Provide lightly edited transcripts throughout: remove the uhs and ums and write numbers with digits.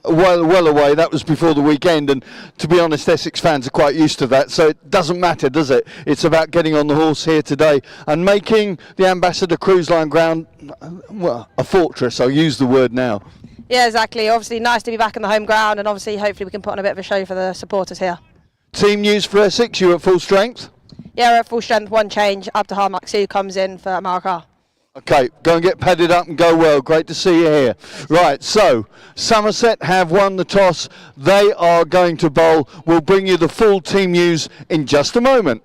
well away. That was before the weekend, and to be honest, Essex fans are quite used to that, so it doesn't matter, does it? It's about getting on the horse here today and making the Ambassador Cruise Line ground, well, a fortress. I'll use the word now. Yeah, exactly. Obviously nice to be back in the home ground, and obviously hopefully we can put on a bit of a show for the supporters here. Team news for Essex, you at full strength? Yeah, we're at full strength. One change, Abdullah Maxu comes in for Marika. Okay, go and get padded up and go well. Great to see you here. Right, so Somerset have won the toss. They are going to bowl. We'll bring you the full team news in just a moment.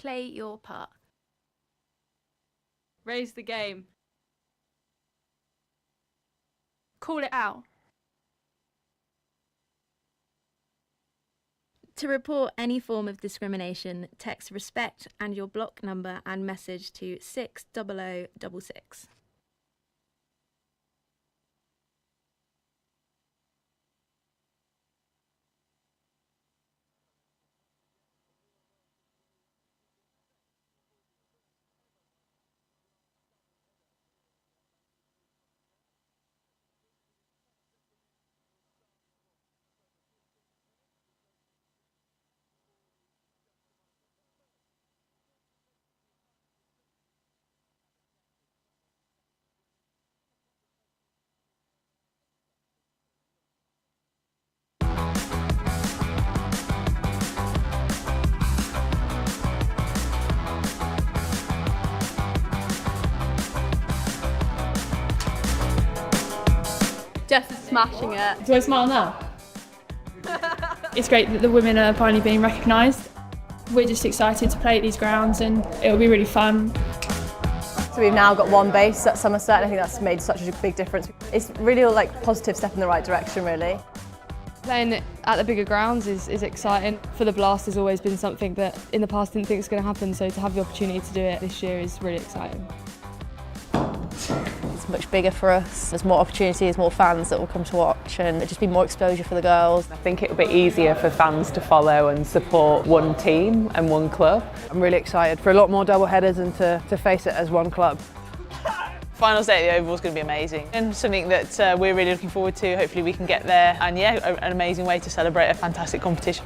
Play your part. Raise the game. Call it out. To report any form of discrimination, text respect and your block number and message to 60066. Jess is smashing it. Do I smile now? It's great that the women are finally being recognised. We're just excited to play at these grounds and it'll be really fun. So we've now got one base at Somerset, and I think that's made such a big difference. It's really a positive step in the right direction, really. Playing at the bigger grounds is exciting. For the Blast has always been something that in the past didn't think was going to happen, so to have the opportunity to do it this year is really exciting. It's much bigger for us. There's more opportunities, more fans that will come to watch, and it'll just be more exposure for the girls. I think it'll be easier for fans to follow and support one team and one club. I'm really excited for a lot more double headers and to face it as one club. Finals day at the Oval is going to be amazing and something that we're really looking forward to. Hopefully we can get there, and yeah, an amazing way to celebrate a fantastic competition.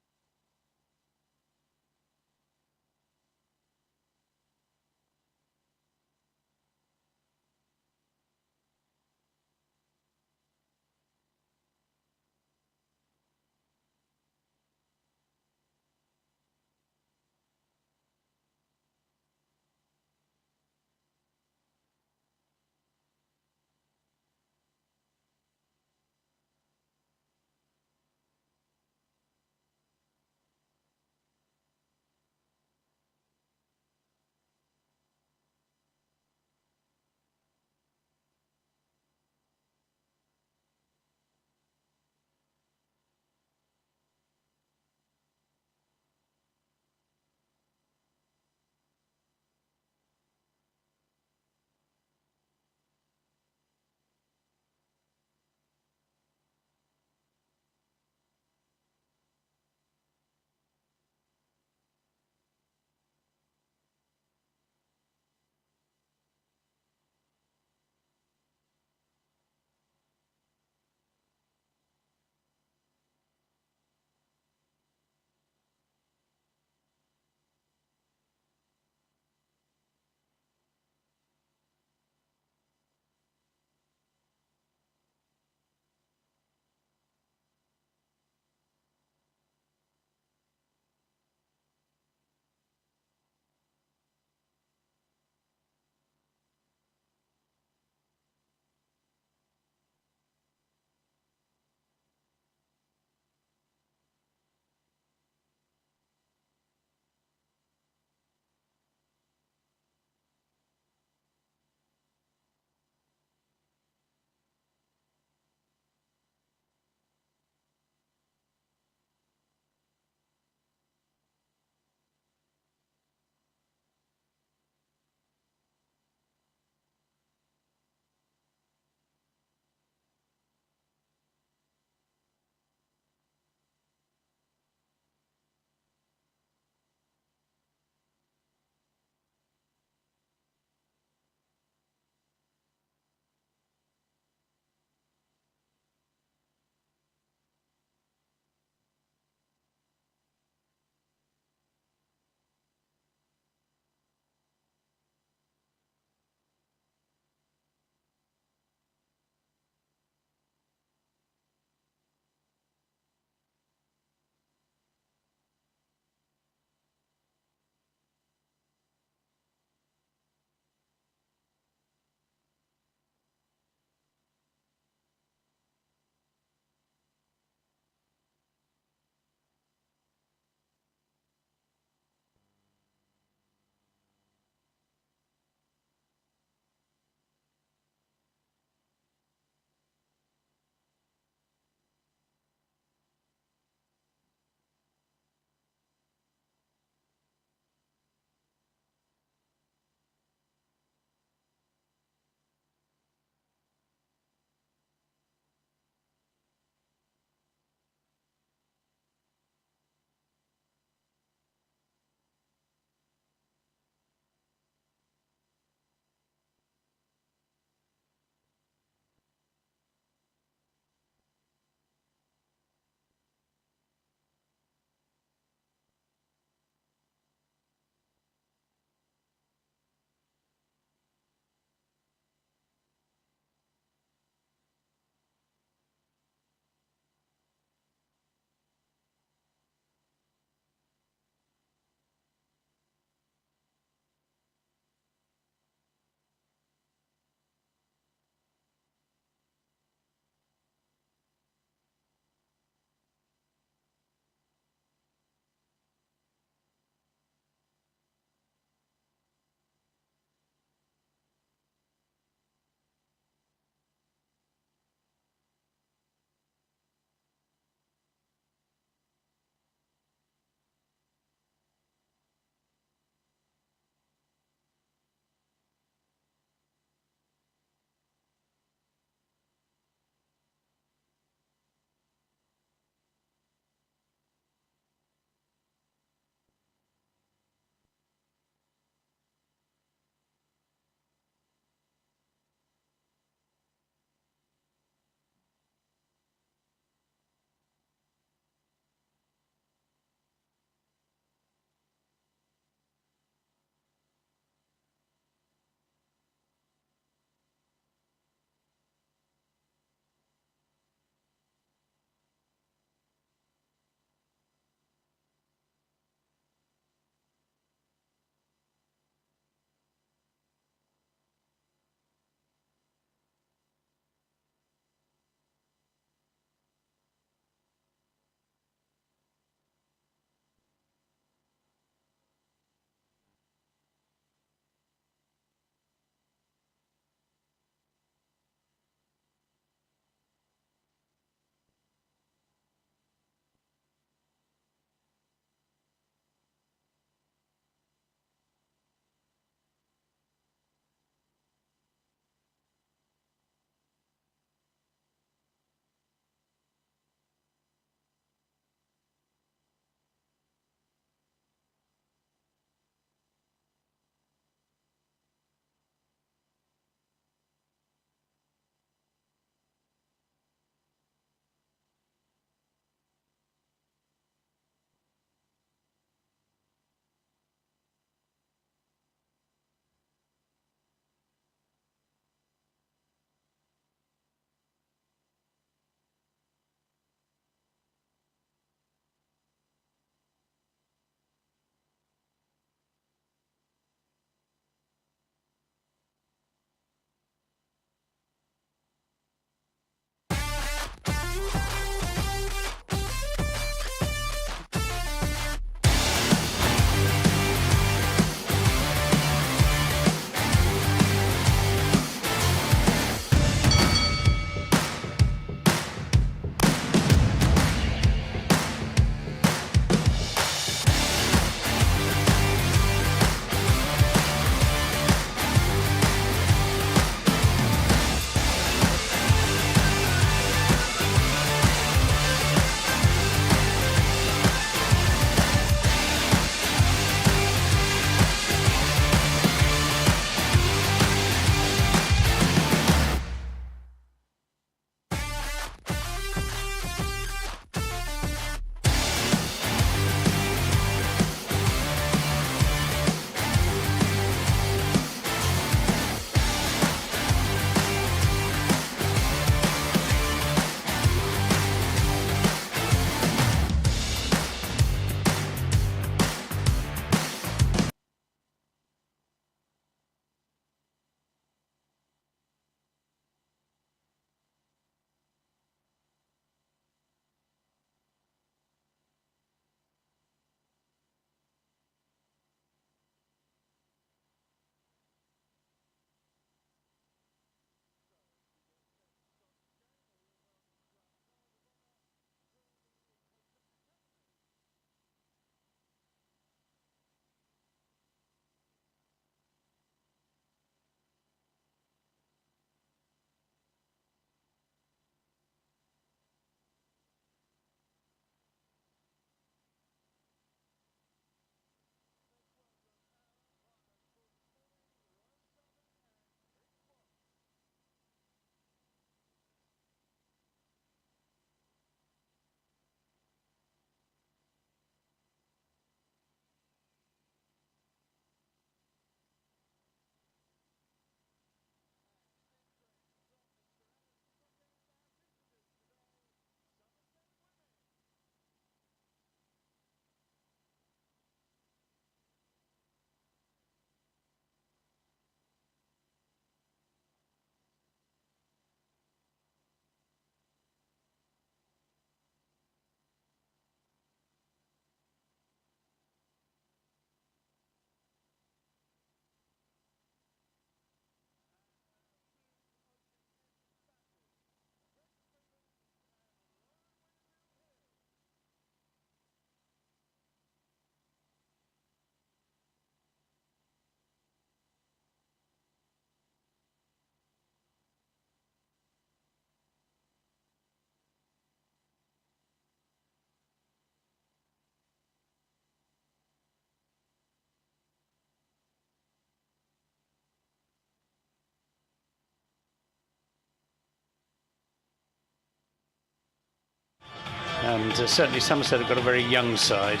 And certainly Somerset have got a very young side.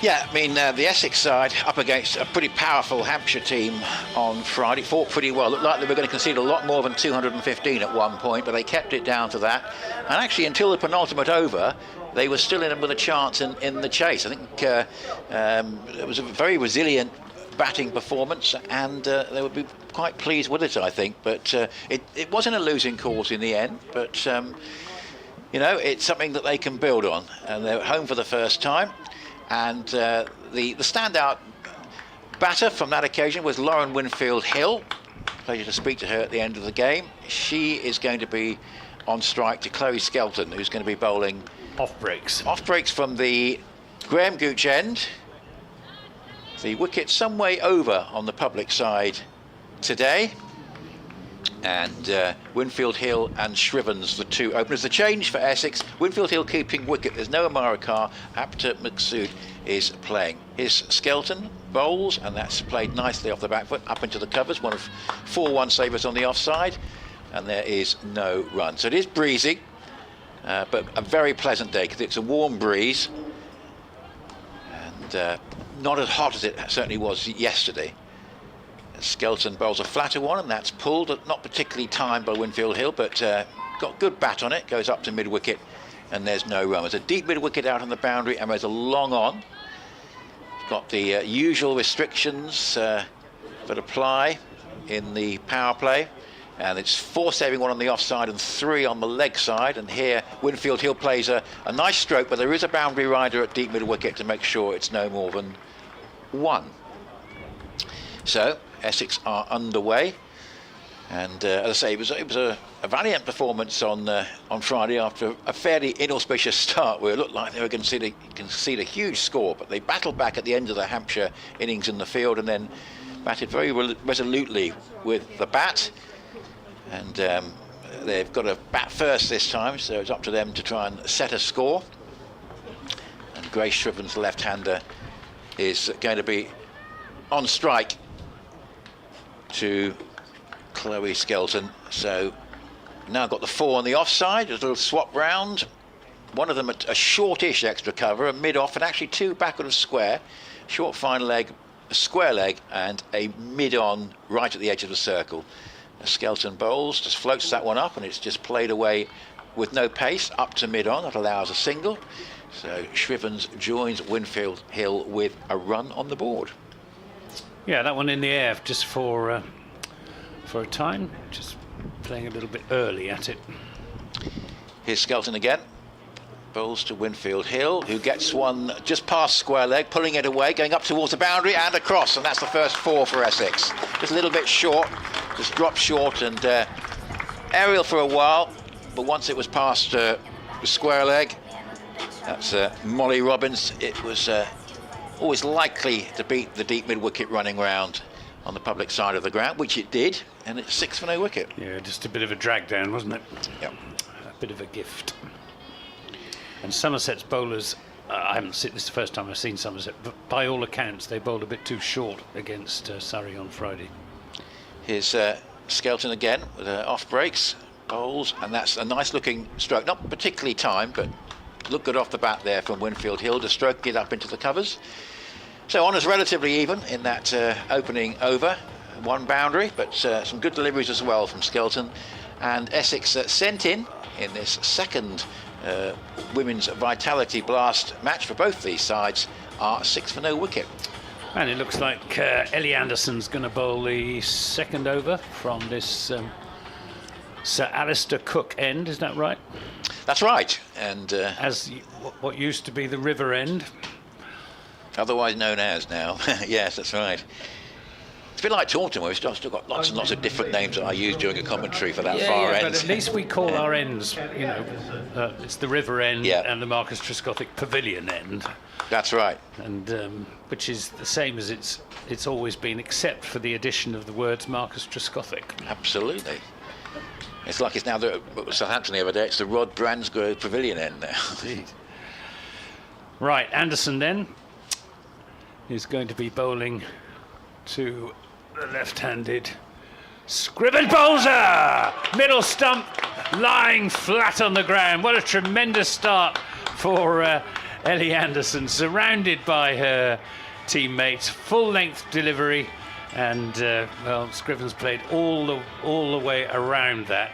Yeah, I mean, the Essex side up against a pretty powerful Hampshire team on Friday, fought pretty well. Looked like they were going to concede a lot more than 215 at one point, but they kept it down to that. And actually, until the penultimate over, they were still in with a chance in the chase. I think it was a very resilient batting performance, and they would be quite pleased with it, I think. But it wasn't a losing cause in the end, but you know, it's something that they can build on. And they're at home for the first time. And the standout batter from that occasion was Lauren Winfield-Hill. Pleasure to speak to her at the end of the game. She is going to be on strike to Chloe Skelton, who's going to be bowling off breaks. Off breaks from the Graham Gooch end. The wicket some way over on the public side today. And Winfield-Hill and Shrivens, the two openers. The change for Essex, Winfield-Hill keeping wicket. There's no Amara Carr. Apter Maqsood is playing. Here's Skelton bowls, and that's played nicely off the back foot, up into the covers. One of 4 one-savers on the offside, and there is no run. So it is breezy, but a very pleasant day because it's a warm breeze, and not as hot as it certainly was yesterday. Skelton bowls a flatter one, and that's pulled, not particularly timed by Winfield-Hill, but got good bat on it, goes up to mid-wicket, and there's no run. There's a deep mid-wicket out on the boundary, and there's a long on. Got the usual restrictions that apply in the power play, and it's 4 saving, 1 on the offside and 3 on the leg side. And here Winfield-Hill plays a nice stroke, but there is a boundary rider at deep mid-wicket to make sure it's no more than 1. So Essex are underway, and as I say, it was a valiant performance on Friday after a fairly inauspicious start where it looked like they were going to concede a huge score, but they battled back at the end of the Hampshire innings in the field and then batted very resolutely with the bat, and they've got to bat first this time, so it's up to them to try and set a score. And Grace Shrivens, the left-hander, is going to be on strike to Chloe Skelton. So now got the 4 on the offside, a little swap round. One of them a shortish extra cover, a mid-off, and actually 2 backward of square. Short fine leg, a square leg, and a mid-on right at the edge of the circle. Skelton bowls, just floats that one up, and it's just played away with no pace, up to mid-on. That allows a single. So Shrivens joins Winfield-Hill with a run on the board. Yeah, that one in the air just for a time, just playing a little bit early at it. Here's Skelton again. Bowls to Winfield-Hill, who gets one just past square leg, pulling it away, going up towards the boundary and across, and that's the first 4 for Essex. Just a little bit short, just dropped short, and aerial for a while, but once it was past the square leg, that's Molly Robbins. It was always likely to beat the deep mid-wicket running round on the public side of the ground, which it did, and it's 6 for no wicket. Yeah, just a bit of a drag down, wasn't it? Yep. A bit of a gift. And Somerset's bowlers, I haven't seen, this is the first time I've seen Somerset, but by all accounts they bowled a bit too short against Surrey on Friday. Here's Skelton again with off breaks, bowls, and that's a nice looking stroke, not particularly timed, but looked good off the bat there from Winfield-Hill to stroke it up into the covers. So honours relatively even in that opening over. 1 boundary, but some good deliveries as well from Skelton. And Essex sent in this second Women's Vitality Blast match for both these sides are 6 for no wicket. And it looks like Ellie Anderson's going to bowl the second over from this Sir Alistair Cook end, is that right? That's right. And as what used to be the River End. Otherwise known as now. Yes, that's right. It's a bit like Taunton, where we've still got lots and lots of different names that I use during a commentary for that far end. But at least we call our ends, you know, it's the River End and the Marcus Trescothick Pavilion End. That's right. And which is the same as it's always been, except for the addition of the words Marcus Trescothick. Absolutely. It's like it's now Southampton the other day, it's the Rod Bransgrove Pavilion End now. Indeed. Right, Anderson then is going to be bowling to the left-handed Scriven Bowser! Middle stump, lying flat on the ground. What a tremendous start for Ellie Anderson, surrounded by her teammates. Full-length delivery, and well, Scrivens played all the way around that,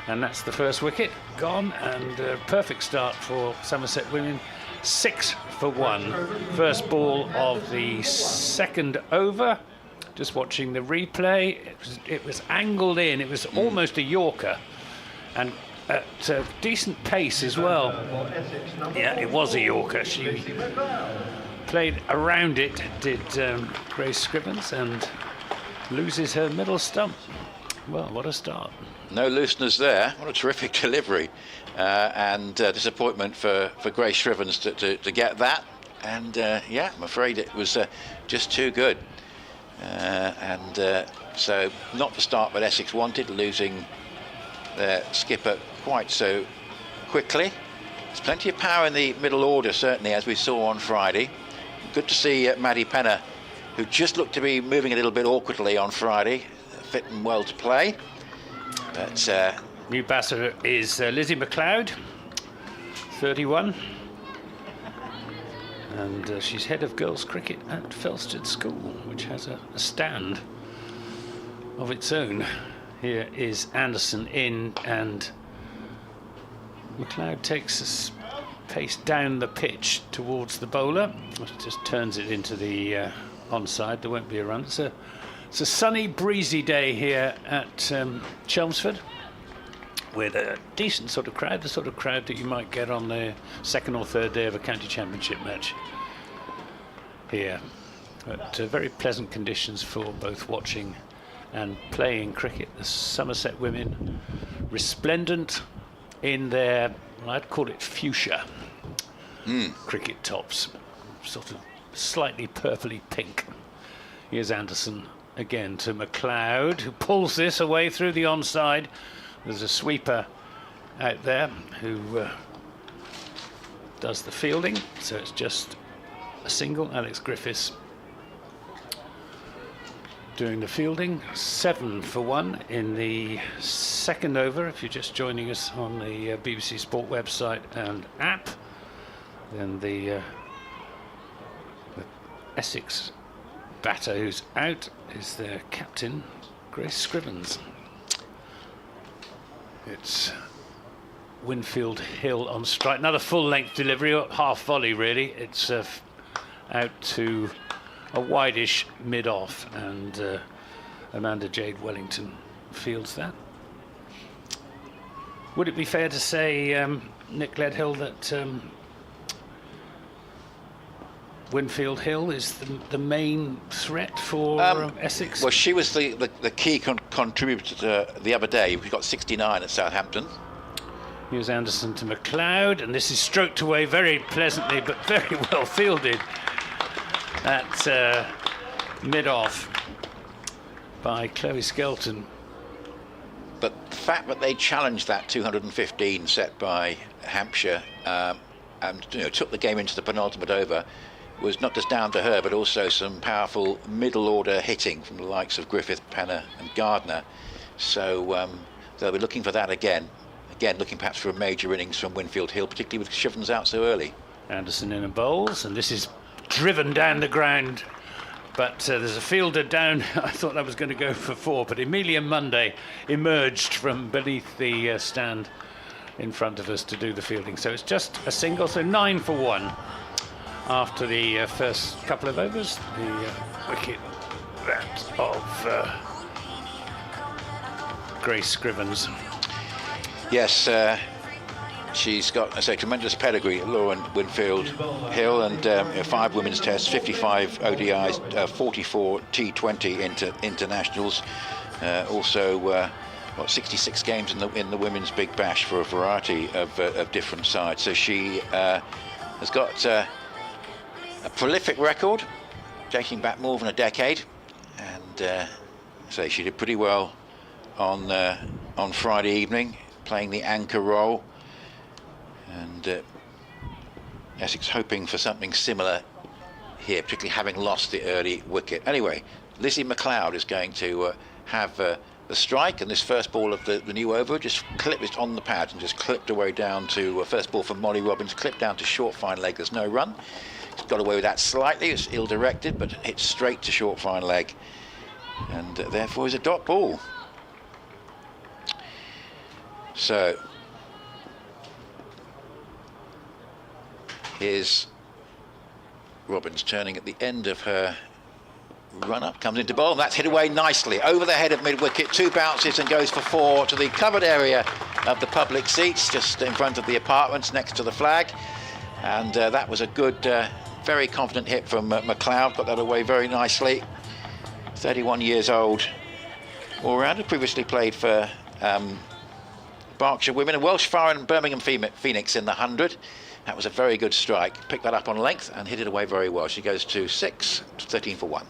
and that's the first wicket gone, and a perfect start for Somerset women. 6 for 1. First ball of the second over. Just watching the replay, it was angled in. It was almost a Yorker, and at decent pace as well. Yeah, it was a Yorker. She played around it, did Grace Scrivens, and loses her middle stump. Well, what a start. No looseners there. What a terrific delivery. And disappointment for Grace Scrivens to get that. And yeah, I'm afraid it was just too good. So not the start that Essex wanted, losing their skipper quite so quickly. There's plenty of power in the middle order, certainly, as we saw on Friday. Good to see Maddie Penner, who just looked to be moving a little bit awkwardly on Friday, fit and well to play. But new batter is Lizzie McLeod, 31, and she's head of girls cricket at Felsted School, which has a stand of its own. Here is Anderson in, and McLeod takes a pace down the pitch towards the bowler. Just turns it into the onside. There won't be a run. It's a sunny, breezy day here at Chelmsford, with a decent sort of crowd, the sort of crowd that you might get on the second or third day of a county championship match here. But very pleasant conditions for both watching and playing cricket. The Somerset women resplendent in their, well, I'd call it fuchsia cricket tops, sort of slightly purpley pink. Here's Anderson again to McLeod, who pulls this away through the onside. There's a sweeper out there who does the fielding, so it's just a single. Alex Griffiths doing the fielding. 7 for 1 in the second over. If you're just joining us on the BBC Sport website and app, then the Essex batter who's out is their captain, Grace Scrivens. It's Winfield Hill on strike. Another full-length delivery, half volley really. It's out to a wideish mid-off, and Amanda Jade Wellington fields that. Would it be fair to say, Nick Ledhill, that Winfield Hill is the main threat for Essex? Well, she was the key contributor the other day. We got 69 at Southampton. Here's Anderson to McLeod, and this is stroked away very pleasantly, but very well fielded at mid-off by Chloe Skelton. But the fact that they challenged that 215 set by Hampshire and took the game into the penultimate over was not just down to her, but also some powerful middle order hitting from the likes of Griffith, Penner and Gardner. So they'll be looking for that again. Again, looking perhaps for a major innings from Winfield Hill, particularly with Scrivens out so early. Anderson in and bowls, and this is driven down the ground, but there's a fielder down. I thought that was going to go for 4, but Emilia Monday emerged from beneath the stand in front of us to do the fielding. So it's just a single, so 9 for 1 after the first couple of overs. The wicket that of Grace Scrivens. Yes, she's got, I say, tremendous pedigree, Lauren Winfield Hill, and 5 women's tests, 55 ODIs, 44 T20 internationals, also 66 games in the women's Big Bash for a variety of different sides. So she has got a prolific record, dating back more than a decade, and so she did pretty well on Friday evening, playing the anchor role, and Essex hoping for something similar here, particularly having lost the early wicket. Anyway, Lizzie McLeod is going to have the strike, and this first ball of the new over just clipped it on the pad and just clipped away down to first ball from Molly Robbins, clipped down to short fine leg. There's no run. It's got away with that slightly. It's ill-directed, but hit straight to short fine leg, and therefore is a dot ball. So here's Robbins turning at the end of her run up, comes into bowl, and that's hit away nicely over the head of mid wicket, 2 bounces and goes for 4 to the covered area of the public seats just in front of the apartments next to the flag. And that was a good, very confident hit from McLeod, got that away very nicely. 31 years old all-rounder, previously played for Berkshire Women, and Welsh Farren and Birmingham Phoenix in the 100. That was a very good strike, picked that up on length and hit it away very well. She goes to 6, 13 for 1.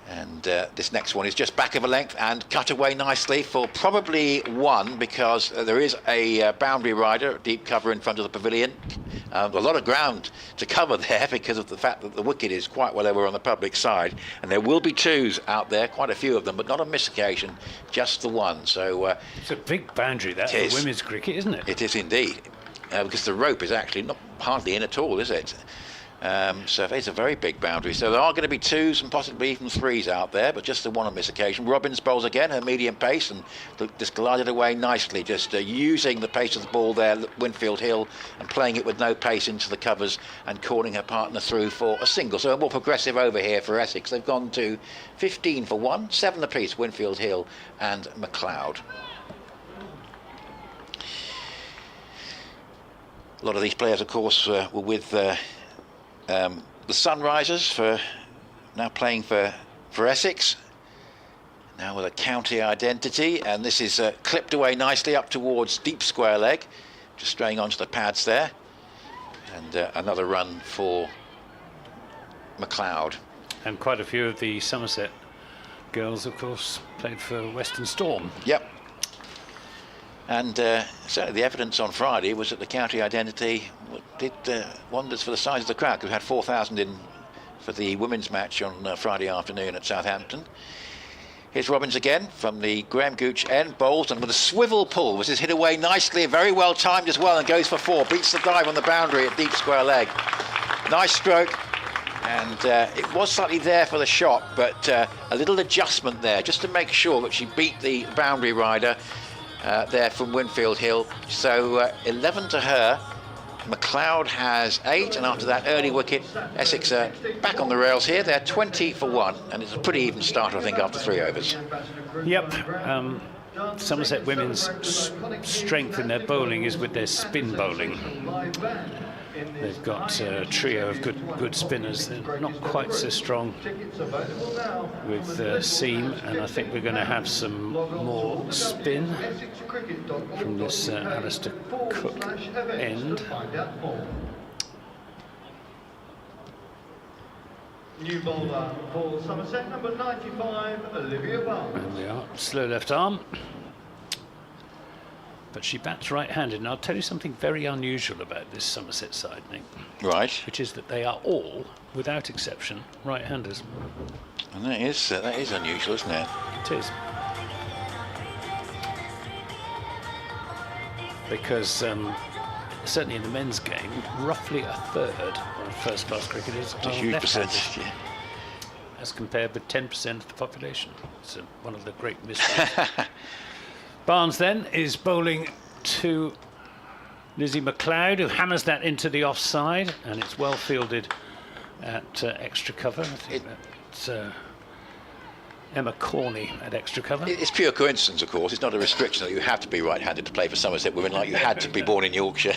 And this next one is just back of a length and cut away nicely for probably 1, because there is a boundary rider, deep cover in front of the pavilion. A lot of ground to cover there because of the fact that the wicket is quite well over on the public side, and there will be 2s out there, quite a few of them, but not a miss occasion, just the 1. So it's a big boundary, that, for women's cricket, isn't it? It is indeed, because the rope is actually not hardly in at all, is it? So it's a very big boundary. So there are going to be 2s and possibly even 3s out there, but just the 1 on this occasion. Robbins bowls again, her medium pace, and just glided away nicely, just using the pace of the ball there, Winfield Hill, and playing it with no pace into the covers and calling her partner through for a single. So a more progressive over here for Essex. They've gone to 15 for 1, 7 apiece, Winfield Hill and McLeod. A lot of these players, of course, were with the Sunrisers, for now playing for Essex, now with a county identity, and this is clipped away nicely up towards deep square leg, just straying onto the pads there, and another run for McLeod. And quite a few of the Somerset girls, of course, played for Western Storm. Yep. And certainly the evidence on Friday was that the county identity did wonders for the size of the crowd, because we had 4,000 in for the women's match on Friday afternoon at Southampton. Here's Robbins again from the Graham Gooch end, bowls, and with a swivel pull, which is hit away nicely, very well timed as well, and goes for 4, beats the dive on the boundary at deep square leg. Nice stroke, and it was slightly there for the shot, but a little adjustment there just to make sure that she beat the boundary rider there from Winfield Hill. So 11 to her. McLeod has 8, and after that early wicket, Essex are back on the rails here. They're 20 for 1, and it's a pretty even start, I think, after 3 overs. Yep. Somerset women's strength in their bowling is with their spin bowling. They've got a trio of good spinners. They're not quite so strong with seam, and I think we're going to have some more spin from this Alistair Cook end. New bowler for Somerset, number 95, Olivia Barnes. And we are, slow left arm. But she bats right-handed, and I'll tell you something very unusual about this Somerset side, Nick. Right. Which is that they are all, without exception, right-handers. And that is unusual, isn't it? It is. Because certainly in the men's game, roughly a third of first-class cricketers are huge left-handed, percentage, yeah. as compared with 10% of the population. It's one of the great mysteries. Barnes then is bowling to Lizzie McLeod, who hammers that into the offside, and it's well fielded at extra cover. I think that's Emma Corney at extra cover. It's pure coincidence, of course. It's not a restriction that you have to be right-handed to play for Somerset Women, like you had to be born in Yorkshire.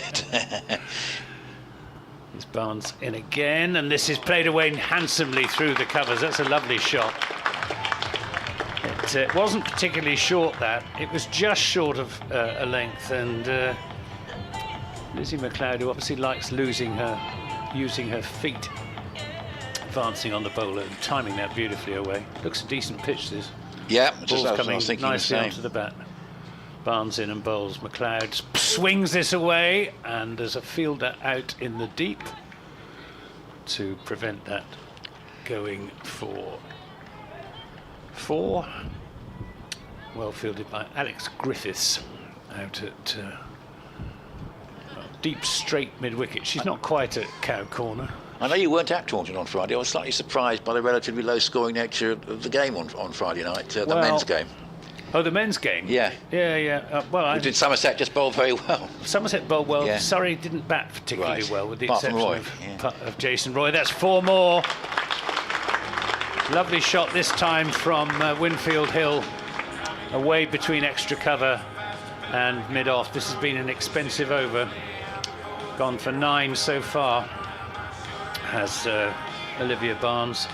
There's Barnes in again, and this is played away handsomely through the covers. That's a lovely shot. It wasn't particularly short, that. It was just short of a length, and Lizzie McLeod, who obviously likes using her feet, advancing on the bowler and timing that beautifully away. Looks a decent pitch, this. Yeah, ball's coming nicely onto the bat. Barnes in and bowls. McLeod swings this away, and there's a fielder out in the deep to prevent that going for 4. Well fielded by Alex Griffiths out at deep straight mid-wicket. She's not quite at cow corner. I know you weren't at Taunton on Friday. I was slightly surprised by the relatively low-scoring nature of the game on Friday night, the men's game. Oh, the men's game? Yeah. Yeah. Did Somerset just bowl very well? Somerset bowled well. Yeah. Surrey didn't bat particularly well, with the Apart from exception Roy. of Jason Roy. That's 4 more. Lovely shot this time from Winfield Hill, away between extra cover and mid-off. This has been an expensive over. Gone for 9 so far, has Olivia Barnes,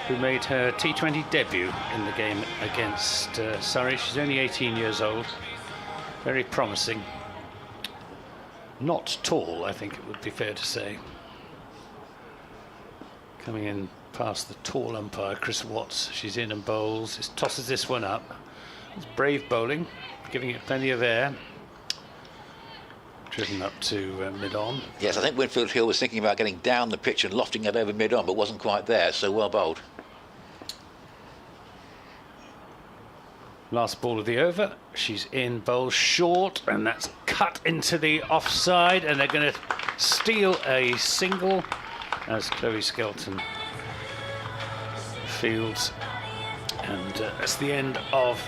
who made her T20 debut in the game against Surrey. She's only 18 years old, very promising. Not tall, I think it would be fair to say. Coming in past the tall umpire, Chris Watts. She's in and bowls. Just tosses this one up. It's brave bowling, giving it plenty of air. Driven up to mid-on. Yes, I think Winfield Hill was thinking about getting down the pitch and lofting it over mid-on, but wasn't quite there, so well bowled. Last ball of the over. She's in, bowls short, and that's cut into the offside, and they're going to steal a single as Chloe Skelton fields. And that's the end of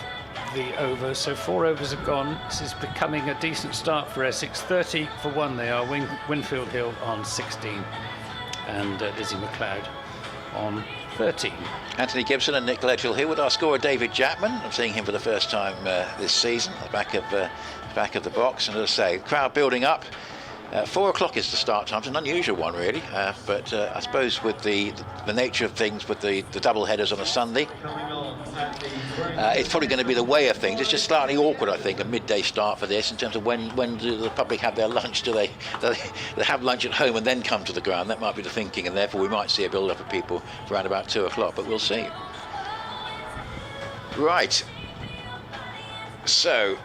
the over. So 4 overs have gone. This is becoming a decent start for Essex. 30 for 1 they are. Winfield Hill on 16 and Lizzie McLeod on 13. Anthony Gibson and Nick Ledgell here with our scorer David Chapman. I'm seeing him for the first time this season at the back of the box, and as I say, crowd building up. 4 o'clock is the start time. It's an unusual one, really, but I suppose with the nature of things, with the double headers on a Sunday, it's probably going to be the way of things. It's just slightly awkward, I think, a midday start for this in terms of when do the public have their lunch? Do they have lunch at home and then come to the ground? That might be the thinking, and therefore we might see a build-up of people for around about 2 o'clock, but we'll see. Right. So,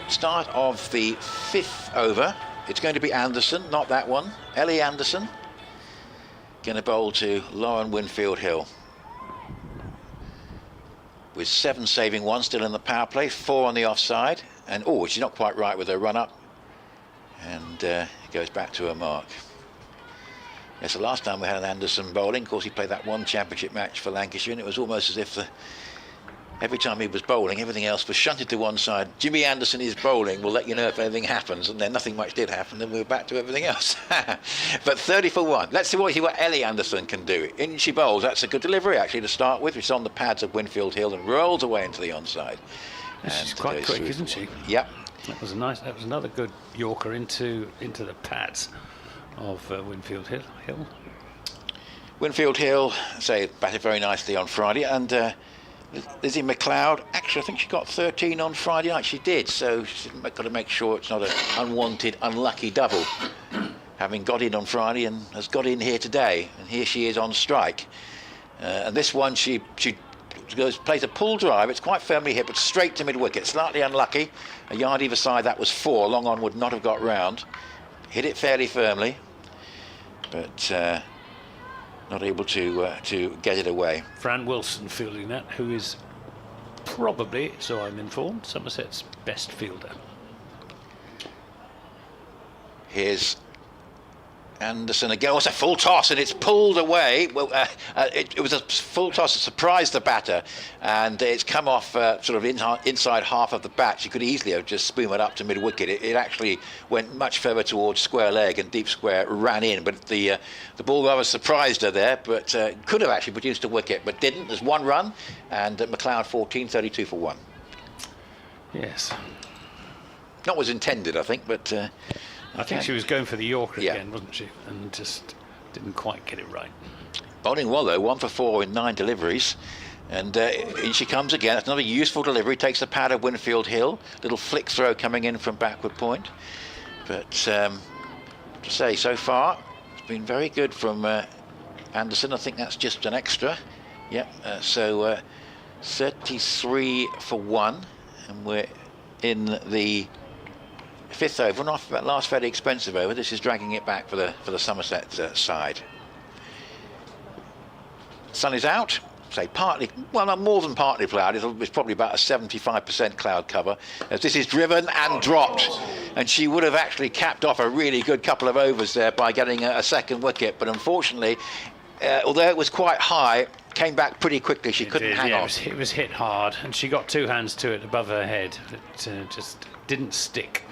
start of the 5th over. It's going to be Anderson, not that one. Ellie Anderson going to bowl to Lauren Winfield Hill, with 7 saving 1 still in the power play, 4 on the offside, and she's not quite right with her run up, and it goes back to her mark. Yes, the last time we had an Anderson bowling, of course he played that one championship match for Lancashire, and it was almost as if every time he was bowling, everything else was shunted to one side. Jimmy Anderson is bowling, we'll let you know if anything happens, and then nothing much did happen, then we were back to everything else. But 30 for 1. Let's see what Ellie Anderson can do. In she bowls. That's a good delivery, actually, to start with. It's on the pads of Winfield Hill and rolls away into the onside. She's quite quick, isn't she? Yep. That was another good Yorker into the pads of Winfield Hill. Winfield Hill, batted very nicely on Friday, and Lizzie McLeod, actually I think she got 13 on Friday night. She did, so she's got to make sure it's not an unwanted, unlucky double. Having got in on Friday and has got in here today, and here she is on strike. And this one she plays a pull drive. It's quite firmly hit, but straight to mid-wicket. Slightly unlucky. A yard either side, that was 4. Long on would not have got round. Hit it fairly firmly, but not able to get it away. Fran Wilson fielding that, who is probably, so I'm informed, Somerset's best fielder. Here's Anderson again. Oh, it's a full toss and it's pulled away. Well, it was a full toss that surprised the batter, and it's come off sort of inside half of the bat. She could easily have just spooned it up to mid-wicket. It actually went much further towards square leg, and deep square ran in, but the ball rather surprised her there, but could have actually produced a wicket, but didn't. There's 1 run, and McLeod 14, 32 for 1. Yes. Not was intended, I think, but I think she was going for the Yorker again, wasn't she? And just didn't quite get it right. Bowling well though, 1 for 4 in 9 deliveries. And in she comes again. That's another useful delivery. Takes the pad of Winfield Hill. Little flick throw coming in from backward point. But to say, so far, it's been very good from Anderson. I think that's just an extra. Yep. So 33 for 1. And we're in the 5th over, and off that last fairly expensive over. This is dragging it back for the Somerset side. sun is out. Say partly, well, not more than partly cloud. It's probably about a 75% cloud cover. As this is driven and dropped, and she would have actually capped off a really good couple of overs there by getting a second wicket. But unfortunately, although it was quite high, came back pretty quickly. She couldn't hang on. It was hit hard, and she got two hands to it above her head. It just didn't stick.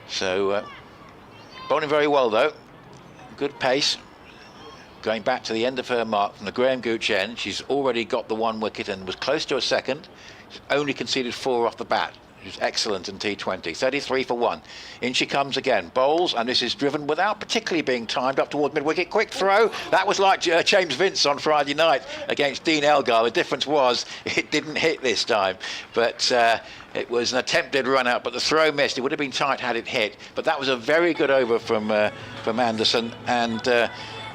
So bowling very well though. Good pace. Going back to the end of her mark from the Graham Gooch end, she's already got the one wicket and was close to a second. She's only conceded 4 off the bat. She's excellent in T20. 33 for 1. In she comes again. Bowls, and this is driven without particularly being timed up toward mid-wicket. Quick throw. That was like James Vince on Friday night against Dean Elgar. The difference was it didn't hit this time. But it was an attempted run out, but the throw missed. It would have been tight had it hit. But that was a very good over from Anderson, and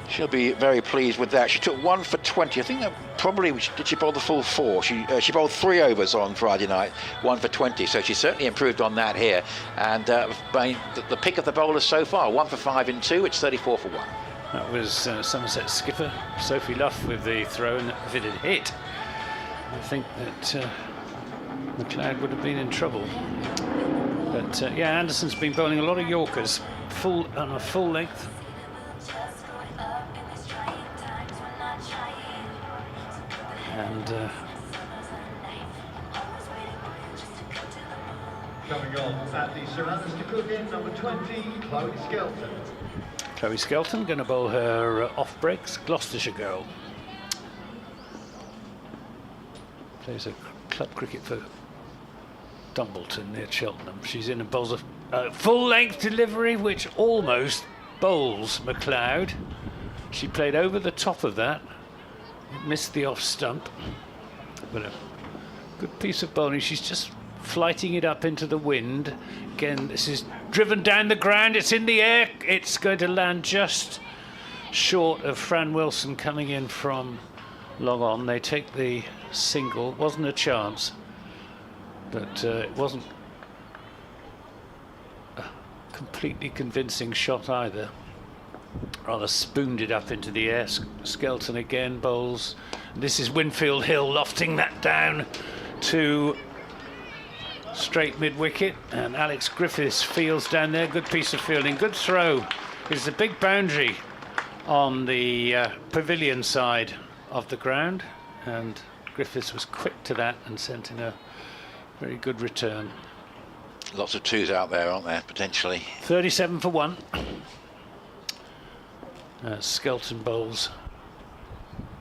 she'll be very pleased with that. She took 1 for 20. I think that probably, did she bowl the full 4? She bowled 3 overs on Friday night, 1 for 20. So she certainly improved on that here. And the pick of the bowlers so far, 1 for 5 in 2. It's 34 for 1. That was Somerset skipper Sophie Luff with the throw, and if it had hit, I think that McLeod would have been in trouble. But yeah, Anderson's been bowling a lot of Yorkers, on a full length. And coming on at the Sir Alistair Cook end, number 20, Chloe Skelton. Chloe Skelton going to bowl her off breaks. Gloucestershire girl. Plays a club cricket for Dumbleton near Cheltenham. She's in and bowls a full length delivery which almost bowls McLeod. She played over the top of that. Missed the off stump, but a good piece of bowling. She's just flighting it up into the wind. Again, this is driven down the ground. It's in the air. It's going to land just short of Fran Wilson coming in from long on. They take the single. Wasn't a chance, but it wasn't a completely convincing shot either. Rather spooned it up into the air. Skelton again bowls. This is Winfield Hill lofting that down to straight mid-wicket, and Alex Griffiths fields down there. Good piece of fielding. Good throw. It's a big boundary on the pavilion side of the ground, and Griffiths was quick to that and sent in a very good return. Lots of 2s out there, aren't there, potentially? 37 for 1. Skelton bowls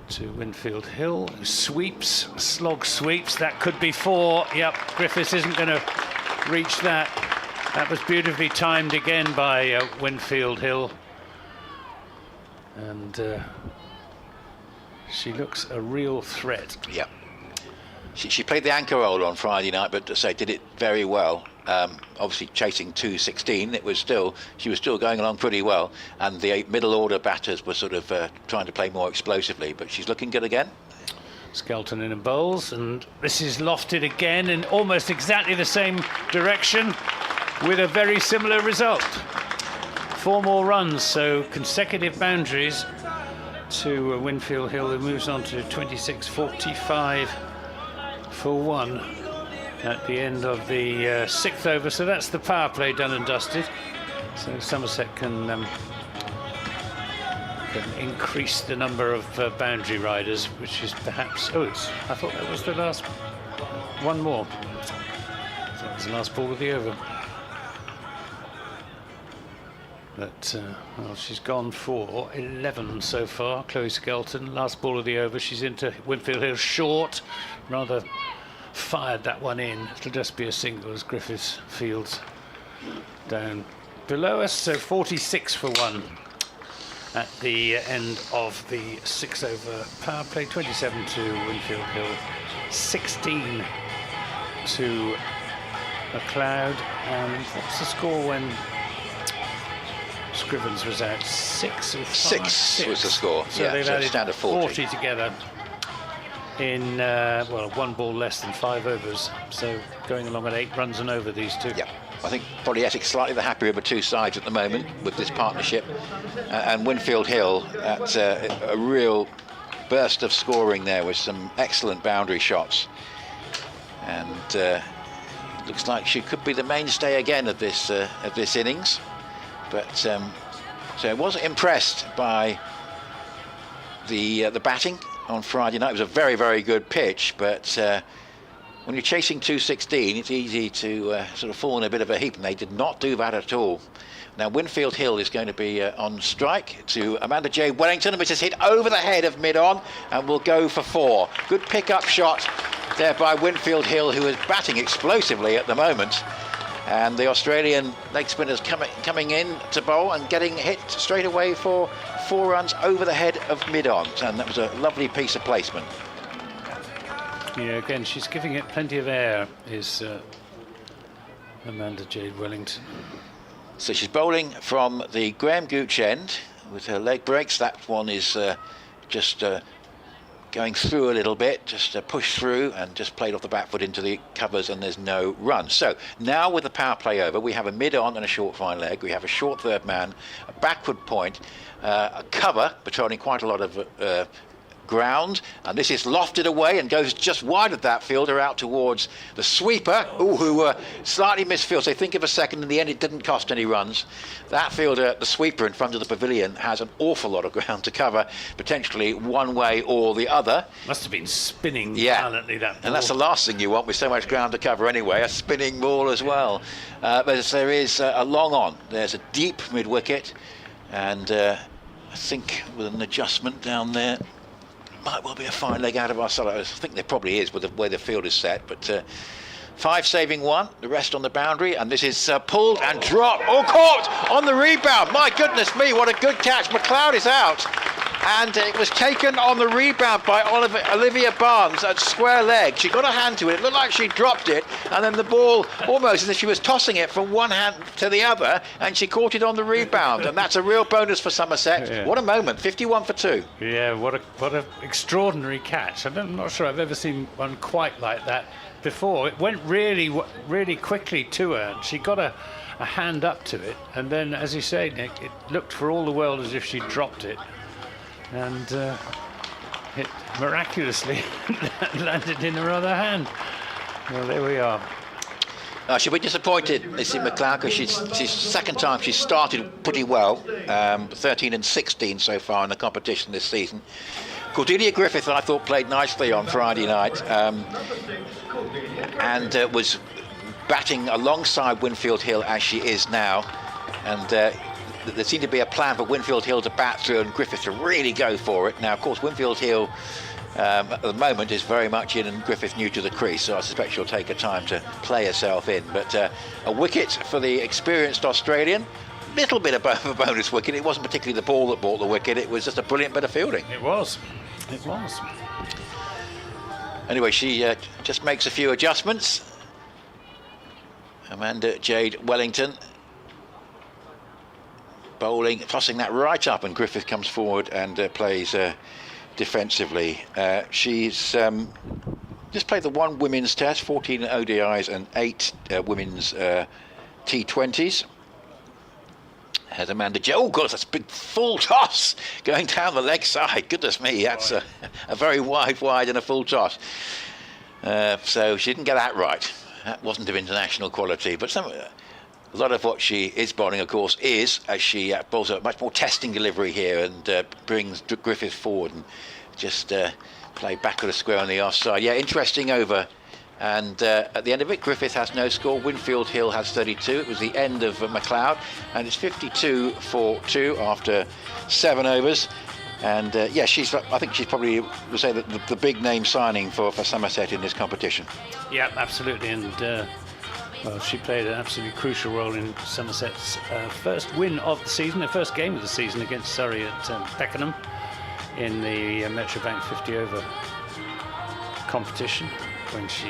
to Winfield Hill, who sweeps, slog sweeps. That could be 4. Yep, Griffiths isn't going to reach that. That was beautifully timed again by Winfield Hill. And she looks a real threat. Yep. She played the anchor role on Friday night, but did it very well. Obviously chasing 216, she was still going along pretty well, and the middle order batters were sort of trying to play more explosively, but she's looking good again. Skelton in and bowls, and this is lofted again in almost exactly the same direction with a very similar result. 4 more runs, so consecutive boundaries to Winfield Hill, who moves on to 26-45 for 1 at the end of the 6th over. So that's the power play done and dusted. So Somerset can increase the number of boundary riders, which is perhaps... I thought that was the last one more. So that was the last ball of the over. But well, she's gone for 11 so far. Chloe Skelton, last ball of the over. She's into Winfield Hill short, rather fired that one in. It'll just be a single as Griffiths fields down below us. So 46 for 1 at the end of the 6 over power play. 27 to Winfield Hill, 16 to McLeod. And what's the score when Scrivens was out? 6 or 5? 6 was the score. So yeah, they've so added standard 40 together in well, 1 ball less than 5 overs. So going along at 8 runs and over, these two. Yeah, I think probably Essex slightly the happier of the 2 sides at the moment with this partnership, and Winfield Hill at a real burst of scoring there with some excellent boundary shots. And looks like she could be the mainstay again of this innings. But so I wasn't impressed by the batting on Friday night. It was a very, very good pitch, but when you're chasing 216, it's easy to sort of fall in a bit of a heap, and they did not do that at all. Now Winfield Hill is going to be on strike to Amanda Jade Wellington, which is hit over the head of mid-on and will go for 4. Good pick-up shot there by Winfield Hill, who is batting explosively at the moment. And the Australian leg spinners coming in to bowl and getting hit straight away for 4 runs over the head of mid-on. And that was a lovely piece of placement. Yeah, again, she's giving it plenty of air, is Amanda Jade Wellington. So she's bowling from the Graham Gooch end with her leg breaks. That one is just going through a little bit, just push through and just played off the back foot into the covers, and there's no run. So now with the power play over, we have a mid-on and a short fine leg. We have a short third man, a backward point, a cover patrolling quite a lot of ground, and this is lofted away and goes just wide of that fielder out towards the sweeper, who slightly misfields. They think of a second, in the end it didn't cost any runs. That fielder, the sweeper in front of the pavilion, has an awful lot of ground to cover, potentially one way or the other. Must have been spinning violently, that ball. And that's the last thing you want with so much ground to cover anyway, a spinning ball as well. But there is a long on. There's a deep mid-wicket, and I think with an adjustment down there, might well be a fine leg out of our side. I think there probably is with the way the field is set, but 5 saving 1, the rest on the boundary, and this is pulled and dropped, caught on the rebound. My goodness me, what a good catch. McLeod is out, and it was taken on the rebound by Olivia Barnes at square leg. She got a hand to it, it looked like she dropped it, and then the ball, almost as if she was tossing it from one hand to the other, and she caught it on the rebound, and that's a real bonus for Somerset. Yeah. What a moment, 51 for 2. Yeah, what a extraordinary catch. I'm not sure I've ever seen one quite like that before. It went really quickly to her. She got a hand up to it, and then, as you say, Nick, it looked for all the world as if she dropped it, and it miraculously landed in her other hand. Well, there we are. She'll be disappointed, Missy McLeod, because she's second time she's started pretty well, 13 and 16 so far in the competition this season. Cordelia Griffith, I thought, played nicely on Friday night, and was batting alongside Winfield Hill as she is now, and there seemed to be a plan for Winfield Hill to bat through and Griffith to really go for it. Now, of course, Winfield Hill at the moment is very much in, and Griffith new to the crease, so I suspect she'll take her time to play herself in. But a wicket for the experienced Australian. Little bit of a bonus wicket. It wasn't particularly the ball that brought the wicket, it was just a brilliant bit of fielding. It was. Anyway, she just makes a few adjustments. Amanda Jade Wellington bowling, tossing that right up, and Griffith comes forward and plays defensively. She's just played the 1 women's test, 14 ODIs and 8 women's T20s. Has Amanda Jade. Oh, God, that's a big full toss going down the leg side. Goodness me, that's a very wide and a full toss. So she didn't get that right. That wasn't of international quality, but a lot of what she is bowling, of course, is as she bowls a much more testing delivery here and brings Griffith forward and just play back of the square on the offside. Yeah, interesting over. And at the end of it, Griffith has no score. Winfield Hill has 32. It was the end of McLeod, and it's 52 for 2 after 7 overs. And yeah, I think she's probably would say that the big name signing for Somerset in this competition. Yeah, absolutely. And well, she played an absolutely crucial role in Somerset's first win of the season, the first game of the season against Surrey at Beckenham in the Metrobank 50 over competition, when she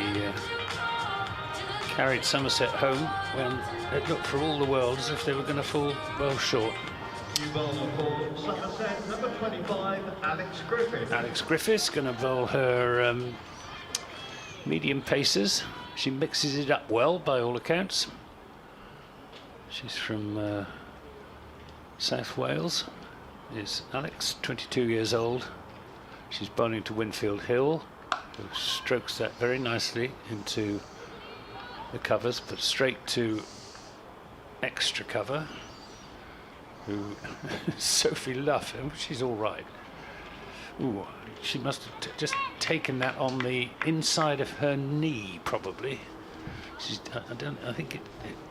carried Somerset home when it looked for all the world as if they were going to fall well short. Somerset, number 25, Alex Griffith. Alex Griffith's going to bowl her medium pacers. She mixes it up well by all accounts. She's from South Wales, is Alex, 22 years old. She's bowling to Winfield Hill, who strokes that very nicely into the covers, but straight to extra cover, who Sophie Luff, she's all right. Ooh, she must have just taken that on the inside of her knee, probably. I think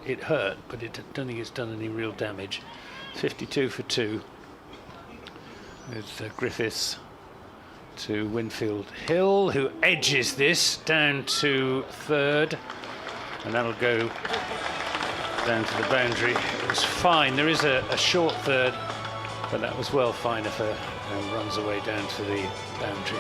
it hurt, but I don't think it's done any real damage. 52 for 2 with Griffiths to Winfield Hill, who edges this down to third, and that'll go down to the boundary. It was fine. There is a short third, but that was well fine of her, and runs away down to the boundary.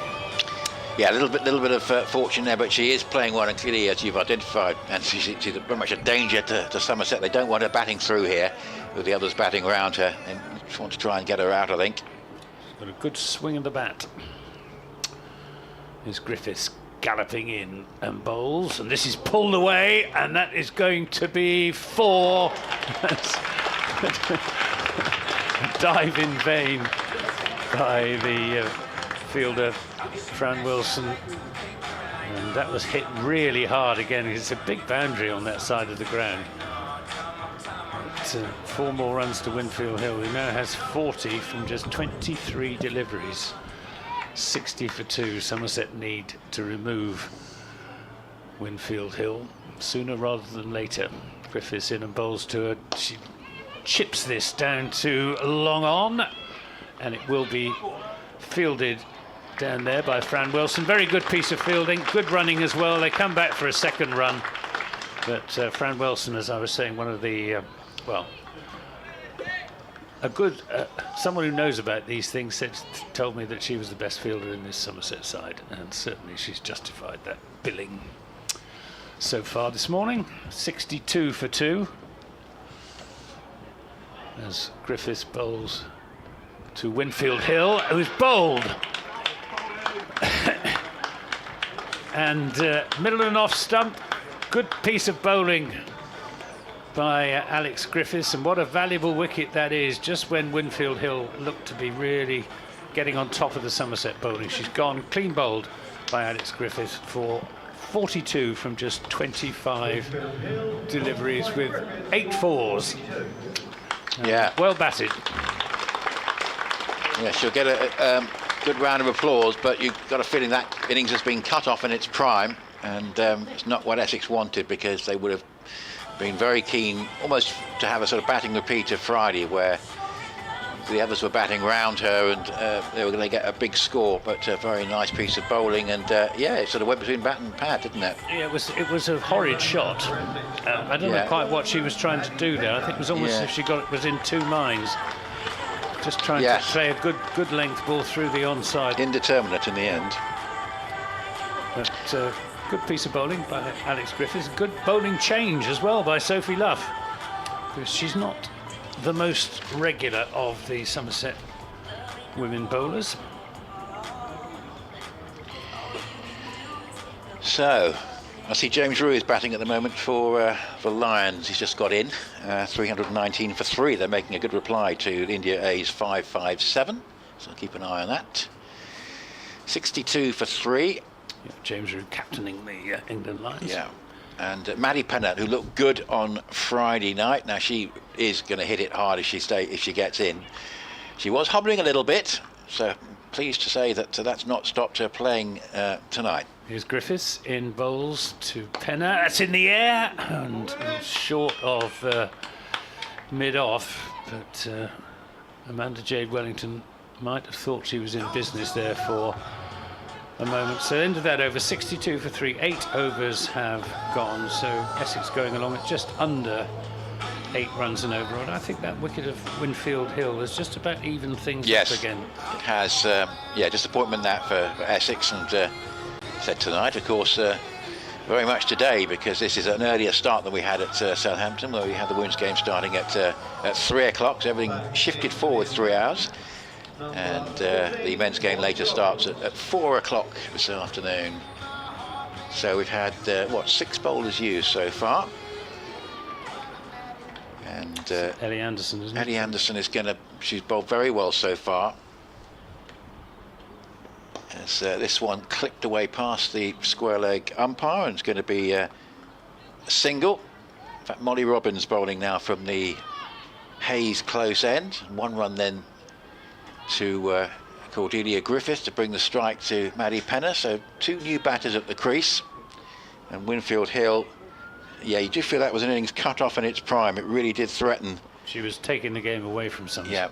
Yeah, a little bit of fortune there, but she is playing one, and clearly, as you've identified, and she's very much a danger to Somerset. They don't want her batting through here, with the others batting around her, and just want to try and get her out, I think. She's got a good swing of the bat. Here's Griffiths galloping in and bowls, and this is pulled away, and that is going to be 4. Dive in vain by the fielder Fran Wilson, and that was hit really hard again. It's a big boundary on that side of the ground. But, 4 more runs to Winfield Hill, who now has 40 from just 23 deliveries. 60 for 2. Somerset need to remove Winfield Hill sooner rather than later. Griffiths in and bowls to her. She chips this down to long on, and it will be fielded down there by Fran Wilson. Very good piece of fielding, good running as well. They come back for a second run, but Fran Wilson, as I was saying, one of the a good someone who knows about these things told me that she was the best fielder in this Somerset side, and certainly she's justified that billing so far this morning. 62 for 2 as Griffiths bowls to Winfield Hill, who's bowled and middle and off stump. Good piece of bowling by Alex Griffiths, and what a valuable wicket that is, just when Winfield Hill looked to be really getting on top of the Somerset bowling. She's gone clean bowled by Alex Griffiths for 42 from just 25 deliveries with 8 fours. Yeah, well batted. Yeah, she'll get a good round of applause, but you've got a feeling that innings has been cut off in its prime, and it's not what Essex wanted, because they would have been very keen almost to have a sort of batting repeat of Friday, where the others were batting round her, and they were going to get a big score. But a very nice piece of bowling, and yeah, it sort of went between bat and pad, didn't it? Yeah, it was a horrid shot. I don't know quite what she was trying to do there. I think it was almost as if she was in 2 minds, just trying to play a good length ball through the onside. Indeterminate in the end. But good piece of bowling by Alex Griffiths. Good bowling change as well by Sophie Luff, because she's not the most regular of the Somerset women bowlers. So I see James Rue is batting at the moment for Lions. He's just got in 319 for 3. They're making a good reply to India A's 557, so keep an eye on that. 62 for 3. Yeah, James Rue captaining the England Lions. Yeah, and Maddie Pennant, who looked good on Friday night. Now she is going to hit it hard if she gets in. She was hobbling a little bit, so pleased to say that that's not stopped her playing tonight. Here's Griffiths in bowls to Pennant. That's in the air and short of mid-off, but Amanda Jade Wellington might have thought she was in business there for a moment. So end of that over, 62 for 3. 8 overs have gone, so Essex going along at just under 8 runs and over. And I think that wicket of Winfield Hill has just about evened things up again. It has. Disappointment that for Essex, and said tonight, of course, very much today, because this is an earlier start than we had at Southampton, where we had the women's game starting at 3 o'clock, so everything shifted forward 3 hours. And the men's game later starts at 4 o'clock this afternoon. So we've had 6 bowlers used so far, and Ellie Anderson, isn't it? Ellie Anderson is she's bowled very well so far, As this one clipped away past the square leg umpire, and it's going to be a single. In fact, Molly Robbins bowling now from the Hayes close end. 1 run then to Cordelia Griffith to bring the strike to Maddie Penner. So 2 new batters at the crease. And Winfield Hill, yeah, you do feel that was an innings cut off in its prime. It really did threaten. She was taking the game away from Somerset. Yeah.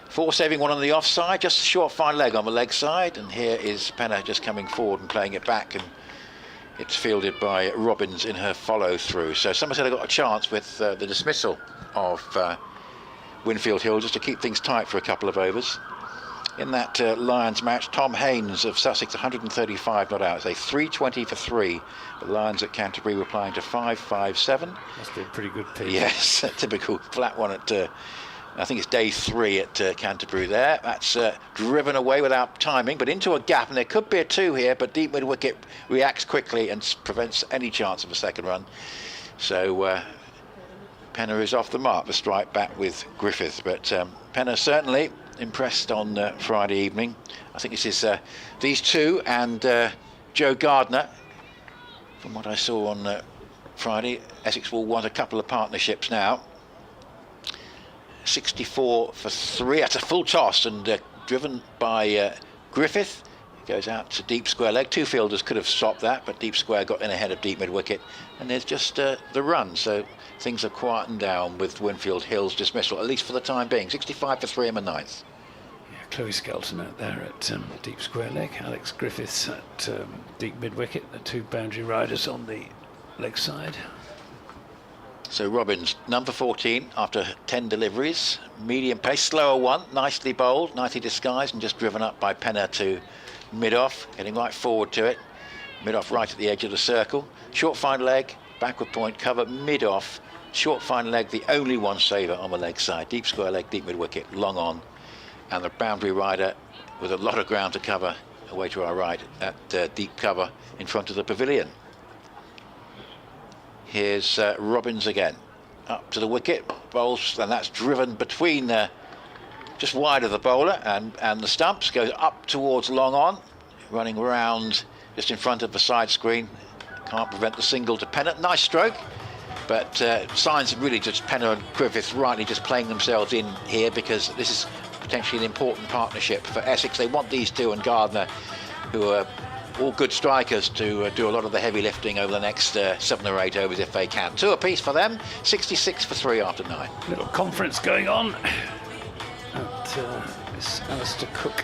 4 saving 1 on the offside, just a short fine leg on the leg side. And here is Penner just coming forward and playing it back. And it's fielded by Robbins in her follow through. So Somerset have got a chance with the dismissal of Winfield Hill just to keep things tight for a couple of overs. In that Lions match, Tom Haynes of Sussex, 135 not out. It's a 320 for 3. The Lions at Canterbury were playing to 557. Must be a pretty good pitch. Yes, a typical flat one at, I think it's day 3 at Canterbury there. That's driven away without timing, but into a gap, and there could be a 2 here, but deep mid wicket reacts quickly and prevents any chance of a second run. So Penner is off the mark, the strike back with Griffith, but Penner certainly impressed on Friday evening. I think this is these 2 and Joe Gardner. From what I saw on Friday, Essex will want a couple of partnerships now. 64 for 3. That's a full toss and driven by Griffith. Goes out to deep square leg. 2 fielders could have stopped that, but deep square got in ahead of deep mid wicket, and there's just the run. So things are quietened down with Winfield Hill's dismissal, at least for the time being. 65 for 3 in the 9th. Yeah, Chloe Skelton out there at deep square leg. Alex Griffiths at deep mid wicket. The 2 boundary riders on the leg side. So Robbins, number 14 after 10 deliveries. Medium pace, slower one, nicely bowled, nicely disguised, and just driven up by Penner to mid-off, getting right forward to it. Mid-off right at the edge of the circle. Short fine leg, backward point cover, mid-off. Short fine leg, the only one saver on the leg side. Deep square leg, deep mid-wicket, long on. And the boundary rider with a lot of ground to cover away to our right at deep cover in front of the pavilion. Here's Robbins again. Up to the wicket, bowls, and that's driven between just wide of the bowler and the stumps, goes up towards long on, running round just in front of the side screen. Can't prevent the single to Penner. Nice stroke, but signs of really just Penner and Griffith rightly just playing themselves in here, because this is potentially an important partnership for Essex. They want these 2 and Gardner, who are all good strikers, to do a lot of the heavy lifting over the next 7 or 8 overs if they can. 2 apiece for them, 66 for 3 after 9. Little conference going on at this Alistair Cook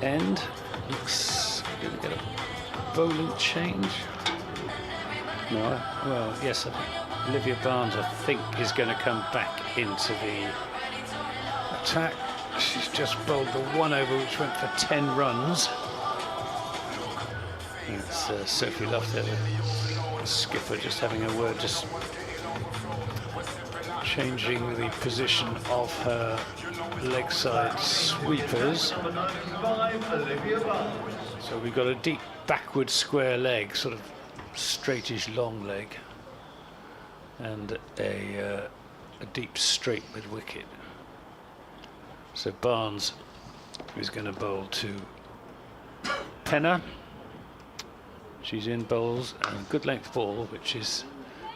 end. Looks going to get a bowling change. No, well, yes, Olivia Barnes, I think, is going to come back into the attack. She's just bowled the 1 over which went for 10 runs. It's Sophie Luff there, the skipper, just having a word, just changing the position of her leg side sweepers. So we've got a deep backward square leg, sort of straightish long leg, and a deep straight mid wicket. So Barnes is going to bowl to Penner. She's in, bowls, and a good length ball, which is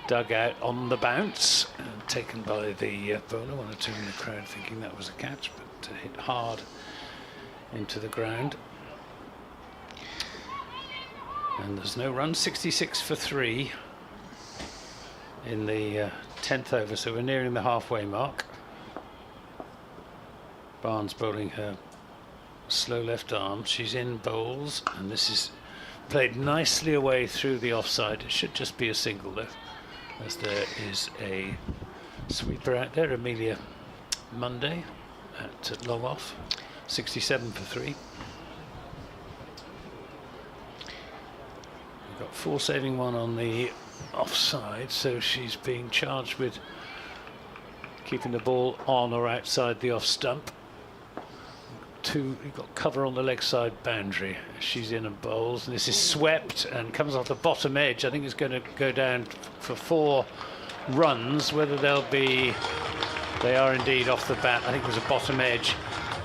dug out on the bounce and taken by the bowler. 1 or 2 in the crowd thinking that was a catch, but hit hard into the ground. And there's no run. 66 for 3 in the 10th over, so we're nearing the halfway mark. Barnes bowling her slow left arm. She's in, bowls, and this is played nicely away through the offside. It should just be a single though, as there is a sweeper out there, Amelia Monday at long off. 67 for 3. We've got 4 saving 1 on the offside, so she's being charged with keeping the ball on or outside the off stump. 2, you've got cover on the leg side boundary. She's in and bowls, and this is swept and comes off the bottom edge. I think it's going to go down for 4 runs. Whether they'll be, they are indeed off the bat. I think it was a bottom edge,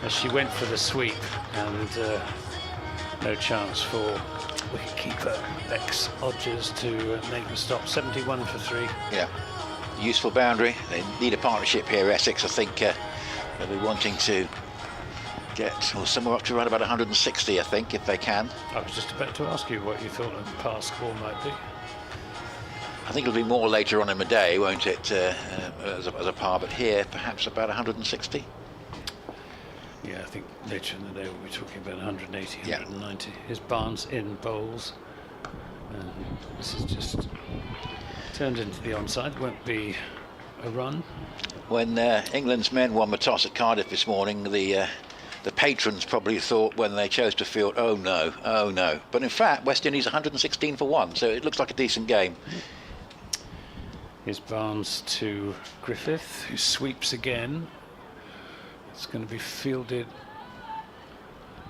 as she went for the sweep, and no chance for wicketkeeper Bex Odgers to make the stop. 71 for 3. Yeah, useful boundary. They need a partnership here, Essex. I think they'll be wanting to get somewhere up to around about 160, I think, if they can. I was just about to ask you what you thought a par score might be. I think it'll be more later on in the day, won't it, as a par, but here perhaps about 160. Yeah, I think later in the day we'll be talking about 180, 190. Here's Barnes in bowls. And this is just turned into the onside. Won't be a run. When England's men won the toss at Cardiff this morning, the patrons probably thought when they chose to field, oh no. But in fact, West Indies 116 for 1, so it looks like a decent game. Here's Barnes to Griffith, who sweeps again. It's going to be fielded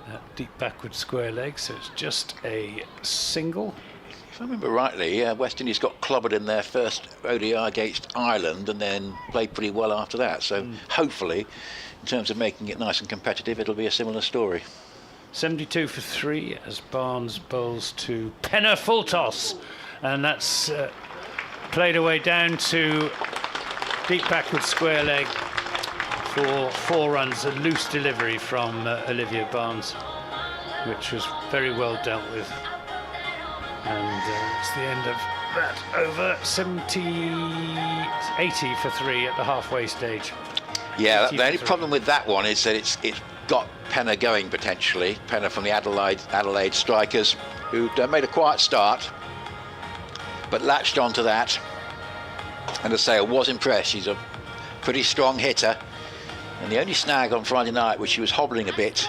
at deep backward square leg, so it's just a single. If I remember rightly, West Indies got clobbered in their first ODI against Ireland and then played pretty well after that. So hopefully, in terms of making it nice and competitive, it'll be a similar story. 72 for 3 as Barnes bowls to Penner, full toss. And that's played away down to deep backward square leg for 4 runs. A loose delivery from Olivia Barnes, which was very well dealt with. And it's the end of that over. 80 for 3 at the halfway stage. Yeah, the only problem with that one is that it's got Penner going potentially. Penner from the Adelaide Strikers, who made a quiet start, but latched onto that. And as I say, I was impressed. She's a pretty strong hitter. And the only snag on Friday night was she was hobbling a bit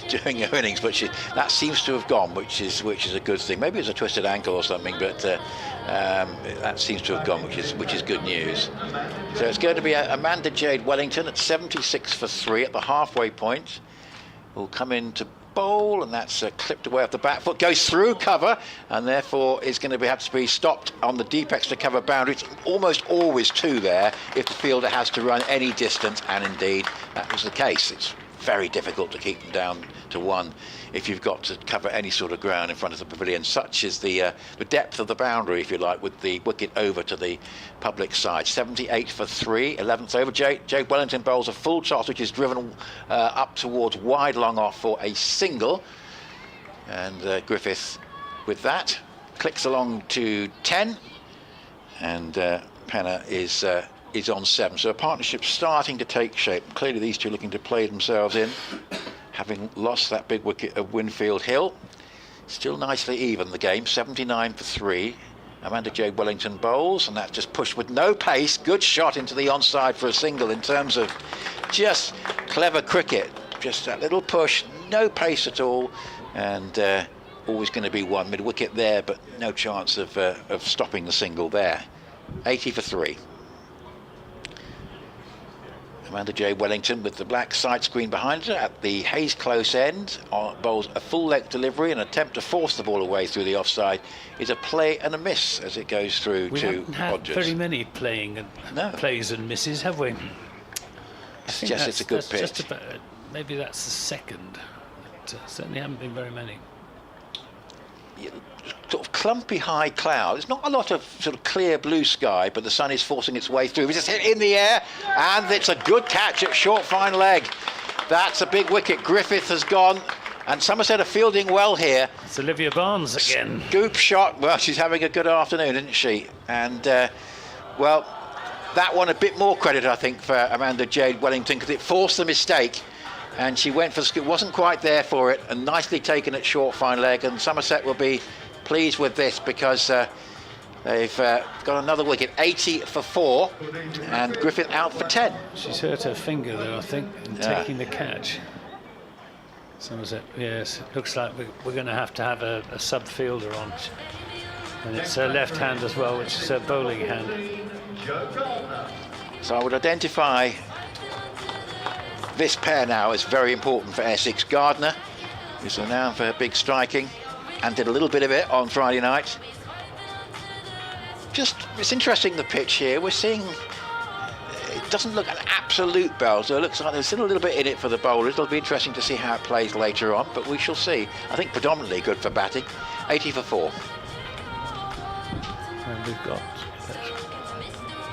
during her innings, but that seems to have gone, which is a good thing. Maybe it's a twisted ankle or something, but that seems to have gone, which is good news. So it's going to be Amanda Jade Wellington at 76 for 3 at the halfway point. Will come in to bowl, and that's clipped away off the back foot, goes through cover, and therefore is going to have to be stopped on the deep extra cover boundary. It's almost always 2 there if the fielder has to run any distance, and indeed that was the case. It's very difficult to keep them down to 1 if you've got to cover any sort of ground in front of the pavilion, such as the depth of the boundary, if you like, with the wicket over to the public side. 78 for 3, 11th over. Jade Wellington bowls a full toss, which is driven up towards wide long off for a single. And Griffith, with that, clicks along to 10. And Penner is on 7. So a partnership starting to take shape. Clearly these two looking to play themselves in, having lost that big wicket of Winfield Hill. Still nicely even, the game. 79 for 3. Amanda Jade Wellington bowls, and that's just pushed with no pace. Good shot into the onside for a single in terms of just clever cricket. Just that little push, no pace at all, and always going to be 1 mid-wicket there, but no chance of stopping the single there. 80 for 3. Amanda Jade Wellington with the black side screen behind her at the Hayes close end, bowls a full length delivery. An attempt to force the ball away through the offside is a play and a miss as it goes through we to haven't had Rodgers. very many plays and misses, have we? It's a good pitch. Just about, maybe that's the second. But, certainly haven't been very many. Sort of clumpy high cloud. There's not a lot of sort of clear blue sky, but the sun is forcing its way through. It's just hit in the air, and it's a good catch at short fine leg. That's a big wicket. Griffith has gone, and Somerset are fielding well here. It's Olivia Barnes again. Scoop shot. Well, she's having a good afternoon, isn't she? And well, that one a bit more credit, I think, for Amanda Jade Wellington, because it forced the mistake. And she went for the scoop, wasn't quite there for it, and nicely taken at short fine leg. And Somerset will be pleased with this because they've got another wicket. 80 for 4, and Griffith out for 10. She's hurt her finger though, I think, in taking the catch. Somerset, yes, it looks like we're going to have a sub fielder on, and it's her left hand as well, which is her bowling hand. So I would identify this pair now is very important for Essex. Gardner is renowned for her big striking and did a little bit of it on Friday night. Just, it's interesting, the pitch here. We're seeing doesn't look an absolute belter. It looks like there's still a little bit in it for the bowlers. It'll be interesting to see how it plays later on, but we shall see. I think predominantly good for batting. 80 for 4. And we've got,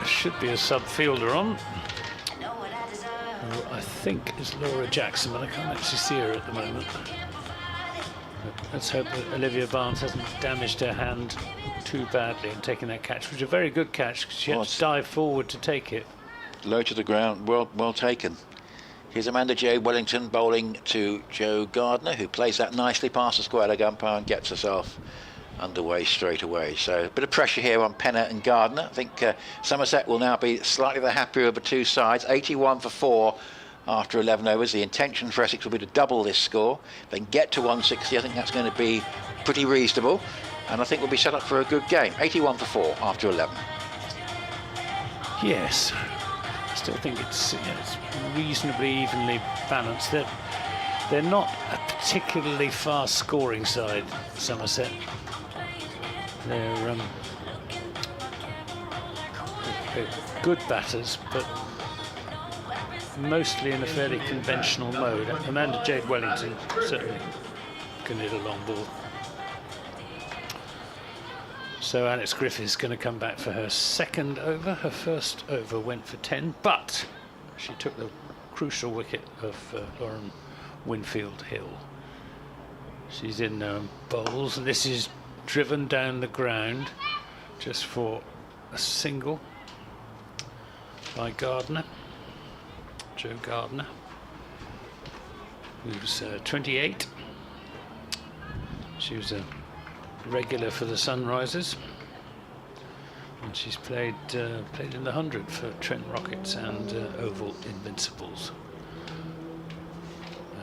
should be a sub-fielder on. Who I think is Laura Jackson, but I can't actually see her at the moment. But let's hope that Olivia Barnes hasn't damaged her hand too badly in taking that catch, which is a very good catch because she had to dive forward to take it. Low to the ground, well taken. Here's Amanda Jade Wellington bowling to Jo Gardner, who plays that nicely past the square leg umpire and gets herself underway straight away. So a bit of pressure here on Penner and Gardner. I think Somerset will now be slightly the happier of the two sides. 81 for 4 after 11 overs. The intention for Essex will be to double this score. If they can get to 160, I think that's going to be pretty reasonable, and I think we'll be set up for a good game. 81 for 4 after 11. Yes, I still think it's reasonably evenly balanced. They're not a particularly fast scoring side, Somerset. They're good batters, but mostly in a fairly conventional mode. Amanda Jade Wellington certainly can hit a long ball. So Alex Griffiths going to come back for her second over. Her first over went for 10, but she took the crucial wicket of Lauren Winfield Hill. She's in bowls, and this is driven down the ground just for a single by Gardner, Jo Gardner, who's 28. She was a regular for the Sunrisers, and she's played in the 100 for Trent Rockets and Oval Invincibles.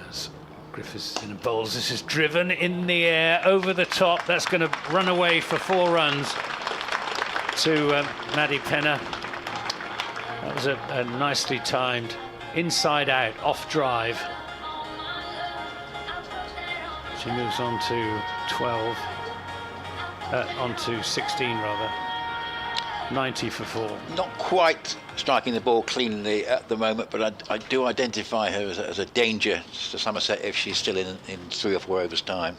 As Griffiths in bowls, this is driven in the air over the top. That's going to run away for 4 runs to Maddie Penner. That was a nicely timed inside out off drive. She moves on to 12, on to 16 rather. 90 for 4. Not quite striking the ball cleanly at the moment, but I do identify her as a danger to Somerset if she's still in 3 or 4 overs time.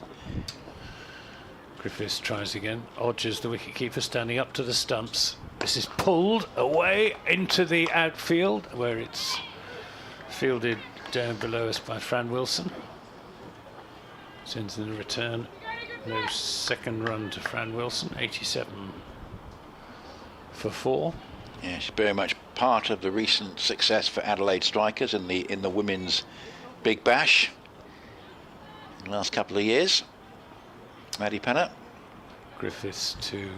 Griffiths tries again. Odgers, the wicketkeeper, standing up to the stumps. This is pulled away into the outfield, where it's fielded down below us by Fran Wilson. Sends in a return. No second run to Fran Wilson. 87 for 4. Yeah, she's very much part of the recent success for Adelaide strikers in the women's Big Bash in the last couple of years. Maddie Penner. Griffiths to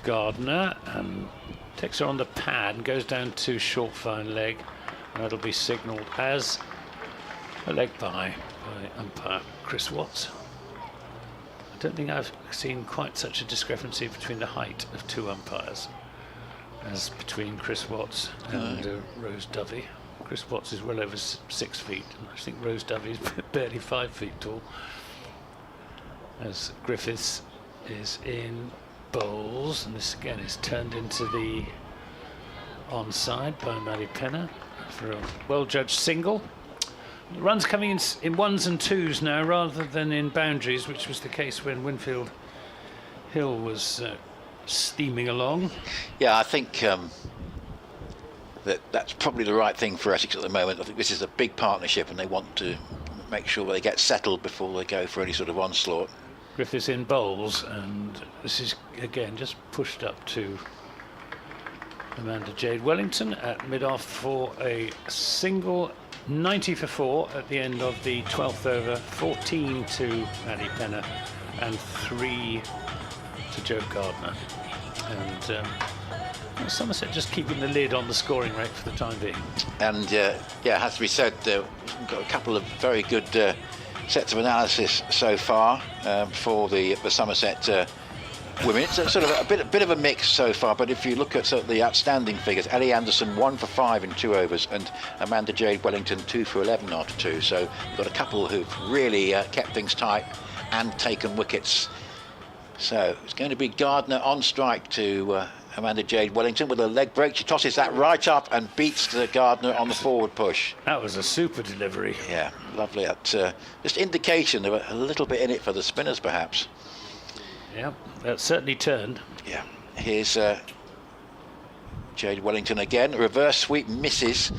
Gardner and takes her on the pad and goes down to short fine leg, and that'll be signalled as a leg by umpire Chris Watts. I don't think I've seen quite such a discrepancy between the height of 2 umpires as between Chris Watts and Rose Dovey. Chris Watts is well over 6 feet, and I think Rose Dovey is barely 5 feet tall. As Griffiths is in bowls, and this again is turned into the onside by Maddie Penner for a well-judged single. The runs coming in 1s and 2s now rather than in boundaries, which was the case when Winfield Hill was steaming along. Yeah, I think that's probably the right thing for Essex at the moment. I think this is a big partnership, and they want to make sure they get settled before they go for any sort of onslaught. Griffiths in bowls, and this is again just pushed up to Amanda Jade Wellington at mid-off for a single. 90 for 4 at the end of the 12th over. 14 to Maddie Penner and 3 to Jo Gardner. And Somerset just keeping the lid on the scoring rate for the time being. And yeah, it has to be said, we've got a couple of very good sets of analysis so far for the Somerset women. It's sort of a bit of a mix so far, but if you look at the outstanding figures, Ellie Anderson 1 for 5 in 2 overs, and Amanda Jade Wellington 2 for 11 after 2. So we've got a couple who've really kept things tight and taken wickets So it's going to be Gardner on strike to Amanda Jade Wellington with a leg break. She tosses that right up and beats the Gardner on the forward push. That was a super delivery. Yeah, lovely. That just indication of a little bit in it for the spinners, perhaps. Yeah, that certainly turned. Yeah. Here's Jade Wellington again. Reverse sweep misses.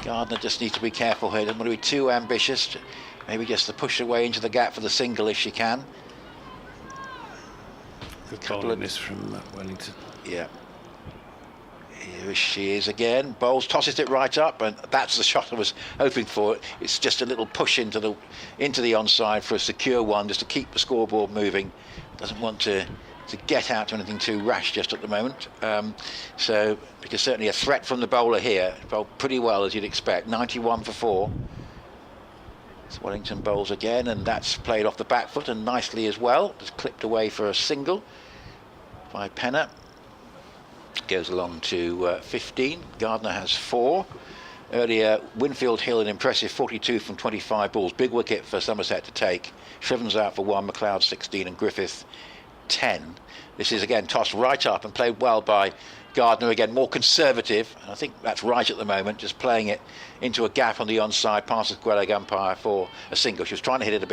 Gardner just needs to be careful here. Doesn't want to be too ambitious. Maybe just to push her way into the gap for the single if she can. Good bowling miss from Wellington. Yeah. Here she is again. Bowles tosses it right up, and that's the shot I was hoping for. It's just a little push into the onside for a secure one, just to keep the scoreboard moving. Doesn't want to get out to anything too rash just at the moment. So, because certainly a threat from the bowler here. Bowled pretty well, as you'd expect. 91 for 4. So Wellington bowls again, and that's played off the back foot and nicely as well. Just clipped away for a single by Penner. Goes along to 15. Gardner has 4. Earlier, Winfield Hill an impressive 42 from 25 balls. Big wicket for Somerset to take. Shriven's out for 1, McLeod 16 and Griffith 10. This is again tossed right up and played well by Gardner, again more conservative, and I think that's right at the moment, just playing it into a gap on the onside past the Square leg umpire for a single. She was trying to hit it a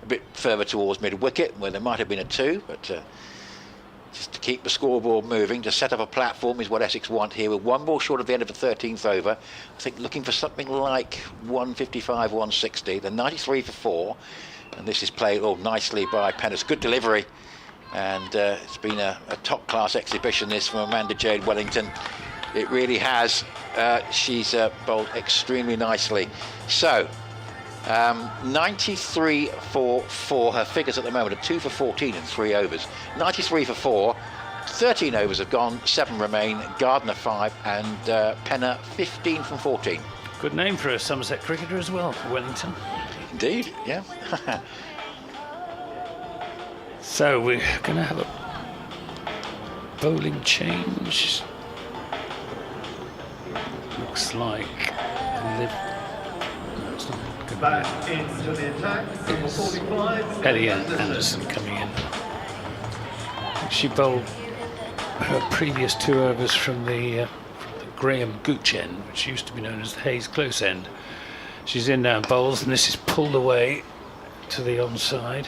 bit further towards mid wicket where there might have been a 2, but just to keep the scoreboard moving, to set up a platform is what Essex want here, with 1 ball short of the end of the 13th over. I think looking for something like 155, 160. They're 93 for 4, and this is played nicely by Pennis. Good delivery, and it's been a top-class exhibition this from Amanda Jade Wellington. It really has. She's bowled extremely nicely. So 93 for 4. Her figures at the moment are 2 for 14 in 3 overs. 93 for 4. 13 overs have gone, 7 remain. Gardner 5 and Penner 15 from 14. Good name for a Somerset cricketer as well, Wellington. Indeed, yeah. So we're going to have a bowling change. Looks like Back into the attack, number 45. Ellie Anderson coming in. She bowled her previous 2 overs from the Graham Gooch end, which used to be known as the Hayes Close end. She's in now, bowls, and this is pulled away to the onside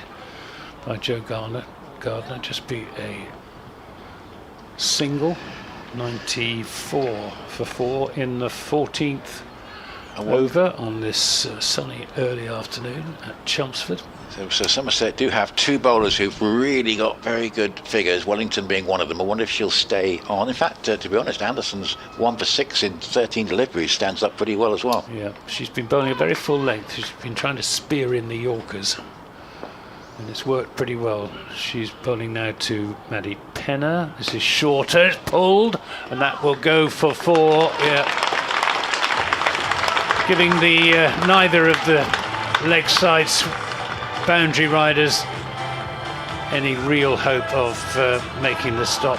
by Joe Gardner. Gardner just beat a single. 94 for 4 in the 14th over on this sunny early afternoon at Chelmsford. So Somerset do have 2 bowlers who've really got very good figures, Wellington being one of them. I wonder if she'll stay on. In fact, to be honest, Anderson's 1 for 6 in 13 deliveries, stands up pretty well as well. Yeah, she's been bowling a very full length. She's been trying to spear in the Yorkers, and it's worked pretty well. She's bowling now to Maddie Penner. This is shorter, it's pulled, and that will go for 4. Yeah, giving the neither of the leg sides boundary riders any real hope of making the stop.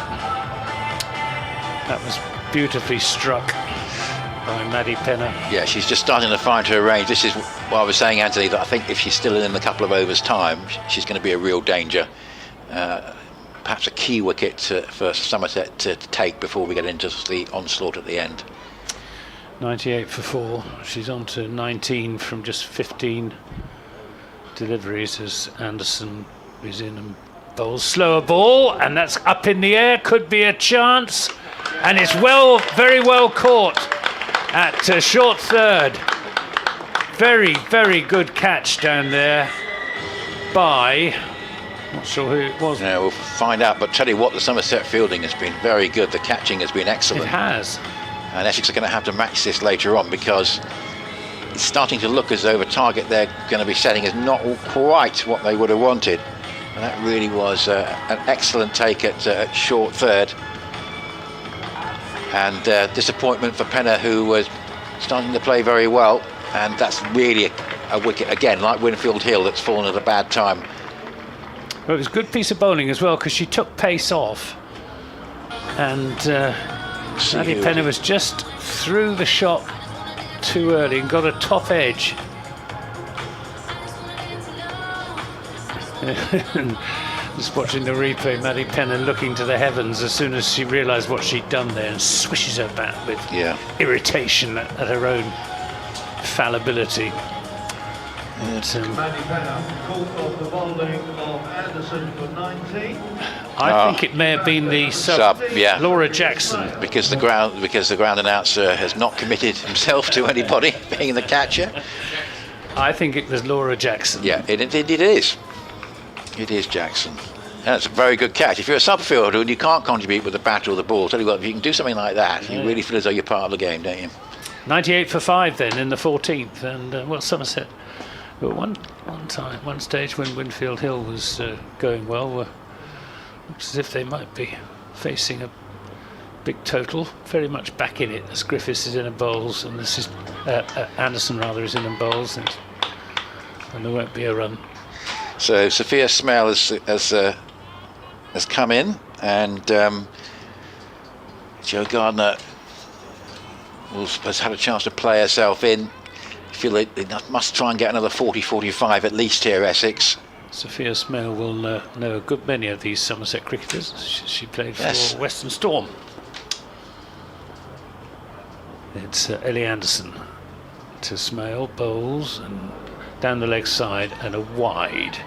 That was beautifully struck by Maddie Penner. Yeah, she's just starting to find her range. This is what I was saying, Anthony, that I think if she's still in a couple of overs' time, she's going to be a real danger. Perhaps a key wicket for Somerset to take before we get into the onslaught at the end. 98 for 4. She's on to 19 from just 15 deliveries as Anderson is in and bowls slower ball, and that's up in the air, could be a chance, and it's very well caught at short third. Very, very good catch down there by, not sure who it was. Yeah, we'll find out, but tell you what, the Somerset fielding has been very good. The catching has been excellent. It has. And Essex are going to have to match this later on, because it's starting to look as though the target they're going to be setting is not quite what they would have wanted. And that really was an excellent take at short third. And disappointment for Penner, who was starting to play very well. And that's really a wicket, again, like Winfield Hill, that's fallen at a bad time. Well, it was a good piece of bowling as well, because she took pace off. And Maddie Penner was just through the shot too early and got a top edge. Just watching the replay, Maddie Pennon looking to the heavens as soon as she realised what she'd done there, and swishes her bat with irritation at her own fallibility. Maddie Pennon called off the bowling of Anderson for 19. I think it may have been the sub, Laura Jackson, because the ground announcer has not committed himself to anybody being the catcher. I think it was Laura Jackson. Yeah, it is. It is Jackson. That's a very good catch. If you're a subfielder and you can't contribute with the bat or the ball, tell you what, if you can do something like that, you really feel as though you're part of the game, don't you? 98 for 5 then in the 14th, and Somerset. But one stage when Winfield Hill was going well, looks as if they might be facing a big total, very much back in it as Griffiths is in a bowls, and this is Anderson rather is in a bowls, and there won't be a run. So Sophia Smell has come in, and Jo Gardner has had a chance to play herself in. I feel they must try and get another 40-45 at least here, Essex. Sophia Smale will know a good many of these Somerset cricketers. She played for Western Storm. It's Ellie Anderson to Smale, bowls, and down the leg side and a wide.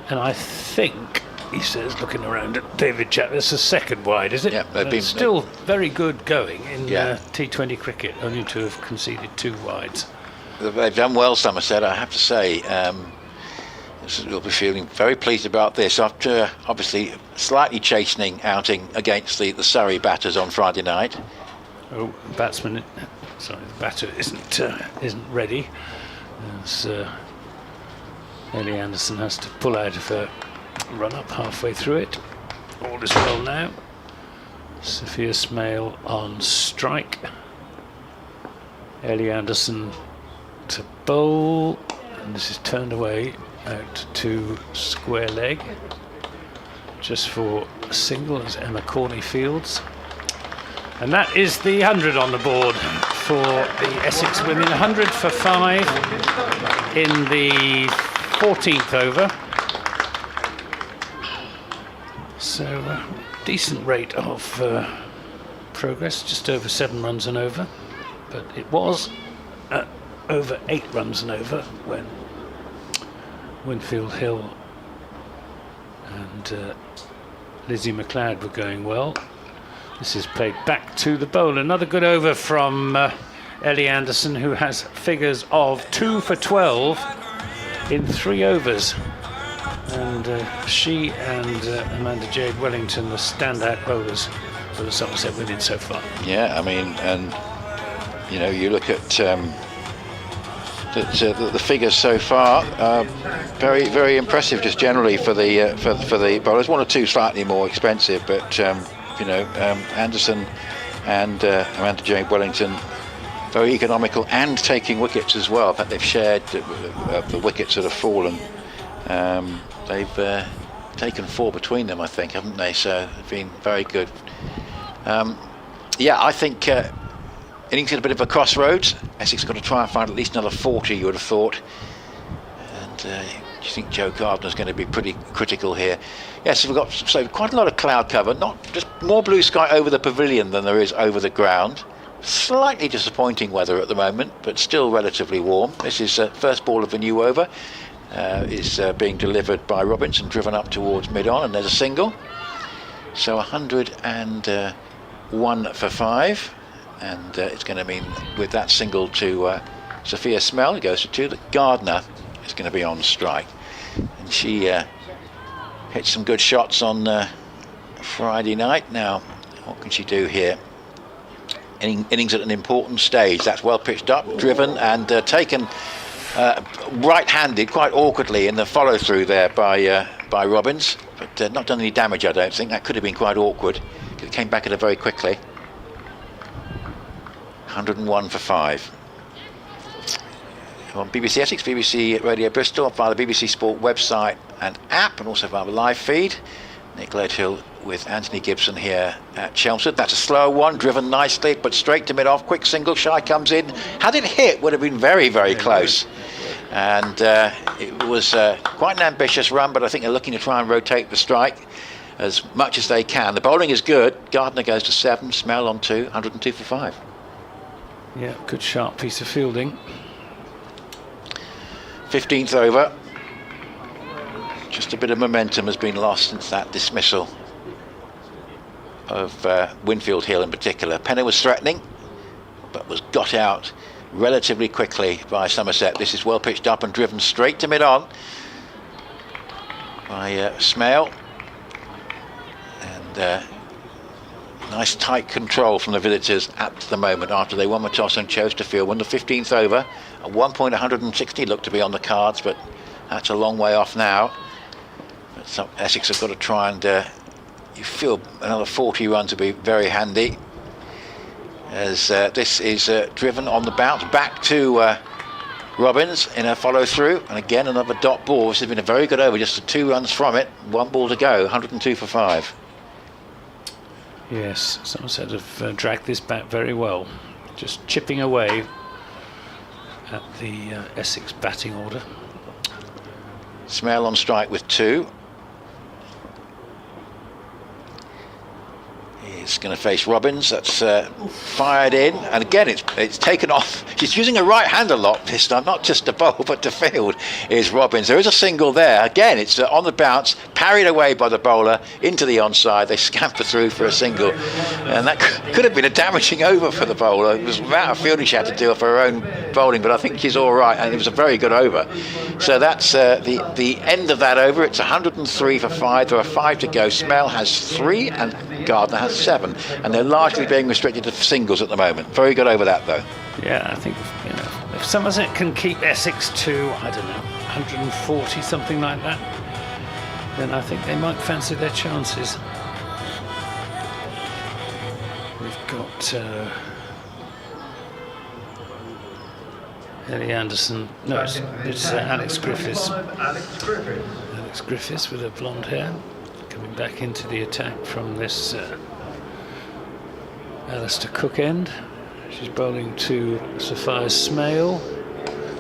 And I think, he says, looking around at David Chapman, it's a second wide, is it? Yeah, they've been still very good going in T20 cricket, only to have conceded 2 wides. They've done well, Somerset, I have to say. We'll be feeling very pleased about this after obviously slightly chastening outing against the Surrey batters on Friday night. Oh, the batter isn't ready. As Ellie Anderson has to pull out of her run up halfway through it. All is well now. Sophia Smale on strike. Ellie Anderson to bowl, and this is turned away out to square leg just for a single as Emma Corney fields, and that is the 100 on the board for the Essex women. 100 for 5 in the 14th over, so decent rate of progress, just over 7 runs and over, but it was over 8 runs and over when Winfield Hill and Lizzie McLeod were going well. This is played back to the bowl. Another good over from Ellie Anderson, who has figures of 2 for 12 in 3 overs. And she and Amanda Jade Wellington, the standout bowlers for the Somerset women so far. Yeah, I mean, and you know, you look at the figures so far, very, very impressive just generally for the bowlers. 1 or 2 slightly more expensive, but Anderson and Amanda Jane Wellington very economical and taking wickets as well. In fact, they've shared the wickets that have fallen. They've taken 4 between them, I think, haven't they? So they've been very good. I think Innings at a bit of a crossroads. Essex got to try and find at least another 40, you would have thought. And do you think Jo Gardner's going to be pretty critical here? Yes, we've got quite a lot of cloud cover, not just more blue sky over the pavilion than there is over the ground. Slightly disappointing weather at the moment, but still relatively warm. This is first ball of the new over. Is being delivered by Robinson, driven up towards mid-on, and there's a single. So 101 for 5. And it's going to mean with that single to Sophia Smell, it goes to 2, that Gardner is going to be on strike. And she hit some good shots on Friday night. Now, what can she do here? Innings at an important stage. That's well pitched up, driven and taken right-handed quite awkwardly in the follow-through there by Robbins. But not done any damage, I don't think. That could have been quite awkward. It came back at her very quickly. 101 for 5. On BBC Essex, BBC Radio Bristol, via the BBC Sport website and app, and also via the live feed. Nick Leadhill with Anthony Gibson here at Chelmsford. That's a slow one, driven nicely, but straight to mid-off. Quick single, Shy comes in. Had it hit, would have been very, very close. And it was quite an ambitious run, but I think they're looking to try and rotate the strike as much as they can. The bowling is good. Gardner goes to 7, Smell on 2, 102 for 5. Yeah, good sharp piece of fielding. 15th over. Just a bit of momentum has been lost since that dismissal of Winfield Hill in particular. Penner was threatening, but was got out relatively quickly by Somerset. This is well pitched up and driven straight to mid-on by Smale. And nice tight control from the visitors at the moment after they won the toss and chose to field. Won the 15th over. At one point 160 looked to be on the cards, but that's a long way off now. But Essex have got to try and you feel another 40 runs would be very handy, as this is driven on the bounce back to Robbins in a follow through, and again another dot ball. This has been a very good over, just 2 runs from it, 1 ball to go, 102 for 5. Yes, Somerset have dragged this back very well, just chipping away at the Essex batting order. Smell on strike with 2. He's going to face Robbins. That's fired in, and again it's taken off. He's using a right hand a lot this time, not just to bowl but to field is Robbins. There is a single there. Again, it's on the bounce, parried away by the bowler into the onside. They scamper through for a single, and that could have been a damaging over for the bowler. It was the amount of fielding she had to do for her own bowling, but I think she's all right, and it was a very good over. So that's the end of that over. It's 103 for 5. There are 5 to go. Smell has 3 and Gardner has 7, and they're largely being restricted to singles at the moment. Very good over that though. Yeah, I think if Somerset can keep Essex to, I don't know, 140, something like that, then I think they might fancy their chances. We've got Ellie Anderson. No, it's Alex Griffiths. Alex Griffiths with her blonde hair, coming back into the attack from this Alistair Cook end. She's bowling to Sophia Smale,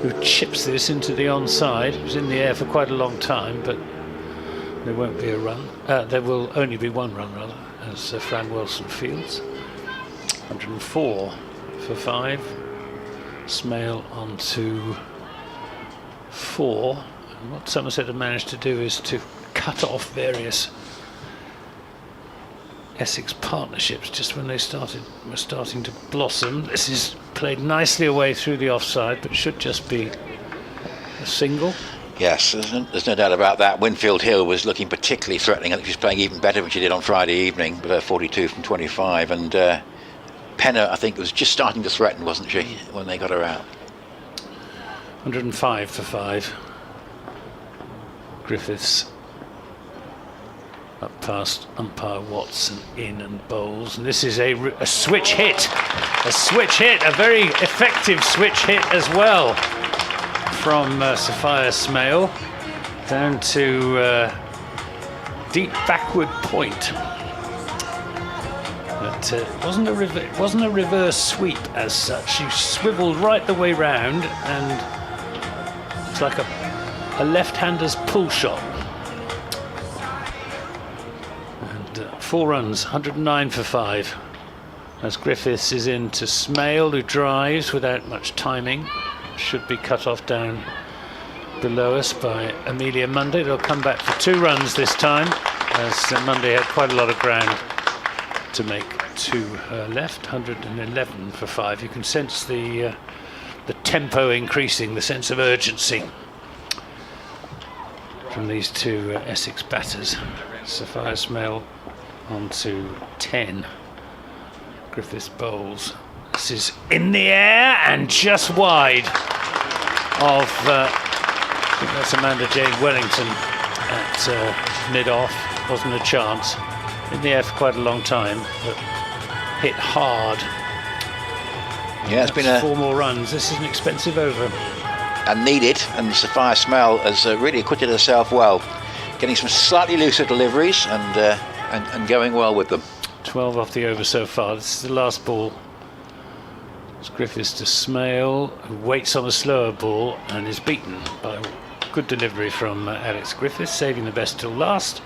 who chips this into the onside. It was in the air for quite a long time, but there won't be a run. There will only be 1 run, rather, as Fran Wilson fields. 104 for 5. Smale on to 4. And what Somerset have managed to do is to cut off various Essex partnerships just when they were starting to blossom. This is played nicely away through the offside, but should just be a single. Yes, there's no doubt about that. Winfield Hill was looking particularly threatening. I think she's playing even better than she did on Friday evening with her 42 from 25, and Penner, I think, was just starting to threaten, wasn't she, when they got her out. 105 for 5. Griffiths up past umpire Watson, in and bowls, and this is a switch hit, a very effective switch hit as well from Sophia Smale down to deep backward point. But it wasn't a reverse sweep as such. She swiveled right the way round, and it's like a left-hander's pull shot. 4 runs, 109 for 5. As Griffiths is in to Smale, who drives without much timing. Should be cut off down below us by Amelia Munday. They'll come back for 2 runs this time, as Munday had quite a lot of ground to make to her left. 111 for 5. You can sense the tempo increasing, the sense of urgency from these 2 Essex batters. Sophia Smale on to 10. Griffiths bowls. This is in the air and just wide of I think that's Amanda Jane Wellington at mid-off. Wasn't a chance. In the air for quite a long time, but hit hard. Yeah, it's been 4 more runs. This is an expensive over. And needed, and Sophia Smale has really acquitted herself well, getting some slightly looser deliveries and going well with them. 12 off the over so far. This is the last ball It's Griffiths to Smale, who waits on a slower ball and is beaten by good delivery from Alex Griffiths, saving the best till last.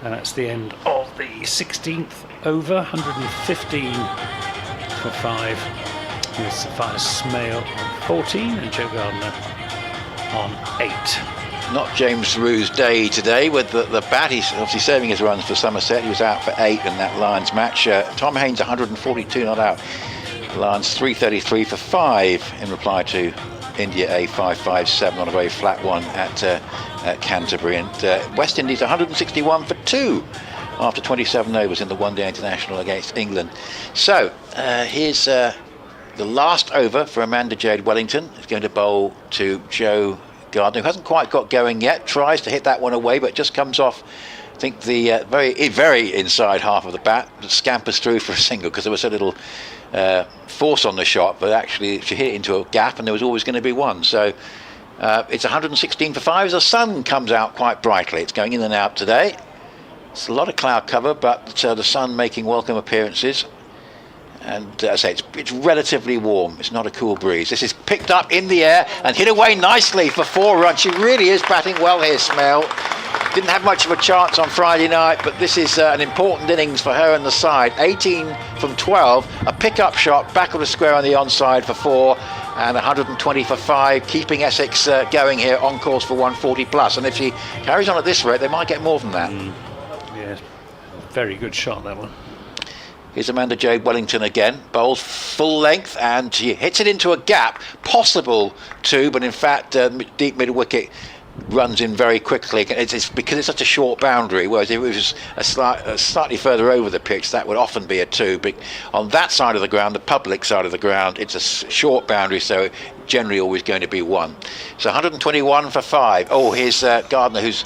And that's the end of the 16th over, 115 for 5, with Sophia Smale on 14 and Joe Gardner on 8. Not James Rue's day today with the bat. He's obviously saving his runs for Somerset. He was out for 8 in that Lions match. Tom Haynes 142 not out. Lions 333 for 5 in reply to India A 557 on a very flat one at Canterbury. And West Indies 161 for 2 after 27 overs in the one-day international against England. So here's the last over for Amanda Jade Wellington. Is going to bowl to Joe Gardner, who hasn't quite got going yet. Tries to hit that one away, but just comes off, I think, the very inside half of the bat. Scampers through for a single because there was a little force on the shot, but actually she hit it into a gap and there was always going to be one. So it's 116 for 5 as the sun comes out quite brightly. It's going in and out today. It's a lot of cloud cover, but the sun making welcome appearances. And as I say, it's relatively warm. It's not a cool breeze. This is picked up in the air and hit away nicely for 4 runs. She really is batting well here, Smale. Didn't have much of a chance on Friday night, but this is an important innings for her and the side. 18 from 12, a pick-up shot, back of the square on the onside for 4, and 120 for 5, keeping Essex going here on course for 140 plus. And if she carries on at this rate, they might get more than that. Yeah, very good shot, that one. Here's Amanda Jade Wellington again, bowls full length and she hits it into a gap, possible 2, but in fact deep mid wicket runs in very quickly. It's because it's such a short boundary, whereas if it was slightly further over the pitch, that would often be a 2. But on that side of the ground, the public side of the ground, it's a short boundary, so generally always going to be 1. So 121 for 5. Oh, here's Gardner, who's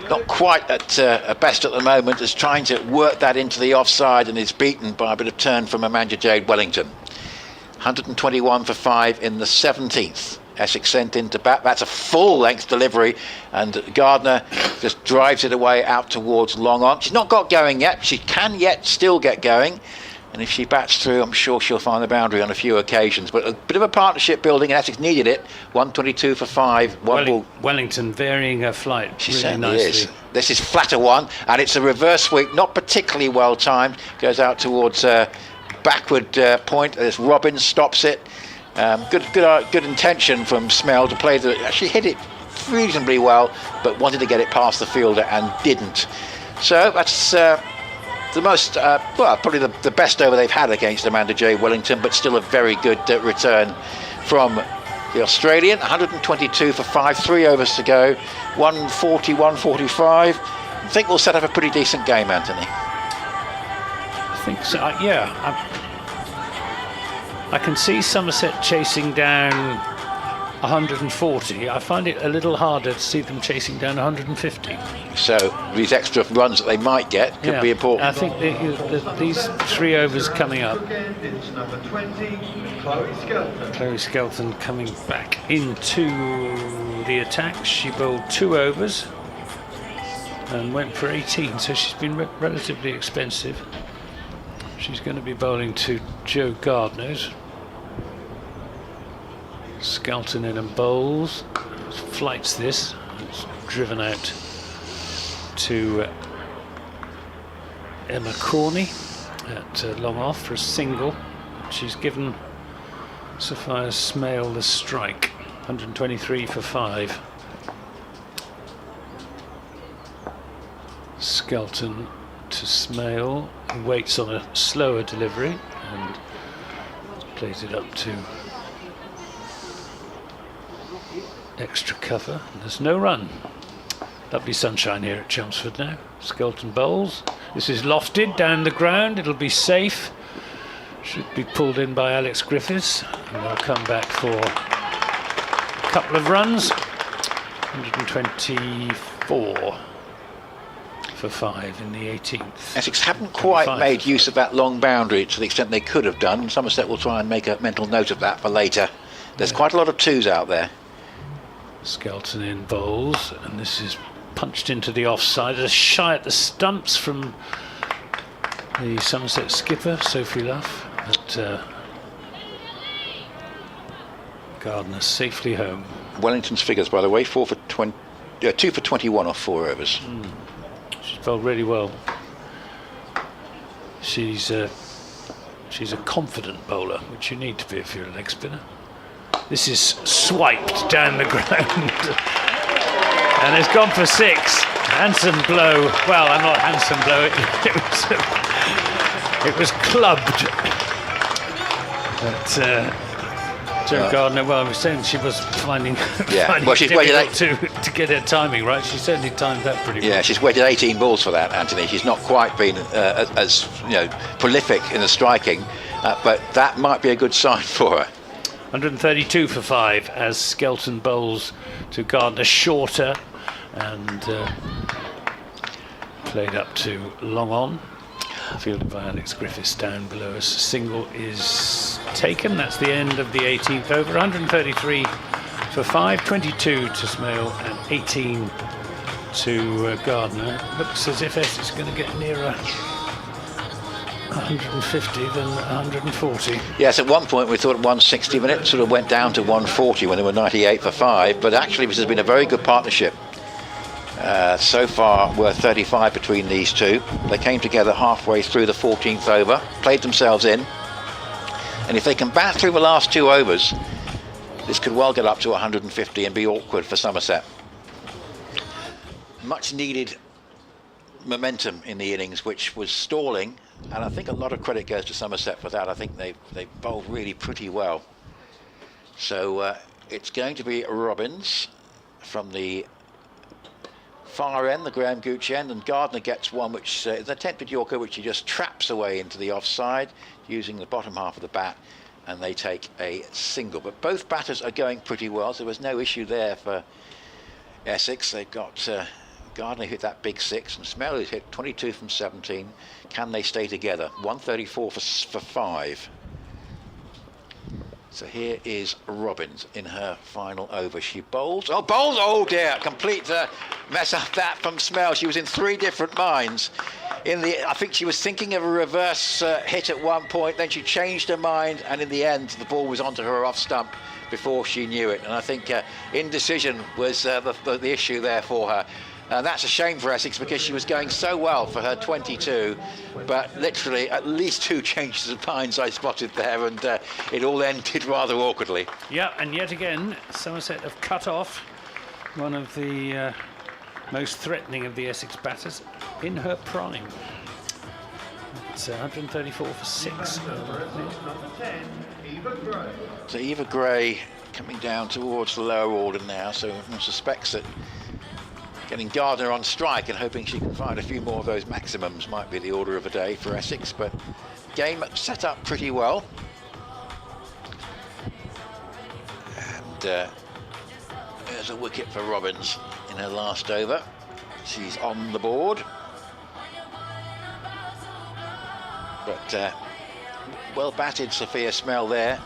not quite at best at the moment, is trying to work that into the offside and is beaten by a bit of turn from Amanda Jade Wellington. 121 for 5 in the 17th. Essex sent into bat. That's a full length delivery and Gardner just drives it away out towards long on. She's not got going yet. She can yet still get going, and if she bats through, I'm sure she'll find the boundary on a few occasions. But a bit of a partnership building, and Essex needed it. 122 for 5. Wellington varying her flight. She really certainly nicely. is. This is flatter one, and it's a reverse sweep, not particularly well timed. Goes out towards backward point as Robbins stops it. Good intention from Smale to play. She hit it reasonably well, but wanted to get it past the fielder and didn't. So that's the most, probably the best over they've had against Amanda Jade Wellington, but still a very good return from the Australian. 122 for 5, 3 overs to go, 140, 145. I think we'll set up a pretty decent game, Anthony. I think so. Yeah. I can see Somerset chasing down 140. I find it a little harder to see them chasing down 150. So these extra runs that they might get could be important. I think these 3 overs coming up. Chloe Skelton coming back into the attack. She bowled 2 overs and went for 18, so she's been relatively expensive. She's going to be bowling to Joe Gardner. Skelton in and bowls, flights this, it's driven out to Emma Corney at long off for a single. She's given Sophia Smale the strike. 123 for 5. Skelton to Smale, who waits on a slower delivery and plays it up to extra cover. There's no run. Lovely sunshine here at Chelmsford now. Skelton bowls. This is lofted down the ground. It'll be safe. Should be pulled in by Alex Griffiths, and they'll come back for a couple of runs. 124 for 5 in the 18th. Essex haven't quite made use of that long boundary to the extent they could have done. Somerset will try and make a mental note of that for later. There's quite a lot of 2s out there. Skelton in bowls, and this is punched into the offside. There's a shy at the stumps from the Somerset skipper, Sophie Luff, but Gardner safely home. Wellington's figures, by the way, 2 for 21 off 4 overs. She's bowled really well. She's a confident bowler, which you need to be if you're a leg spinner. This is swiped down the ground. And it's gone for 6. Handsome blow. Well, I'm not handsome blow. It was clubbed. But Jo Gardner, well, I was saying she was finding well, she's difficult to get her timing right. She certainly timed that pretty well. Yeah, she's waited 18 balls for that, Anthony. She's not quite been as prolific in the striking, but that might be a good sign for her. 132 for 5 as Skelton bowls to Gardner shorter and played up to long on. Fielded by Alex Griffiths down below us. Single is taken. That's the end of the 18th over. 133 for 5, 22 to Smale and 18 to Gardner. Looks as if Essex is going to get nearer 150 than 140. Yes, at one point we thought 160 minutes sort of went down to 140 when they were 98 for 5, but actually this has been a very good partnership. So far we're 35 between these two. They came together halfway through the 14th over, played themselves in, and if they can bat through the last 2 overs, this could well get up to 150 and be awkward for Somerset. Much needed momentum in the innings, which was stalling, and I think a lot of credit goes to Somerset for that. I think they bowled really pretty well. So it's going to be Robbins from the far end, the Graham Gooch end, and Gardner gets one which is an attempted Yorker which he just traps away into the offside using the bottom half of the bat, and they take a single. But both batters are going pretty well, so there was no issue there for Essex. They've got Gardner hit that big 6 and Smell has hit 22 from 17. Can they stay together? 134 for 5. So here is Robbins in her final over. She bowls. Oh dear, complete mess up that from Smell. She was in 3 different minds. I think she was thinking of a reverse hit at one point, then she changed her mind, and in the end the ball was onto her off stump before she knew it. And I think indecision was the issue there for her. That's a shame for Essex because she was going so well for her 22, but literally at least 2 changes of minds I spotted there, and it all ended rather awkwardly. Yeah, and yet again Somerset have cut off one of the most threatening of the Essex batters in her prime. It's 134 for 6. So Eva Gray coming down towards the lower order now, so one suspects that getting Gardner on strike and hoping she can find a few more of those maximums might be the order of the day for Essex, but game set up pretty well. And there's a wicket for Robbins in her last over. She's on the board. But well batted Sophia Smell there.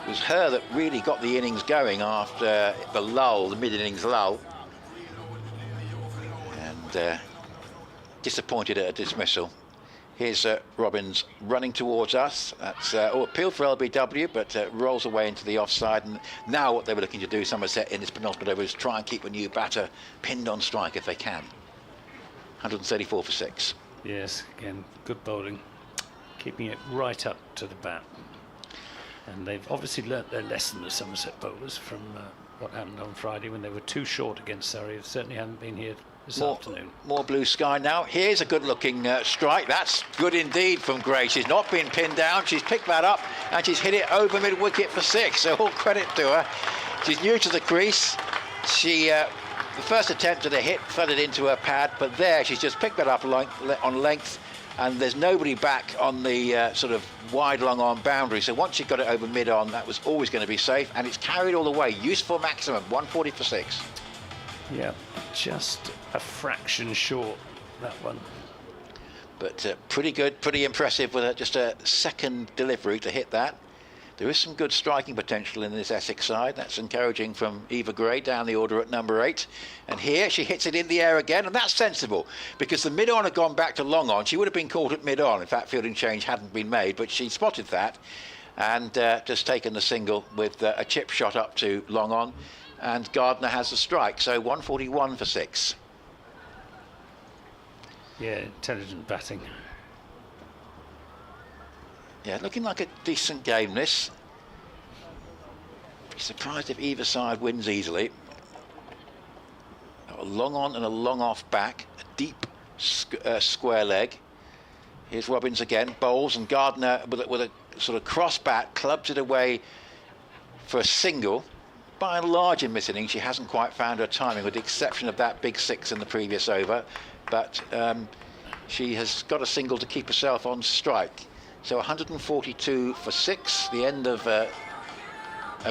It was her that really got the innings going after the lull, the mid-innings lull. Disappointed at a dismissal. Here's Robbins running towards us. That's appeal for LBW, but rolls away into the offside. And now what they were looking to do, Somerset, in this penultimate over, is try and keep a new batter pinned on strike if they can. 134 for 6. Yes, again, good bowling, keeping it right up to the bat. And they've obviously learnt their lesson, the Somerset bowlers, from what happened on Friday when they were too short against Surrey. They certainly haven't been here this afternoon. More blue sky now. Here's a good-looking strike. That's good indeed from Gray. She's not been pinned down. She's picked that up and she's hit it over mid-wicket for 6. So all credit to her. She's new to the crease. She, the first attempt at a hit thudded into her pad, but there she's just picked that up on length, and there's nobody back on the sort of wide long-on boundary. So once she got it over mid-on, that was always going to be safe, and it's carried all the way. Useful maximum, 140 for 6. Yeah, just a fraction short, that one. But pretty good, pretty impressive with just a second delivery to hit that. There is some good striking potential in this Essex side. That's encouraging from Eva Gray down the order at number 8. And here she hits it in the air again, and that's sensible because the mid-on had gone back to long on. She would have been caught at mid-on. In fact, fielding change hadn't been made, but she spotted that. and just taken the single with a chip shot up to long on, and Gardner has the strike. So 141 for 6. Yeah, intelligent batting. Yeah, looking like a decent game, this. Be surprised if either side wins easily. A long on and a long off back, a deep square leg. Here's Robbins again, bowls, and Gardner with a sort of cross bat clubs it away for a single. By and large in this innings, she hasn't quite found her timing, with the exception of that big 6 in the previous over. But she has got a single to keep herself on strike. So 142 for 6, the end of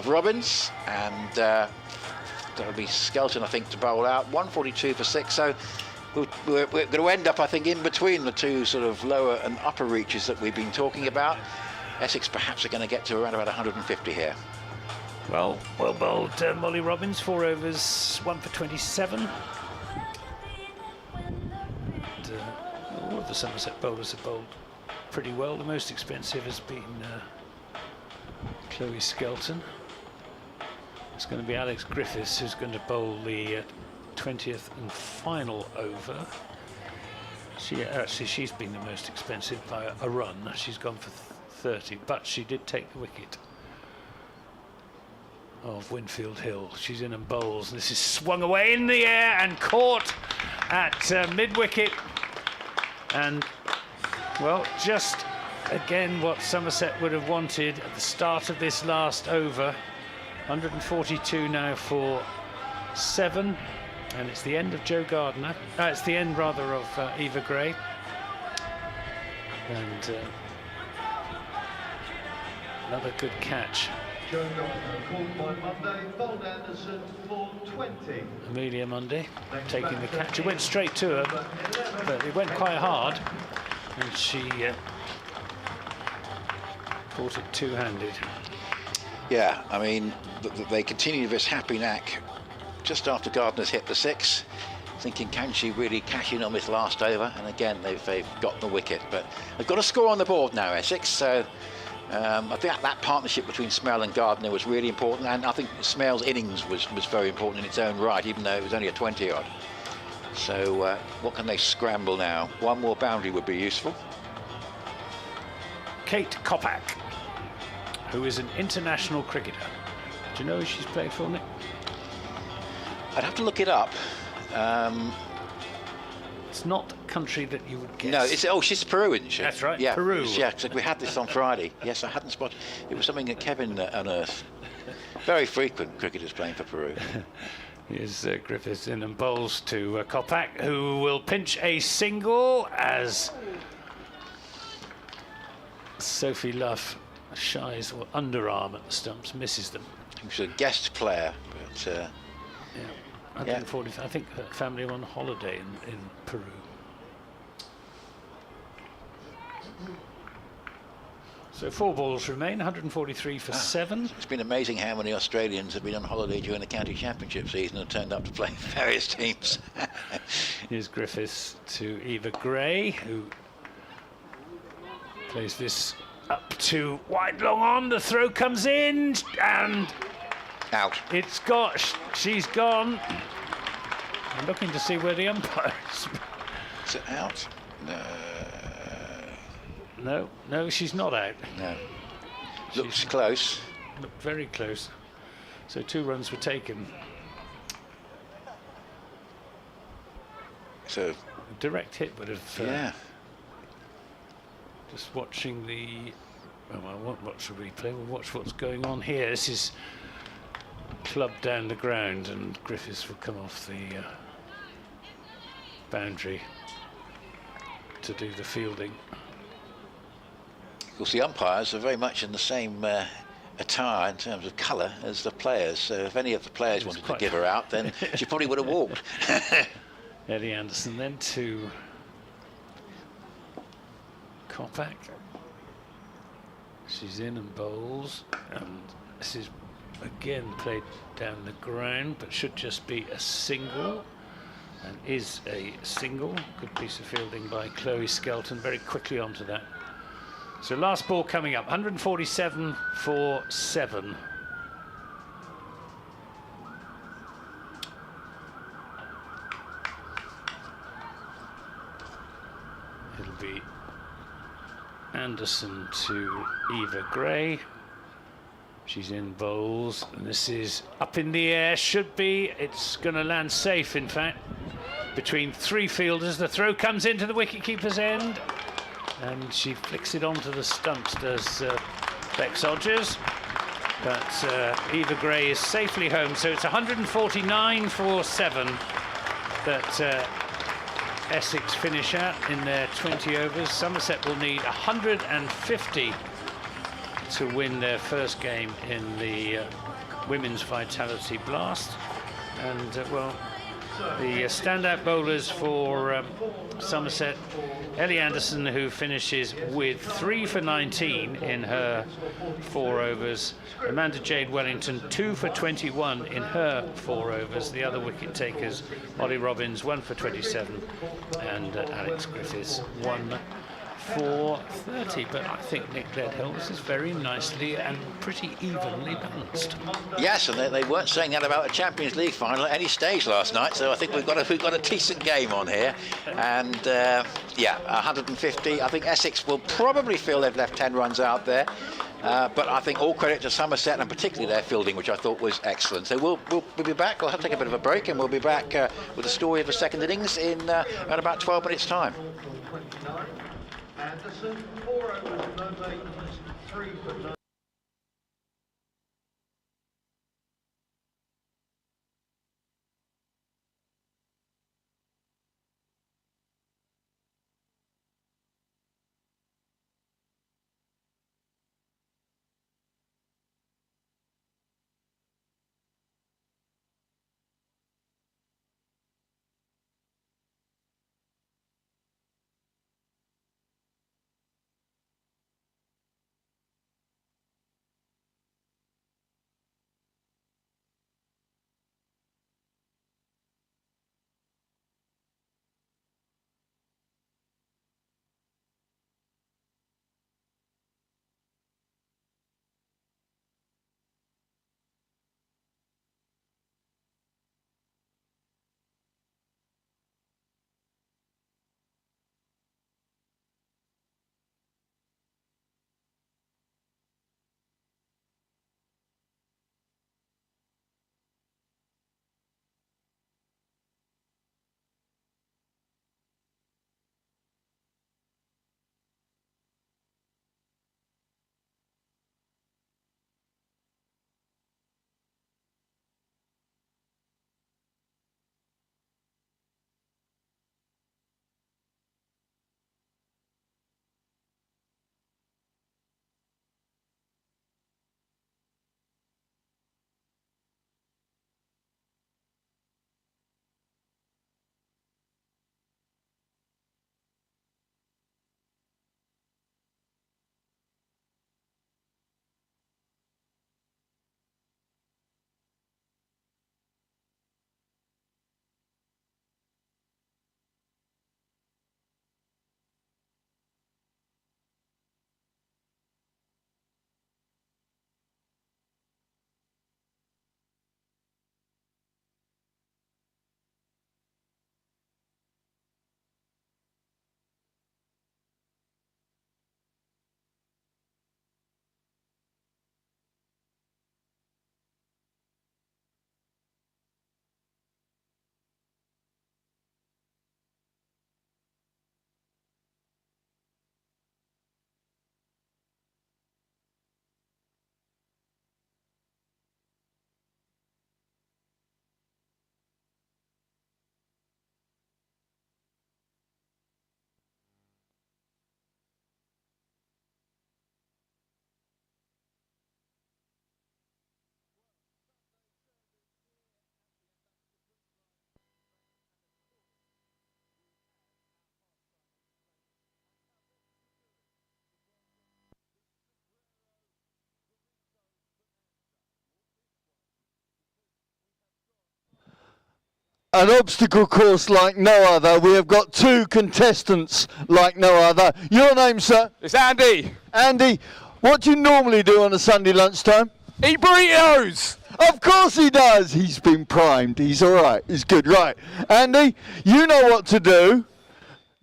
Robbins, and that'll be Skelton, I think, to bowl out. 142 for 6. So we're going to end up, I think, in between the two sort of lower and upper reaches that we've been talking about. Essex perhaps are going to get to around about 150 here. Well bowled, Molly Robbins. 4 overs, 1 for 27. All of the Somerset bowlers have bowled pretty well. The most expensive has been Chloe Skelton. It's going to be Alex Griffiths who's going to bowl the 20th and final over. She's been the most expensive by a run. She's gone for 30, but she did take the wicket of Winfield Hill. She's in and bowls. This is swung away in the air and caught at mid-wicket. And, well, just again what Somerset would have wanted at the start of this last over. 142 now for 7. And it's the end of Joe Gardner. It's the end, rather, of Eva Gray. And another good catch. Joe Gardner called by Monday, Bold Anderson for 20. Amelia Munday taking the catch. It went straight to her, but it went quite hard, and she caught it two-handed. Yeah, I mean, they continue this happy knack just after Gardner's hit the 6, thinking, can she really cash in on this last over? And again, they've got the wicket, but they've got a score on the board now, Essex. So I think that partnership between Smell and Gardner was really important, and I think Smell's innings was very important in its own right, even though it was only a 20-odd. So what can they scramble now? One more boundary would be useful. Kate Kopak, who is an international cricketer. Do you know who she's played for, Nick? I'd have to look it up. It's not a country that you would guess. No, she's a Peruvian, isn't she? That's right, yeah, Peru. Yeah, we had this on Friday. Yes, I hadn't spotted. It was something that Kevin unearthed. Very frequent cricketers playing for Peru. Here's Griffiths in and bowls to Kopak, who will pinch a single as Sophie Luff shies or underarm at the stumps, misses them. He was a guest player, but yeah. 140. I think her family are on holiday in Peru. So 4 balls remain, 143 for 7. It's been amazing how many Australians have been on holiday during the county championship season and turned up to play various teams. Here's Griffiths to Eva Gray, who plays this up to wide long on. The throw comes in and out. It's got. She's gone. I'm looking to see where the umpire is. Is it out? No, she's not out. No. Looks close. Looked very close. So 2 runs were taken. So a direct hit would have. Yeah. Just watching the. Oh, I won't watch the replay. We'll watch what's going on here. This is clubbed down the ground, and Griffiths will come off the boundary to do the fielding. Of course, the umpires are very much in the same attire in terms of colour as the players. So if any of the players wanted to give her out, then she probably would have walked. Eddie Anderson then to Kopak. She's in and bowls, and this is again played down the ground, but should just be a single, and is a single. Good piece of fielding by Chloe Skelton, very quickly onto that So last ball coming up, 147 for 7. It'll be Anderson to Eva Gray. She's in bowls, and this is up in the air, should be. It's going to land safe, in fact, between 3 fielders. The throw comes into the wicketkeeper's end, and she flicks it onto the stumps, does Bex Odgers. But Eva Gray is safely home, so it's 149 for 7 that Essex finish at in their 20 overs. Somerset will need 150 to win their first game in the Women's Vitality Blast. And, well, the standout bowlers for Somerset, Ellie Anderson, who finishes with 3 for 19 in her 4 overs. Amanda Jade Wellington, 2 for 21 in her 4 overs. The other wicket takers, Holly Robbins, 1 for 27, and Alex Griffiths, 1 for 30. But I think Nick Ledhill is very nicely and pretty evenly balanced. Yes, and they weren't saying that about a Champions League final at any stage last night, so I think we've got a decent game on here. And yeah, 150. I think Essex will probably feel they've left 10 runs out there, but I think all credit to Somerset, and particularly their fielding, which I thought was excellent. So we'll be back. We'll have to take a bit of a break, and we'll be back with the story of the second innings in around about 12 minutes time. Anderson, 4 overs, no maintenance, 3 for 9. An obstacle course like no other. We have got 2 contestants like no other. Your name, sir? It's Andy. Andy, what do you normally do on a Sunday lunchtime? Eat burritos! Of course he does. He's been primed. He's all right. He's good. Right. Andy, you know what to do.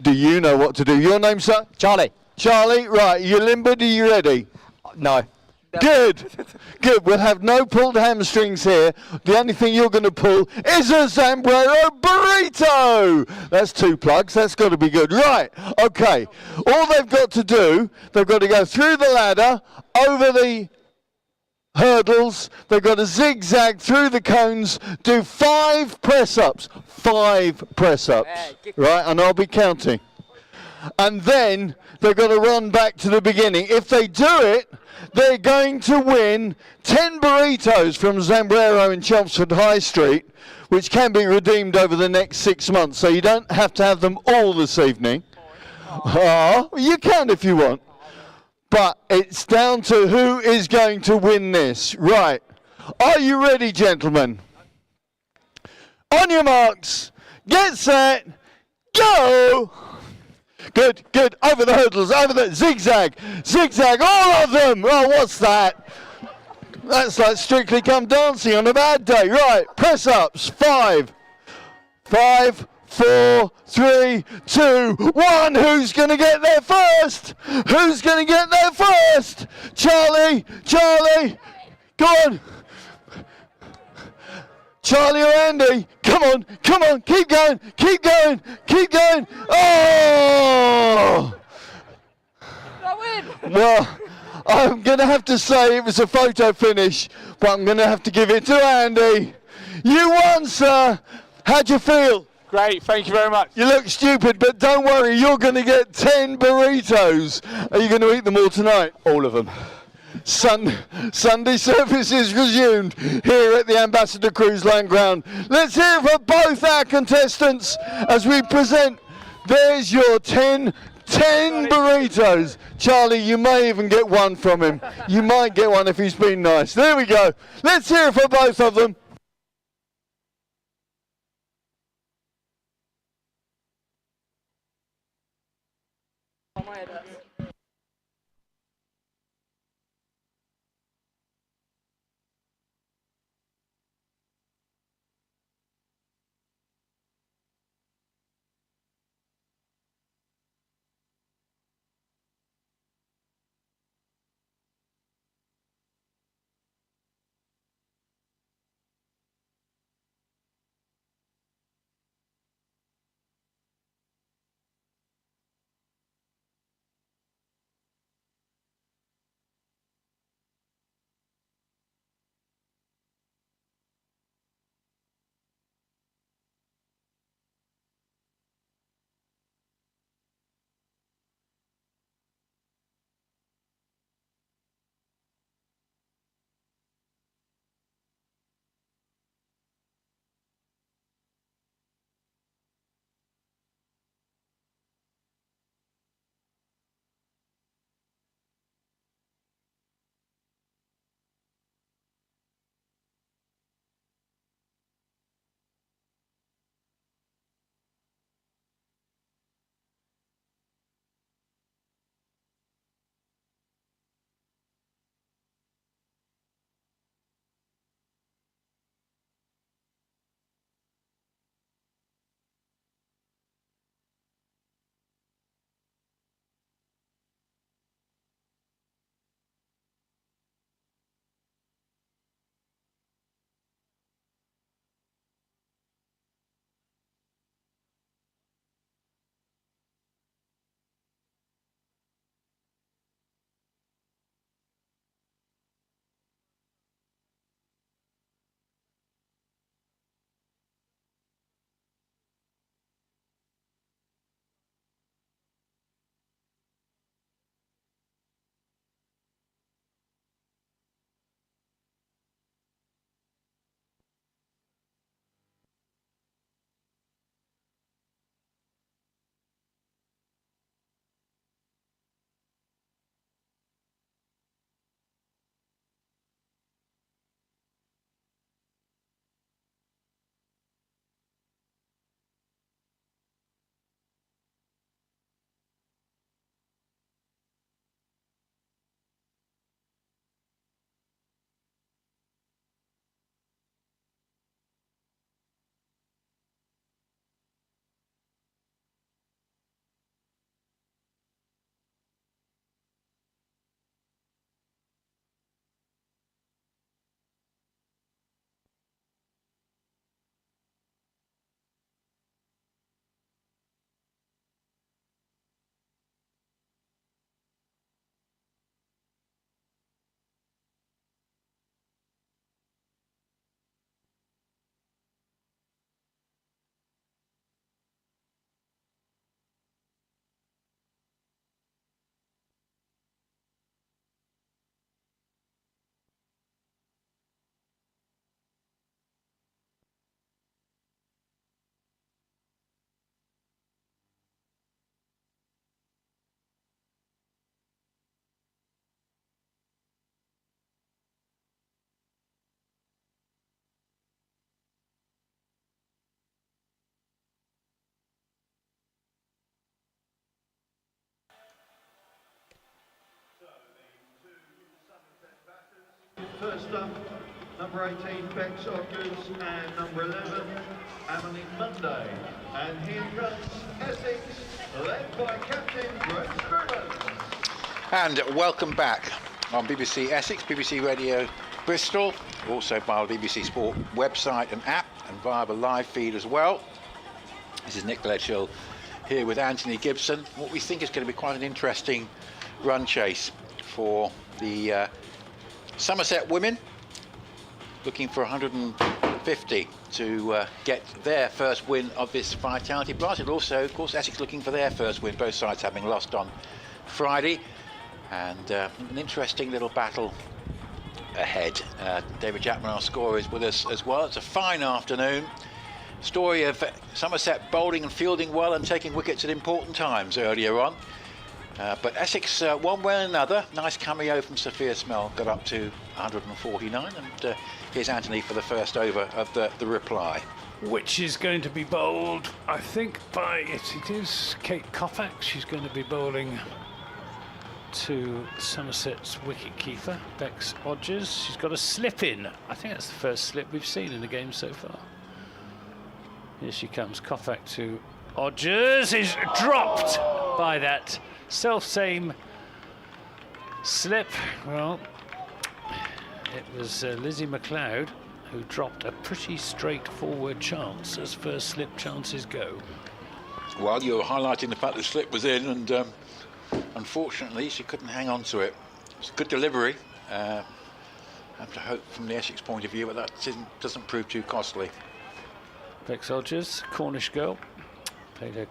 Do you know what to do? Your name, sir? Charlie. Charlie, right. You limbered? Are you ready? No. Good. Good. We'll have no pulled hamstrings here. The only thing you're going to pull is a Zambrero burrito. That's 2 plugs. That's got to be good. Right. Okay. All they've got to do, they've got to go through the ladder, over the hurdles. They've got to zigzag through the cones, do 5 press-ups. 5 press-ups. Right. And I'll be counting. And then they've got to run back to the beginning. If they do it, they're going to win 10 burritos from Zambrero in Chelmsford High Street, which can be redeemed over the next 6 months. So you don't have to have them all this evening. You can if you want. But it's down to who is going to win this. Right. Are you ready, gentlemen? On your marks, get set, go! Good, good. Over the hurdles, over the zigzag, zigzag, all of them. Oh, what's that? That's like Strictly Come Dancing on a bad day. Right, press ups. 5, 4, 3, 2, 1. Who's going to get there first? Who's going to get there first? Charlie, Charlie, go on. Charlie or Andy, come on, keep going, keep going, keep going. Oh! Well, I'm going to have to say it was a photo finish, but I'm going to have to give it to Andy. You won, sir. How'd you feel? Great, thank you very much. You look stupid, but don't worry, you're going to get 10 burritos. Are you going to eat them all tonight? All of them. Sunday service is resumed here at the Ambassador Cruise Line ground. Let's hear it for both our contestants as we present. There's your 10 burritos. Charlie, you may even get one from him. You might get one if he's been nice. There we go. Let's hear it for both of them. First up, number 18, Bex Odgers, and number 11, Emily Monday. And here comes Essex, led by Captain Greg Scriven. And welcome back on BBC Essex, BBC Radio Bristol, also via the BBC Sport website and app, and via the live feed as well. This is Nick Ledghill here with Anthony Gibson. What we think is going to be quite an interesting run chase for the Somerset women, looking for 150 to get their first win of this Vitality Blast. And also, of course, Essex looking for their first win, both sides having lost on Friday. And an interesting little battle ahead. David Jackman, our scorer, is with us as well. It's a fine afternoon. Story of Somerset bowling and fielding well and taking wickets at important times earlier on. But Essex, one way or another, nice cameo from Sophia Smell, got up to 149. And here's Anthony for the first over of the reply. Which is going to be bowled, I think, by, it is Kate Kopak. She's going to be bowling to Somerset's wicket-keeper, Bex Odgers. She's got a slip in. I think that's the first slip we've seen in the game so far. Here she comes, Kopak to Odgers, is dropped by that self-same slip. Well, it was Lizzie McLeod who dropped a pretty straightforward chance, as first slip chances go. Well, you're highlighting the fact the slip was in, and unfortunately, she couldn't hang on to it. It's a good delivery. Have to hope from the Essex point of view, but that doesn't prove too costly. Bex Odgers, Cornish girl, played her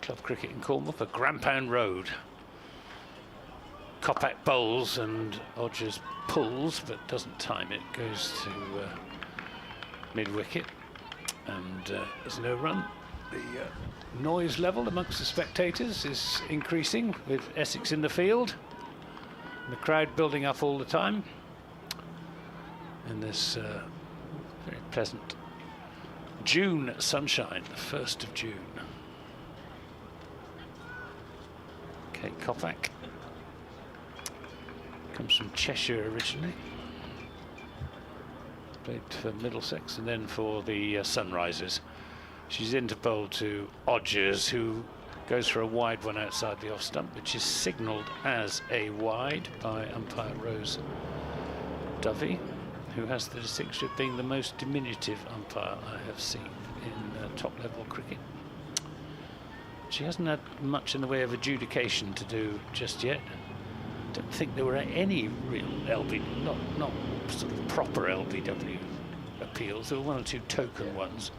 club cricket in Cornwall for Grampound Road. Kopak bowls and Odgers pulls, but doesn't time it. Goes to mid-wicket, and there's no run. The noise level amongst the spectators is increasing with Essex in the field. The crowd building up all the time. And this very pleasant June sunshine, the 1st of June. Kate Kopak comes from Cheshire originally. Played for Middlesex and then for the Sunrisers. She's in to bowl to Odgers, who goes for a wide one outside the off stump, which is signalled as a wide by umpire Rose Dovey, who has the distinction of being the most diminutive umpire I have seen in top-level cricket. She hasn't had much in the way of adjudication to do just yet. Don't think there were any real not sort of proper LBW appeals. There were one or two token ones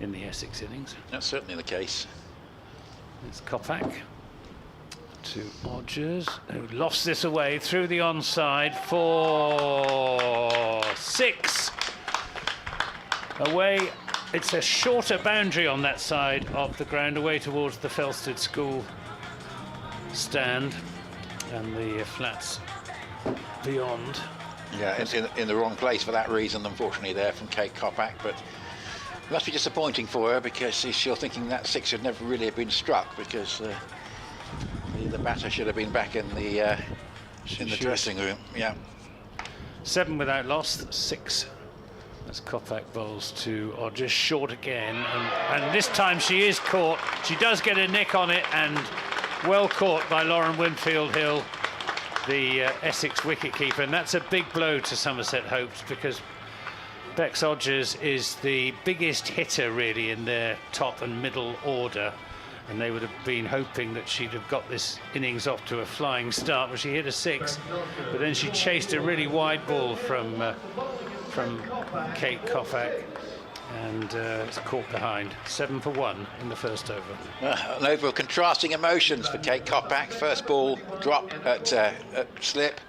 in the Essex innings. That's certainly the case. It's Kopak to Odgers, who lofts this away through the onside for 6. Away, it's a shorter boundary on that side of the ground, away towards the Felsted School stand and the flats beyond. Yeah, in the wrong place for that reason, unfortunately, there from Kate Kopak, but it must be disappointing for her, because she'll thinking that 6 should never really have been struck, because the batter should have been back in the dressing room. Yeah. 7 without loss, 6. As Kopak bowls to Odgers, short again, and this time she is caught. She does get a nick on it, and well caught by Lauren Winfield Hill, the Essex wicketkeeper, and that's a big blow to Somerset hopes, because Bex Odgers is the biggest hitter really in their top and middle order, and they would have been hoping that she'd have got this innings off to a flying start, where she hit a 6, but then she chased a really wide ball from Kate Kopak, and it's caught behind. 7 for 1 in the first over. An over of contrasting emotions for Kate Kopak. First ball drop at slip,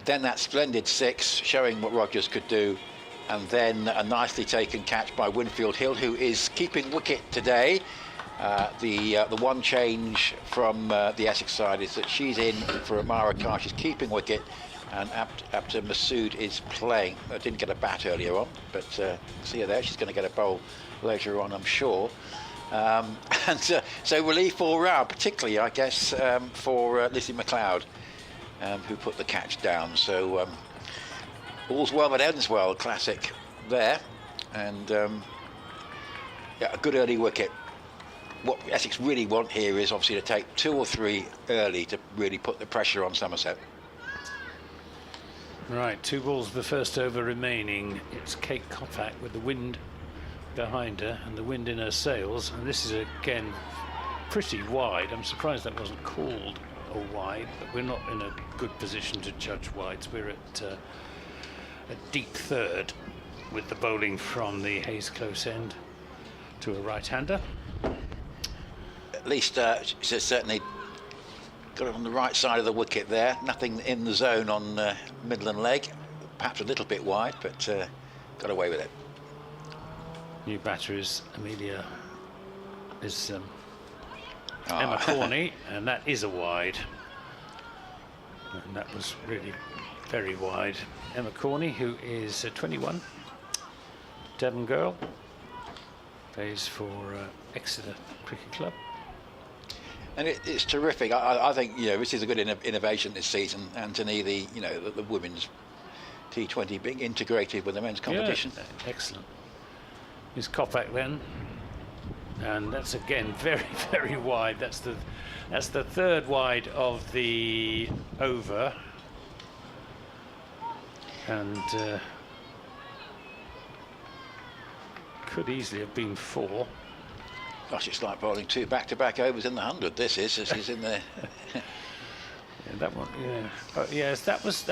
then that splendid 6 showing what Rogers could do, and then a nicely taken catch by Winfield Hill, who is keeping wicket today. The one change from the Essex side is that she's in for Amara Khan. She's keeping wicket, and Abta Masood is playing. Didn't get a bat earlier on, but see her there. She's going to get a bowl later on, I'm sure. And so relief all round, particularly, I guess, for Lizzie McLeod, who put the catch down. So All's well that ends well, classic there. And yeah, a good early wicket. What Essex really want here is obviously to take 2 or 3 early to really put the pressure on Somerset. Right, 2 balls the first over remaining. It's Kate Kopak with the wind behind her and the wind in her sails, and this is again pretty wide. I'm surprised that wasn't called a wide, but we're not in a good position to judge wides. We're at a deep third with the bowling from the Hayes close end to a right-hander. At least she's certainly got it on the right side of the wicket there. Nothing in the zone on Midland leg. Perhaps a little bit wide, but got away with it. New batter is Emma Corney, and that is a wide. And that was really very wide. Emma Corney, who is 21, Devon girl, plays for Exeter Cricket Club. And it's terrific. I think this is a good innovation this season, Anthony. The women's T20 being integrated with the men's competition. Yeah, excellent. Is Kopak then, and that's again very, very wide. That's the third wide of the over, and could easily have been 4. Gosh, it's like bowling 2 back-to-back overs in the 100. This is in there. Yeah, that one, yeah. Oh, yes, that was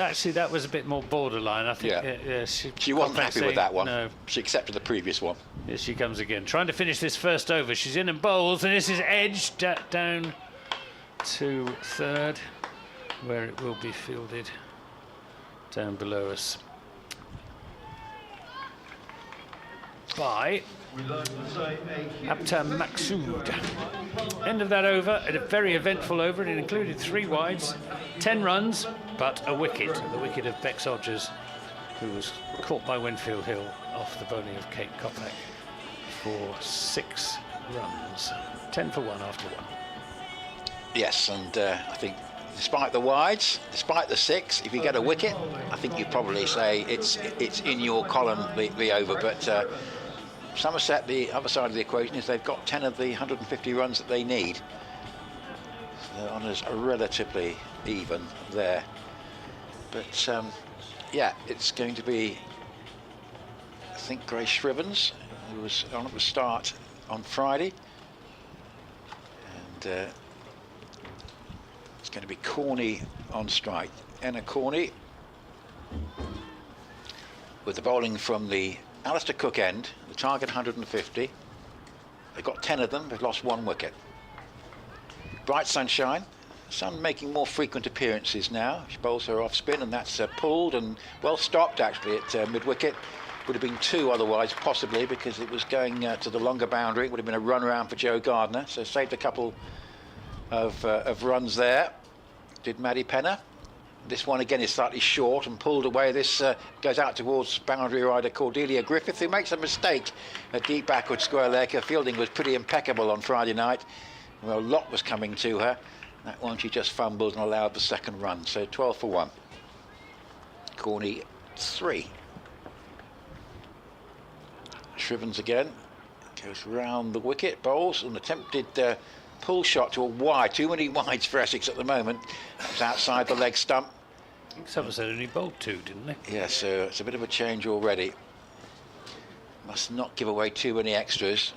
a bit more borderline. I think. Yeah. She wasn't happy with that one. No. She accepted the previous one. Here she comes again, trying to finish this first over. She's in and bowls, and this is edged down to third, where it will be fielded down below us by Abtar Maqsood. End of that over, a very eventful over. It included 3 wides, 10 runs, but a wicket. The wicket of Bex Odgers, who was caught by Winfield Hill off the bowling of Kate Kopak for 6 runs. 10 for 1 after 1. Yes, and I think despite the wides, despite the 6, if you get a wicket, I think you probably say it's in your column, the over. But Somerset, the other side of the equation, is they've got 10 of the 150 runs that they need. So the honours are relatively even there. But yeah, it's going to be, I think, Grace Shrivens, who was on at the start on Friday. And it's going to be Corney on strike. Enna Corney with the bowling from the Alistair Cook end, the target 150. They've got 10 of them, they've lost 1 wicket. Bright sunshine, sun making more frequent appearances now. She bowls her off spin, and that's pulled and well stopped actually at mid-wicket. Would have been 2 otherwise, possibly, because it was going to the longer boundary. It would have been a run around for Joe Gardner, so saved a couple of runs there. Did Maddie Penner. This one again is slightly short and pulled away. This goes out towards boundary rider Cordelia Griffith, who makes a mistake at deep backward square leg. Her fielding was pretty impeccable on Friday night. Well, a lot was coming to her. That one she just fumbled and allowed the 2nd run. So 12 for 1. Corney 3. Shrivens again. Goes round the wicket, bowls, an attempted pull shot to a wide. Too many wides for Essex at the moment. It's outside the leg stump. I think Somerset only bowled 2, didn't they? Yeah, so it's a bit of a change already. Must not give away too many extras.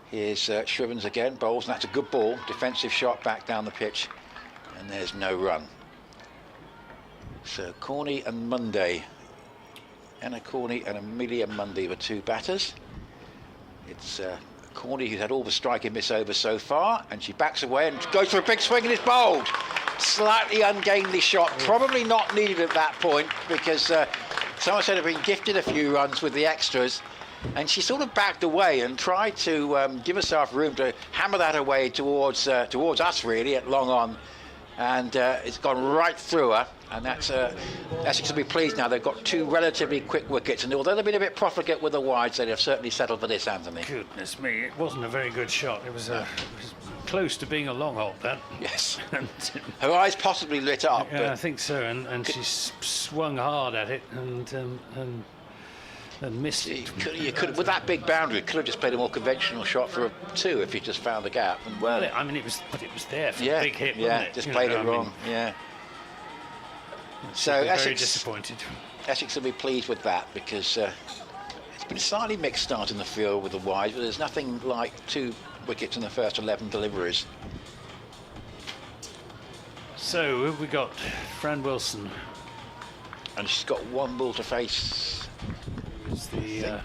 Here's Shrivens again, bowls, and that's a good ball. Defensive shot back down the pitch, and there's no run. So Corney and Monday. Enna Corney and Amelia Mundy were 2 batters. It's Corney who's had all the striking miss over so far, and she backs away and goes for a big swing and is bowled. Slightly ungainly shot, probably not needed at that point, because Somerset have been gifted a few runs with the extras, and she sort of backed away and tried to give herself room to hammer that away towards us really at long on, and it's gone right through her. And that's Essex will be pleased now. They've got 2 relatively quick wickets, and although they've been a bit profligate with the wides, they have certainly settled for this, Anthony. Goodness me, it wasn't a very good shot. It was close to being a long hop, that. Yes. Her eyes possibly lit up. Yeah, but I think so, and she swung hard at it and missed it. You could, with that big boundary, could have just played a more conventional shot for a 2 if you just found the gap. And, well, I mean, it was there for a big hit, wasn't it? Just played it wrong. Yeah. So Essex, very disappointed. Essex will be pleased with that because it's been a slightly mixed start in the field with the wides, but there's nothing like 2 wickets in the first 11 deliveries. So who have we got? Fran Wilson. And she's got 1 ball to face. It's the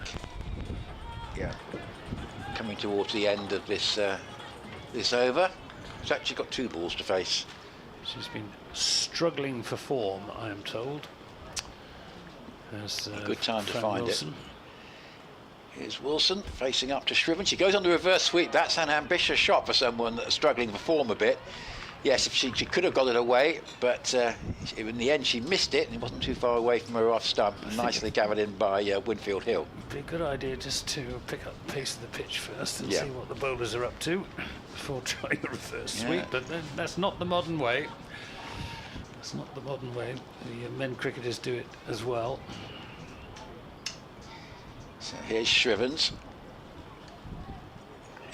coming towards the end of this this over. She's actually got 2 balls to face. She's been struggling for form, I am told. A good time to Fran find Wilson. it. Here's Wilson facing up to Shriven. She goes on the reverse sweep. That's an ambitious shot for someone that's struggling for form a bit. Yes, if she could have got it away, but in the end she missed it, and it wasn't too far away from her off stump. Nicely gathered in by Winfield Hill. It'd be a good idea just to pick up the pace of the pitch first and see what the bowlers are up to before trying a reverse sweep. But that's not the modern way. That's not the modern way. The men cricketers do it as well. So here's Shrivens.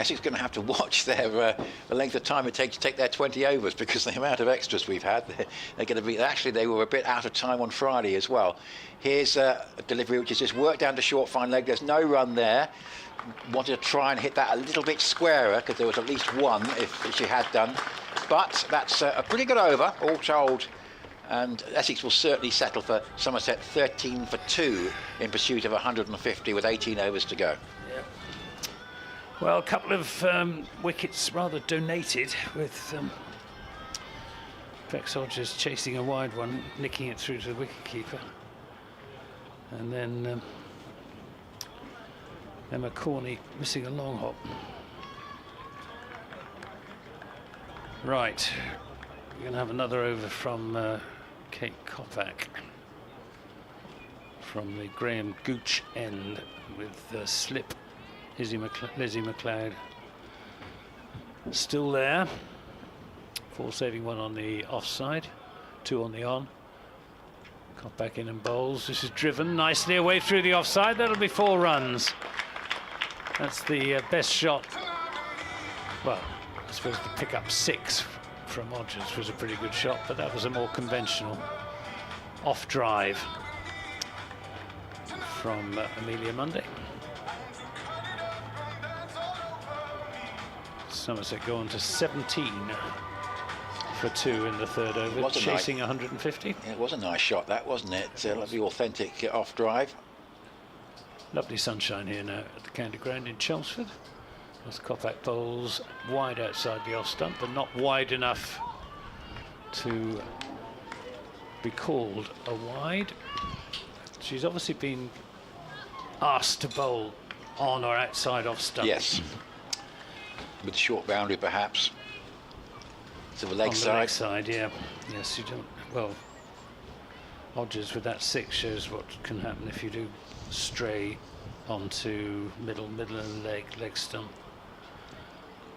Essex is going to have to watch the length of time it takes to take their 20 overs because the amount of extras we've had, they're going to be. Actually, they were a bit out of time on Friday as well. Here's a delivery which is just worked down to short fine leg. There's no run there. Wanted to try and hit that a little bit squarer because there was at least 1 if she had done. But that's a pretty good over, all told. And Essex will certainly settle for Somerset 13 for 2 in pursuit of 150 with 18 overs to go. Well, a couple of wickets rather donated with Bex Hodges chasing a wide one, nicking it through to the wicketkeeper. And then Emma Corney missing a long hop. Right, we're going to have another over from Kate Kopak from the Graham Gooch end with slip. Lizzie McLeod still there. 4 saving 1 on the offside, 2 on the on. Got back in and bowls. This is driven nicely away through the offside. That'll be 4 runs. That's the best shot. Well, I suppose to pick up 6 from Hodges was a pretty good shot, but that was a more conventional off drive from Amelia Munday. Somerset go on to 17 for 2 in the 3rd over, chasing 150. Yeah, it was a nice shot, that, wasn't it? Like the authentic off drive. Lovely sunshine here now at the County Ground in Chelmsford. As Kopak bowls wide outside the off stump, but not wide enough to be called a wide. She's obviously been asked to bowl on or outside off stump. Yes. With short boundary, perhaps. To the leg on side. The leg side, yeah. Yes, you don't. Well, Hodges with that 6 shows what can happen if you do stray onto middle and leg stump.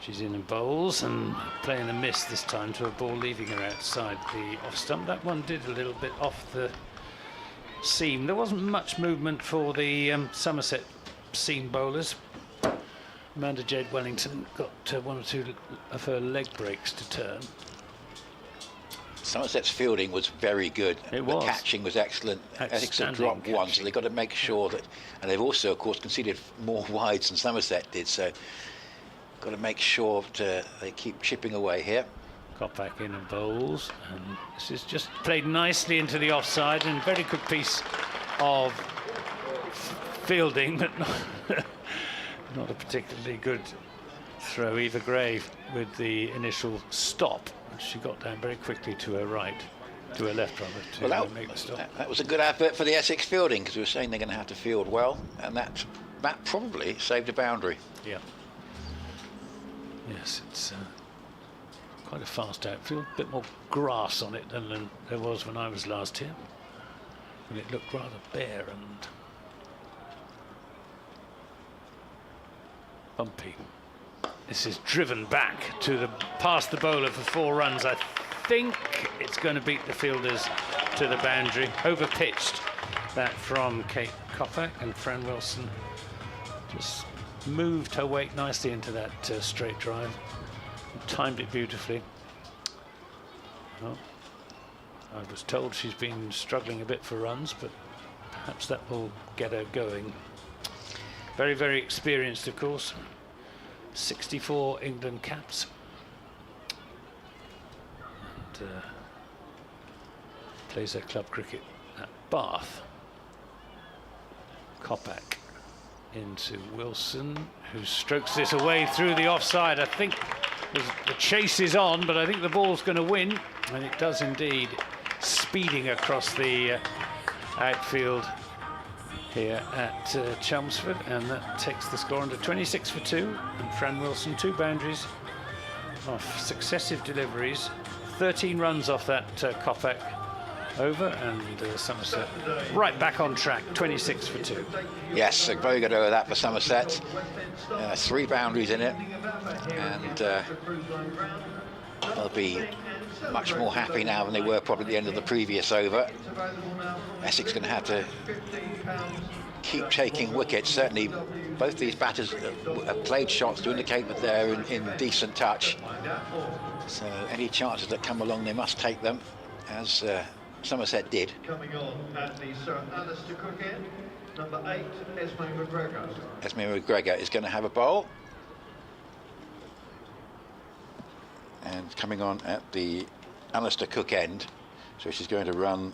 She's in and bowls and playing a miss this time to a ball leaving her outside the off stump. That one did a little bit off the seam. There wasn't much movement for the Somerset seam bowlers. Amanda Jade Wellington got 1 or 2 of her leg breaks to turn. Somerset's fielding was very good. It the was. Catching was excellent. Essex have dropped catching. 1, so they've got to make sure that, and they've also, of course, conceded more wides than Somerset did, so got to make sure that they keep chipping away here. Got back in and bowls, and this is just played nicely into the offside, and very good piece of fielding, but not a particularly good throw. Eva Gray with the initial stop. She got down very quickly to her right, to her left rather, to make the stop. That was a good advert for the Essex fielding, because we were saying they're going to have to field well, and that probably saved a boundary. Yeah. Yes, it's quite a fast outfield, a bit more grass on it than there was when I was last here, and it looked rather bare and bumpy. This is driven back to the past the bowler for 4 runs. I think it's going to beat the fielders to the boundary. Over-pitched that from Kate Kopak, and Fran Wilson just moved her weight nicely into that straight drive. Timed it beautifully. Well, I was told she's been struggling a bit for runs, but perhaps that will get her going. Very, very experienced, of course. 64 England caps. And plays her club cricket at Bath. Kopak into Wilson, who strokes this away through the offside. I think the chase is on, but I think the ball's going to win, and it does indeed, speeding across the outfield here at Chelmsford, and that takes the score under 26 for 2, and Fran Wilson 2 boundaries off successive deliveries, 13 runs off that Kopak over, and Somerset right back on track, 26 for 2. Yes, a very good over that for Somerset. 3 boundaries in it, and they'll be much more happy now than they were probably at the end of the previous over. Essex going to have to keep taking wickets. Certainly both these batters have played shots to indicate that they're in decent touch. So any chances that come along, they must take them, as Somerset did. Coming on at the Sir Alistair Cook end, number 8, Esme McGregor. Esme McGregor is going to have a bowl. And coming on at the Alistair Cook end, so she's going to run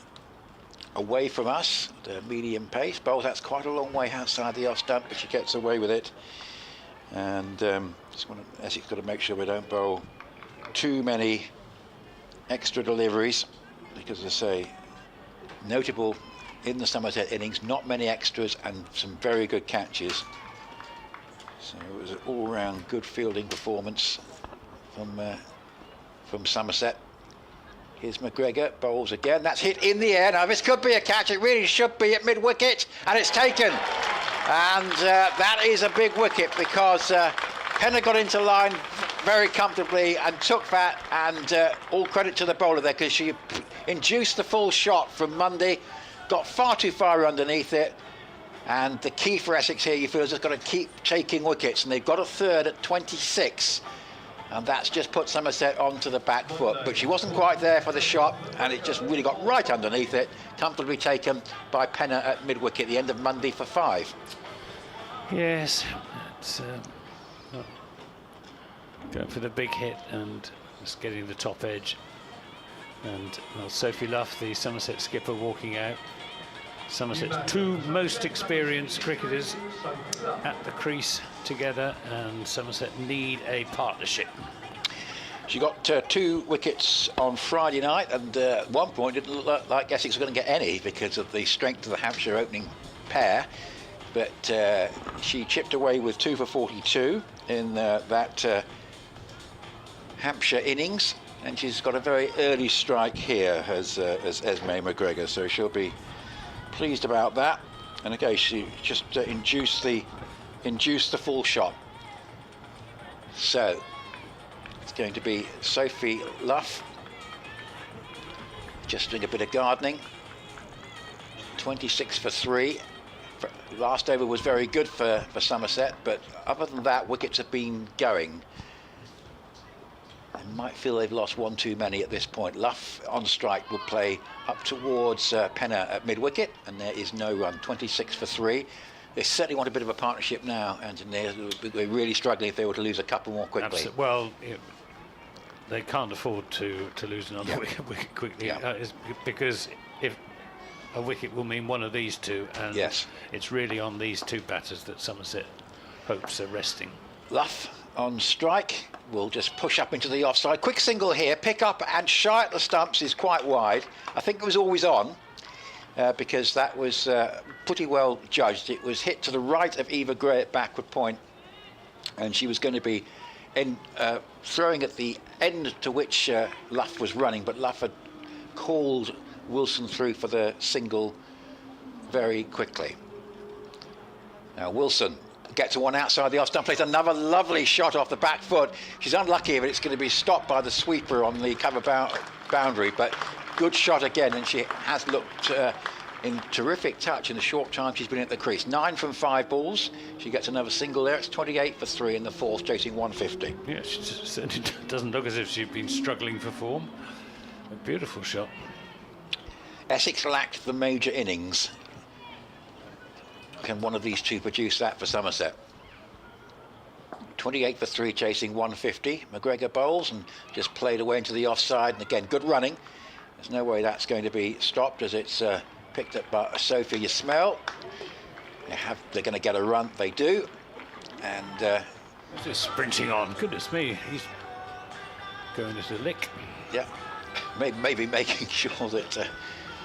away from us, the medium pace. Bowls, that's quite a long way outside the off stump, but she gets away with it. And Essex got to make sure we don't bowl too many extra deliveries, because, as I say, notable in the Somerset innings, not many extras and some very good catches. So it was an all-round good fielding performance from Somerset. Here's McGregor, bowls again. That's hit in the air. Now this could be a catch. It really should be at mid-wicket, and it's taken. And that is a big wicket, because Penner got into line very comfortably and took that, and all credit to the bowler there, because she induced the full shot from Mundy, got far too far underneath it. And the key for Essex here, you feel, is just got to keep taking wickets, and they've got a third at 26. And that's just put Somerset onto the back foot, but she wasn't quite there for the shot, and it just really got right underneath it, comfortably taken by Penner at mid-wicket, the end of Mundy for 5. Yes, it's going for the big hit and just getting the top edge. And well, Sophie Luff, the Somerset skipper, walking out. Somerset's 2 most experienced cricketers at the crease together, and Somerset need a partnership. She got 2 wickets on Friday night, and at one point it didn't look like Essex were going to get any because of the strength of the Hampshire opening pair. But she chipped away with 2 for 42 in that Hampshire innings, and she's got a very early strike here as Esme McGregor, so she'll be pleased about that. And again, she just induced the full shot. So it's going to be Sophie Luff just doing a bit of gardening. 26 for 3. Last over was very good for Somerset, but other than that, wickets have been going. I might feel they've lost 1 too many at this point. Luff on strike will play up towards Penner at mid-wicket, and there is no run. 26 for 3. They certainly want a bit of a partnership now, and they're really struggling if they were to lose a couple more quickly. Well, they can't afford to lose another wicket quickly, because if a wicket will mean one of these 2, and it's really on these 2 batters that Somerset hopes are resting. Luff on strike will just push up into the offside. Quick single here, pick up and shy at the stumps is quite wide. I think it was always on, because that was pretty well judged. It was hit to the right of Eva Gray at backward point, and she was going to be throwing at the end to which Luff was running, but Luff had called Wilson through for the single very quickly. Now Wilson gets one outside the off stump, plays another lovely shot off the back foot. She's unlucky, but it's going to be stopped by the sweeper on the cover boundary, but good shot again, and she has looked in terrific touch in the short time she's been at the crease. 9 from 5 balls. She gets another single there. It's 28 for 3 in the fourth, chasing 150. Yeah, she certainly doesn't look as if she'd been struggling for form. A beautiful shot. Essex lacked the major innings. Can one of these two produce that for Somerset? 28 for 3, chasing 150. McGregor bowls and just played away into the offside. And again, good running. There's no way that's going to be stopped as it's picked up by Sophie Smell. They're going to get a run. They do. And just sprinting on. Goodness me, he's going at a lick. Yeah, maybe making sure that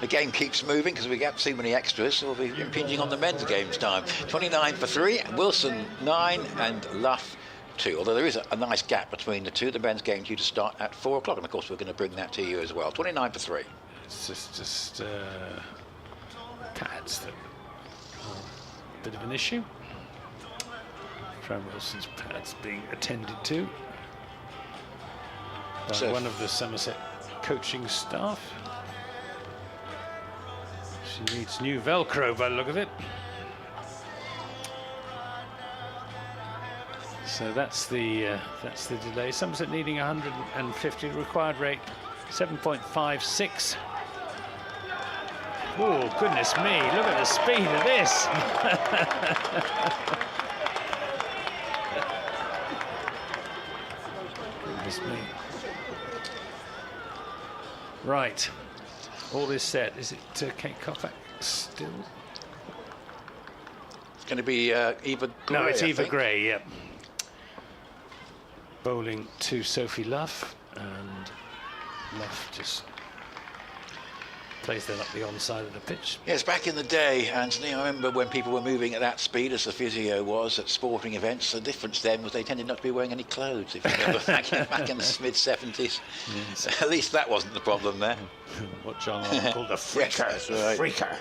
the game keeps moving, because we get too many extras, so we'll be impinging on the men's games time. 29 for 3, Wilson 9 and Luff 2, although there is a nice gap between the two. The men's game due to start at 4 o'clock, and of course we're going to bring that to you as well. 29 for 3. It's just pads that are a bit of an issue. Fran Wilson's pads being attended to by one of the Somerset coaching staff. She needs new Velcro by the look of it. So that's the delay. Somerset needing 150. Required rate 7.56. Oh goodness me! Look at the speed of this. Goodness me. Right. All is set. Is it Kate Kovac still? It's going to be Eva Gray. No, it's Eva Gray, yep. Bowling to Sophie Luff, and Luff just plays that up the onside of the pitch. Yes, back in the day, Anthony, I remember when people were moving at that speed, as the physio was at sporting events. The difference then was they tended not to be wearing any clothes, if you remember, back in the mid-70s. Yes. At least that wasn't the problem there. What John Arnold called a freaker. Yes, right. Freaker.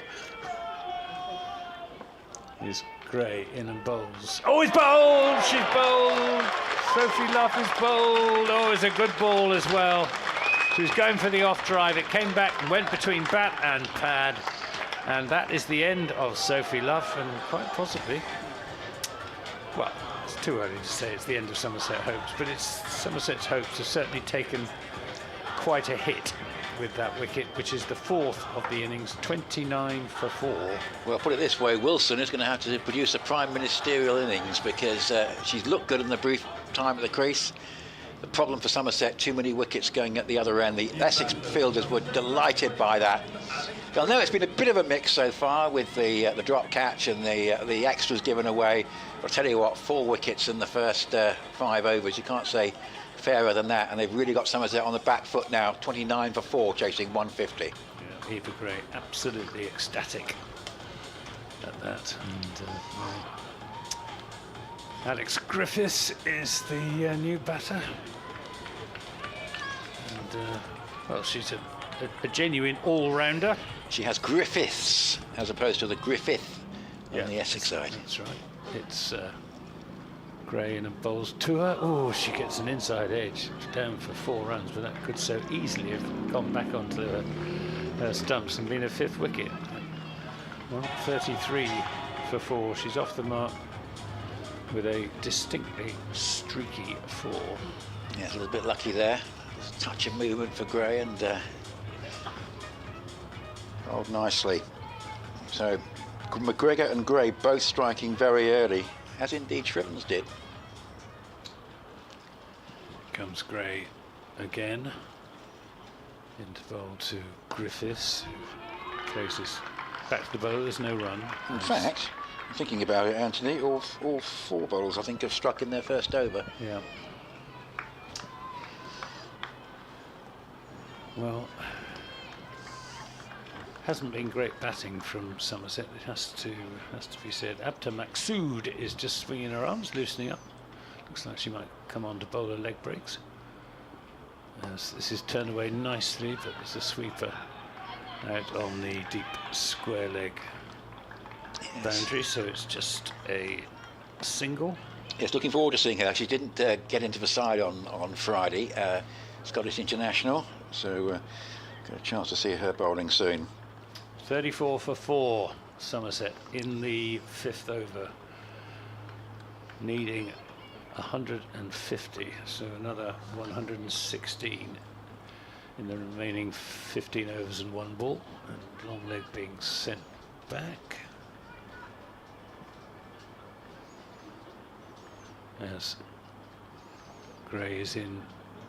Here's Gray in and bowls. Oh, he's bowled! She's bowled! Sophie Luff is bowled. Oh, it's a good ball as well. She was going for the off drive. It came back and went between bat and pad. And that is the end of Sophie Luff, and quite possibly, well, it's too early to say it's the end of Somerset hopes, but Somerset's hopes have certainly taken quite a hit with that wicket, which is the fourth of the innings, 29 for 4. Well, put it this way, Wilson is going to have to produce a prime ministerial innings, because she's looked good in the brief time at the crease. The problem for Somerset, too many wickets going at the other end. The Essex fielders were delighted by that. I know it's been a bit of a mix so far with the drop catch and the extras given away. But I'll tell you what, 4 wickets in the first 5 overs. You can't say fairer than that. And they've really got Somerset on the back foot now. 29 for 4, chasing 150. Yeah, Eva Gray absolutely ecstatic at that. And Alex Griffiths is the new batter. And, well, she's a genuine all-rounder. She has Griffiths as opposed to the Griffith on the Essex side. That's right. It's Gray in and bowls to her. Oh, she gets an inside edge. It's down for 4 runs, but that could so easily have gone back onto her stumps and been a 5th wicket. Well, 33 for 4. She's off the mark with a distinctly streaky 4. Yeah, a little bit lucky there. Touch of movement for Gray and rolled nicely. So McGregor and Gray both striking very early, as indeed Shrivens did. Comes Gray again. Into bowl to Griffiths, who places back to the bowler. There's no run. In fact, thinking about it, Anthony, all 4 bowlers I think have struck in their first over. Yeah. Well, hasn't been great batting from Somerset. It has to be said. Abta Maqsood is just swinging her arms, loosening up. Looks like she might come on to bowl her leg breaks. As this is turned away nicely, but there's a sweeper out on the deep square leg boundary, so it's just a single. Yes, looking forward to seeing her. She didn't get into the side on Friday, Scottish international, so got a chance to see her bowling soon. 34 for 4, Somerset in the 5th over, needing 150, so another 116 in the remaining 15 overs and 1 ball, and long leg being sent back. As Gray is in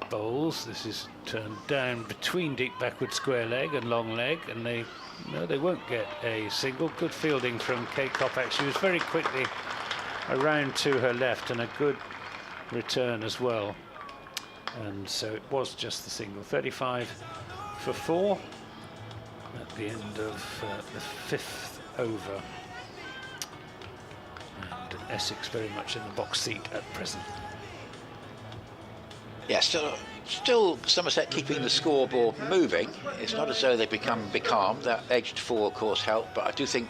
bowls, this is turned down between deep backward square leg and long leg, and they won't get a single. Good fielding from Kate Kopak. She was very quickly around to her left, and a good return as well, and so it was just the single. 35 for 4 at the end of the 5th over, and Essex very much in the box seat at present. Yeah, still Somerset keeping the scoreboard moving. It's not as though they've become becalmed. That edged 4 of course helped, but I do think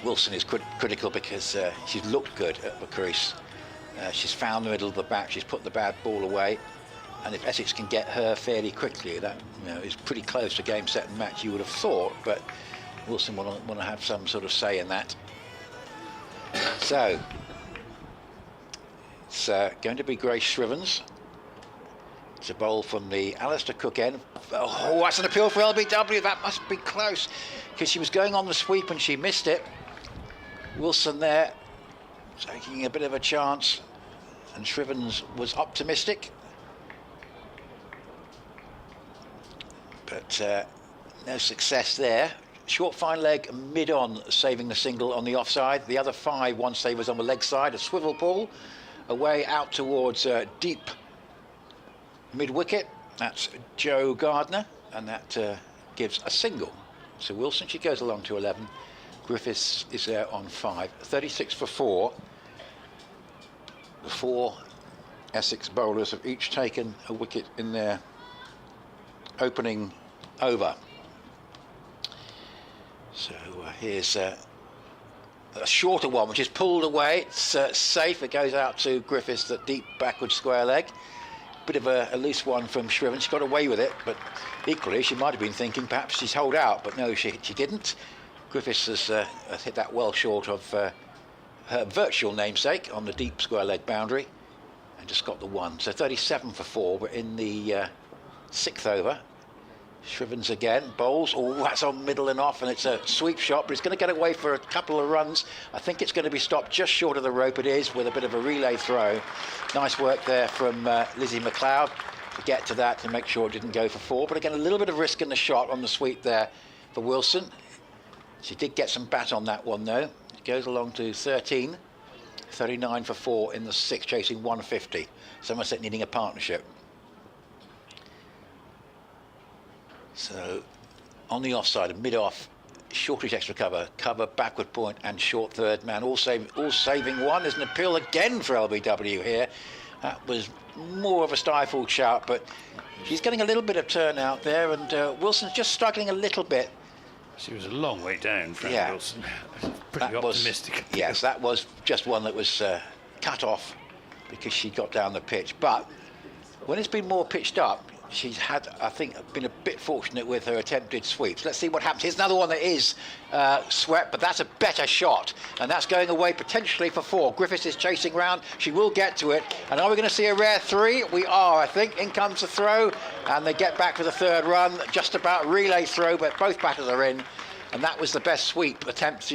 Wilson is critical because she's looked good at the crease. She's found the middle of the bat, she's put the bad ball away, and if Essex can get her fairly quickly, that is pretty close to game, set and match, you would have thought, but Wilson want to have some sort of say in that. So it's going to be Grace Shrivens. It's a bowl from the Alistair Cook end. Oh, that's an appeal for LBW. That must be close, because she was going on the sweep and she missed it. Wilson there taking a bit of a chance, and Shrivens was optimistic, but no success there. Short fine leg mid-on, saving the single on the offside. The other 5 once they was on the leg side. A swivel pull away out towards deep mid-wicket. That's Joe Gardner, and that gives a single. So Wilson, she goes along to 11. Griffiths is there on 5. 36 for 4. The 4 Essex bowlers have each taken a wicket in their opening over. So here's a shorter one, which is pulled away. It's safe. It goes out to Griffiths, that deep backward square leg. Bit of a loose one from Shrivens. She got away with it, but equally she might have been thinking perhaps she's hold out, but no, she didn't. Griffiths has hit that well short of her virtual namesake on the deep square leg boundary, and just got the 1. So 37 for 4. We're in the 6th over. Shrivens again, bowls. Oh, that's on middle and off, and it's a sweep shot, but it's going to get away for a couple of runs. I think it's going to be stopped just short of the rope. It is, with a bit of a relay throw. Nice work there from Lizzie McLeod to get to that, to make sure it didn't go for 4. But again, a little bit of risk in the shot on the sweep there for Wilson. She did get some bat on that one though. It goes along to 13. 39 for 4 in the 6th, chasing 150. Somerset needing a partnership. So on the offside, mid-off, shortish extra cover, backward point and short third man, all saving 1. There's an appeal again for LBW here. That was more of a stifled shout, but she's getting a little bit of turnout there, and Wilson's just struggling a little bit. She was a long way down, Frank Wilson. Pretty optimistic. Yes, that was just one that was cut off because she got down the pitch. But when it's been more pitched up, she's had, I think, been a bit fortunate with her attempted sweeps. Let's see what happens. Here's another one that is swept, but that's a better shot, and that's going away potentially for 4. Griffiths is chasing round. She will get to it, and are we going to see a rare 3? We are, I think. In comes the throw, and they get back for the 3rd run. Just about relay throw, but both batters are in, and that was the best sweep attempt.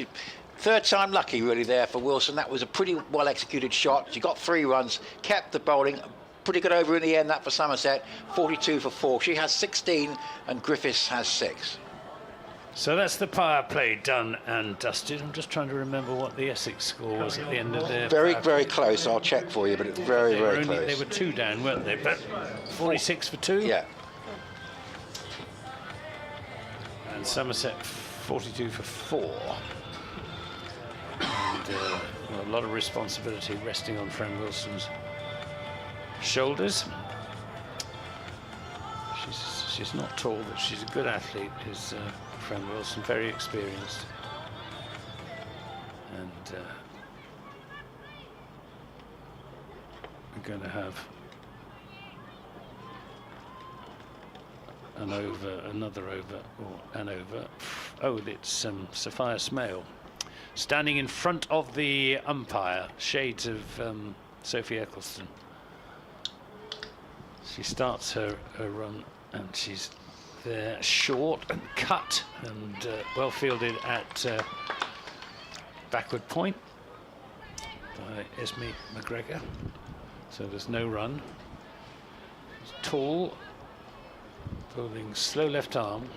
3rd time lucky really there for Wilson. That was a pretty well executed shot. She got 3 runs, kept the bowling. Pretty good over in the end, that for Somerset. 42 for 4. She has 16 and Griffiths has 6. So that's the power play done and dusted. I'm just trying to remember what the Essex score was at the end of their very close. I'll check for you, but it's very close. They were 2 down, weren't they? But 46 for 2? Yeah. And Somerset 42 for 4. And a lot of responsibility resting on Fran Wilson's shoulders. She's not tall, but she's a good athlete, is Fran Wilson, very experienced. And going to have an over, another over, or an over. Oh, it's Sophia Smale standing in front of the umpire, shades of Sophie Eccleston. She starts her run and she's there, short and cut and well fielded at backward point by Esme McGregor. So there's no run. It's tall, bowling slow left arm.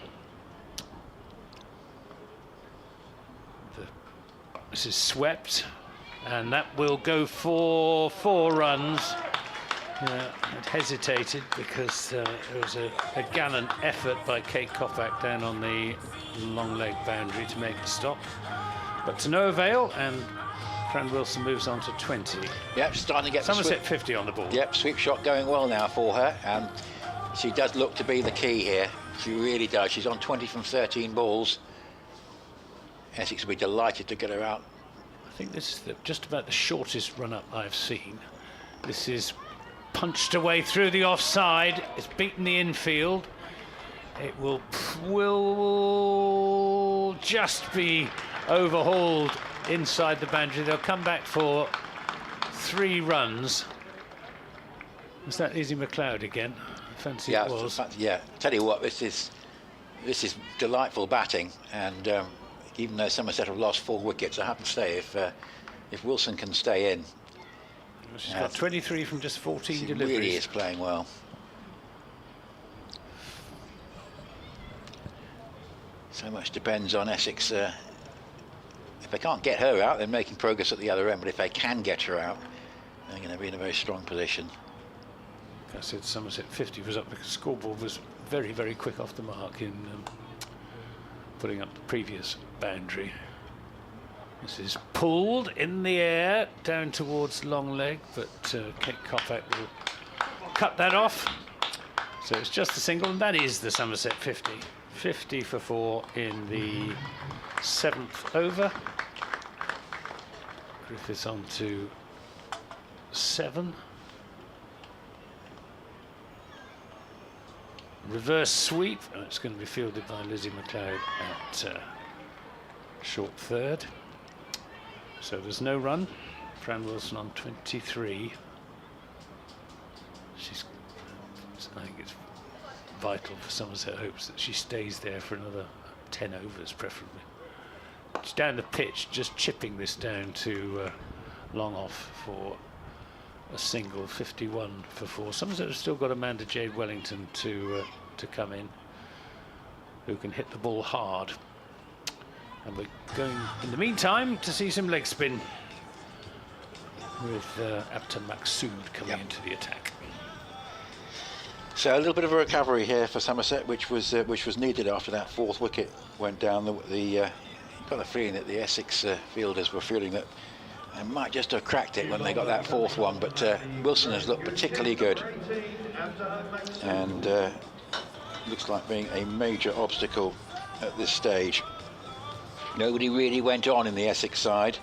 This is swept, and that will go for 4 runs. It hesitated because there was a gallant effort by Kate Koppak down on the long leg boundary to make the stop, but to no avail, and Fran Wilson moves on to 20. Yep, starting to get Somerset 50 on the ball. Yep, sweep shot going well now for her, and she does look to be the key here. She really does. She's on 20 from 13 balls. Essex will be delighted to get her out. I think this is just about the shortest run-up I've seen. This is punched away through the offside. It's beaten the infield. It will just be overhauled inside the boundary. They'll come back for 3 runs. Was that Izzy McLeod again? I fancy it was. Yeah, tell you what, this is delightful batting, and even though Somerset have lost 4 wickets, I have to say, if Wilson can stay in. She's got 23 from just 14 deliveries. She really is playing well. So much depends on Essex. If they can't get her out, they're making progress at the other end, but if they can get her out, they're going to be in a very strong position. I said Somerset 50 was up because the scoreboard was very, very quick off the mark in putting up the previous boundary. This is pulled in the air down towards long leg, but Kate Koppak will cut that off. So it's just a single, and that is the Somerset 50. 50 for 4 in the 7th over. Griffiths on to 7. Reverse sweep, and it's going to be fielded by Lizzie McLeod at short third. So there's no run. Fran Wilson on 23. I think it's vital for Somerset hopes that she stays there for another 10 overs, preferably. She's down the pitch, just chipping this down to long off for a single. 51 for 4. Somerset have still got Amanda Jade Wellington to come in, who can hit the ball hard. And we're going, in the meantime, to see some leg spin with Apta Maksood coming into the attack. So a little bit of a recovery here for Somerset, which was needed after that 4th wicket went down. Got the feeling that the Essex fielders were feeling that they might just have cracked it when they got that 4th one, but Wilson has looked particularly good, and looks like being a major obstacle at this stage. Nobody really went on in the Essex side,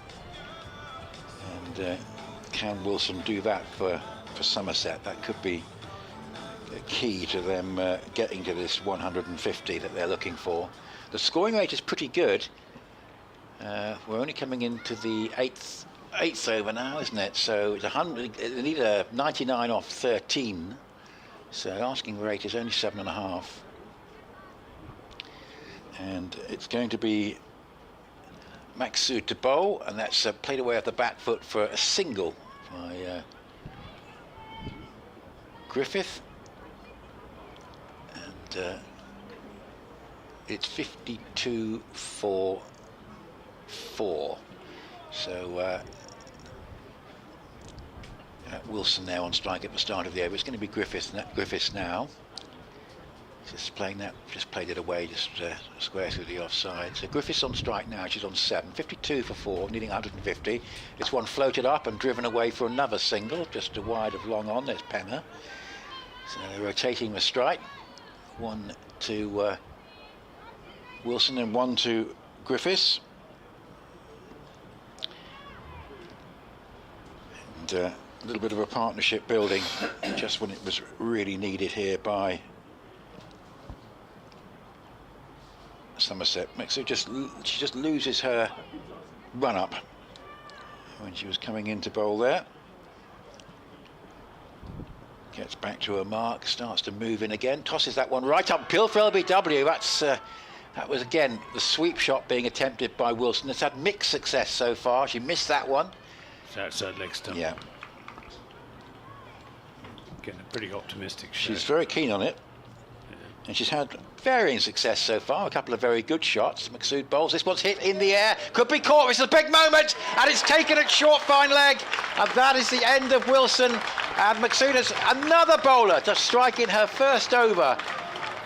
and can Wilson do that for Somerset? That could be a key to them getting to this 150 that they're looking for. The scoring rate is pretty good. We're only coming into the 8th over now, isn't it? So it's 100. They need a 99 off 13. So asking rate is only 7.5, and it's going to be Maksood to bowl, and that's played away off the back foot for a single by Griffith, and it's 52 for 4. So Wilson now on strike at the start of the over. It's going to be Griffiths now. Just playing that, just played it away, just square through the offside. So Griffiths on strike now, she's on 7. 52 for 4, needing 150. It's one floated up and driven away for another single, just a wide of long on. There's Penner. So they're rotating the strike. 1 to Wilson and 1 to Griffiths. And A little bit of a partnership building just when it was really needed here by Somerset. She just loses her run up when she was coming in to bowl there. Gets back to her mark, starts to move in again, tosses that one right up pill for LBW. That was again the sweep shot being attempted by Wilson. It's had mixed success so far. She missed that one. It's outside leg stump. Yeah. Getting a pretty optimistic shot. She's very keen on it. And she's had varying success so far, a couple of very good shots. Maqsood bowls, this one's hit in the air, could be caught, it's a big moment, and it's taken at short fine leg, and that is the end of Wilson, and Maqsood has another bowler to strike in her first over,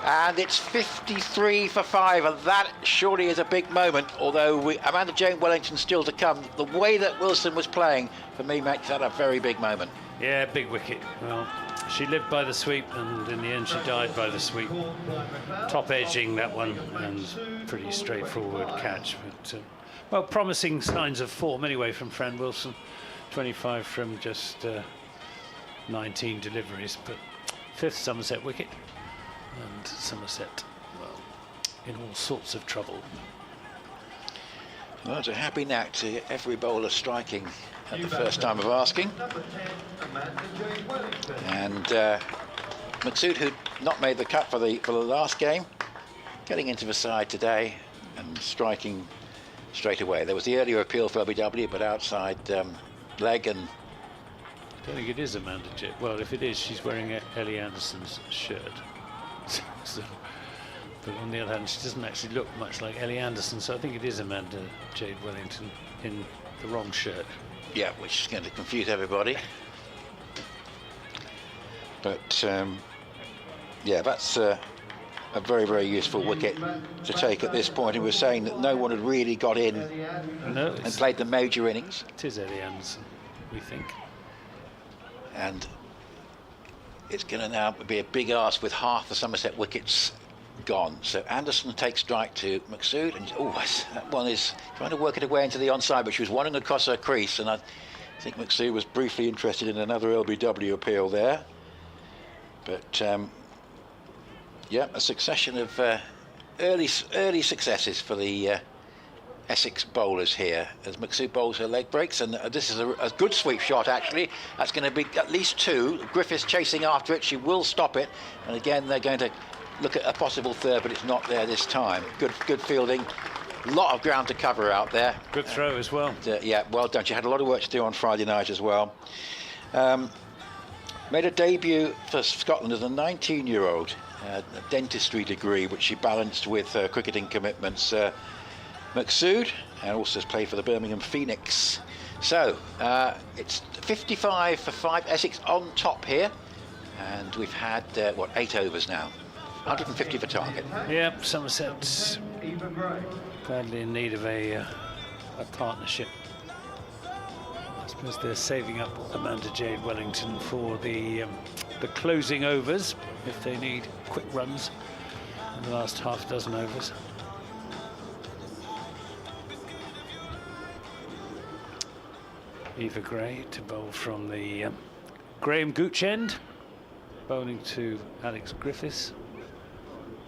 and it's 53 for 5, and that surely is a big moment, although Amanda Jane Wellington still to come. The way that Wilson was playing, for me, makes that a very big moment. Yeah, big wicket. Well, she lived by the sweep, and in the end she died by the sweep. Top edging that one, and pretty straightforward catch. But well, promising signs of form anyway from Fran Wilson. 25 from just 19 deliveries, but 5th Somerset wicket, and Somerset, well, in all sorts of trouble. Well, it's a happy knack to get every bowler striking at the first time of asking. And Maqsood, who'd not made the cut for the last game, getting into the side today and striking straight away. There was the earlier appeal for LBW, but outside leg, and I don't think it is Amanda Jade. Well, if it is, she's wearing Ellie Anderson's shirt. So, but on the other hand, she doesn't actually look much like Ellie Anderson, so I think it is Amanda Jade Wellington in the wrong shirt. Yeah, which is going to confuse everybody. But yeah, that's a very, very useful wicket to take at this point. He was saying that no one had really got in and played the major innings. It is Ellie Anderson, we think. And it's going to now be a big ask with half the Somerset wickets gone. So Anderson takes strike to Maqsood, and that one is trying to work it away into the onside, but she was wanting across her crease, and I think Maqsood was briefly interested in another LBW appeal there. But yeah, a succession of early successes for the Essex bowlers here as Maqsood bowls her leg breaks, and this is a good sweep shot actually. That's going to be at least 2. Griffiths chasing after it, she will stop it, and again they're going to look at a possible third, but it's not there this time. Good fielding, a lot of ground to cover out there. Good throw as well. Yeah, well done. She had a lot of work to do on Friday night as well. Made a debut for Scotland as a 19-year-old, a dentistry degree, which she balanced with cricketing commitments. Maqsood, and also has played for the Birmingham Phoenix. So it's 55 for 5, Essex on top here, and we've had 8 overs now, 150 for target. Yep, Somerset's badly in need of a partnership. I suppose they're saving up Amanda Jade Wellington for the closing overs if they need quick runs in the last half dozen overs. Eva Gray to bowl from the Graham Gooch end, bowling to Alex Griffiths.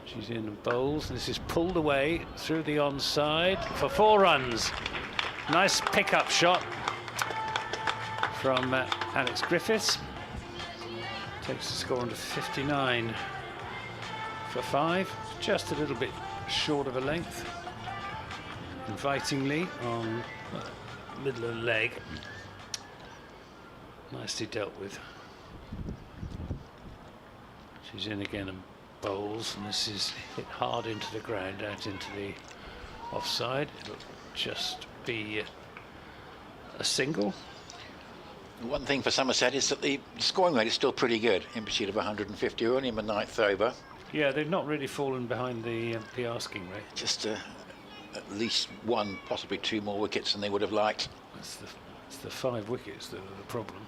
She's in and bowls. This is pulled away through the onside for 4 runs. Nice pick-up shot from Alex Griffiths. Takes the score under 59 for 5. Just a little bit short of a length. Invitingly on middle of the leg. Nicely dealt with. She's in again and bowls, and this is hit hard into the ground, out into the offside. It'll just be a single. One thing for Somerset is that the scoring rate is still pretty good, in pursuit of 150, only in the 9th over. Yeah, they've not really fallen behind the asking rate. Just at least 1, possibly 2 more wickets than they would have liked. It's the 5 wickets that are the problem.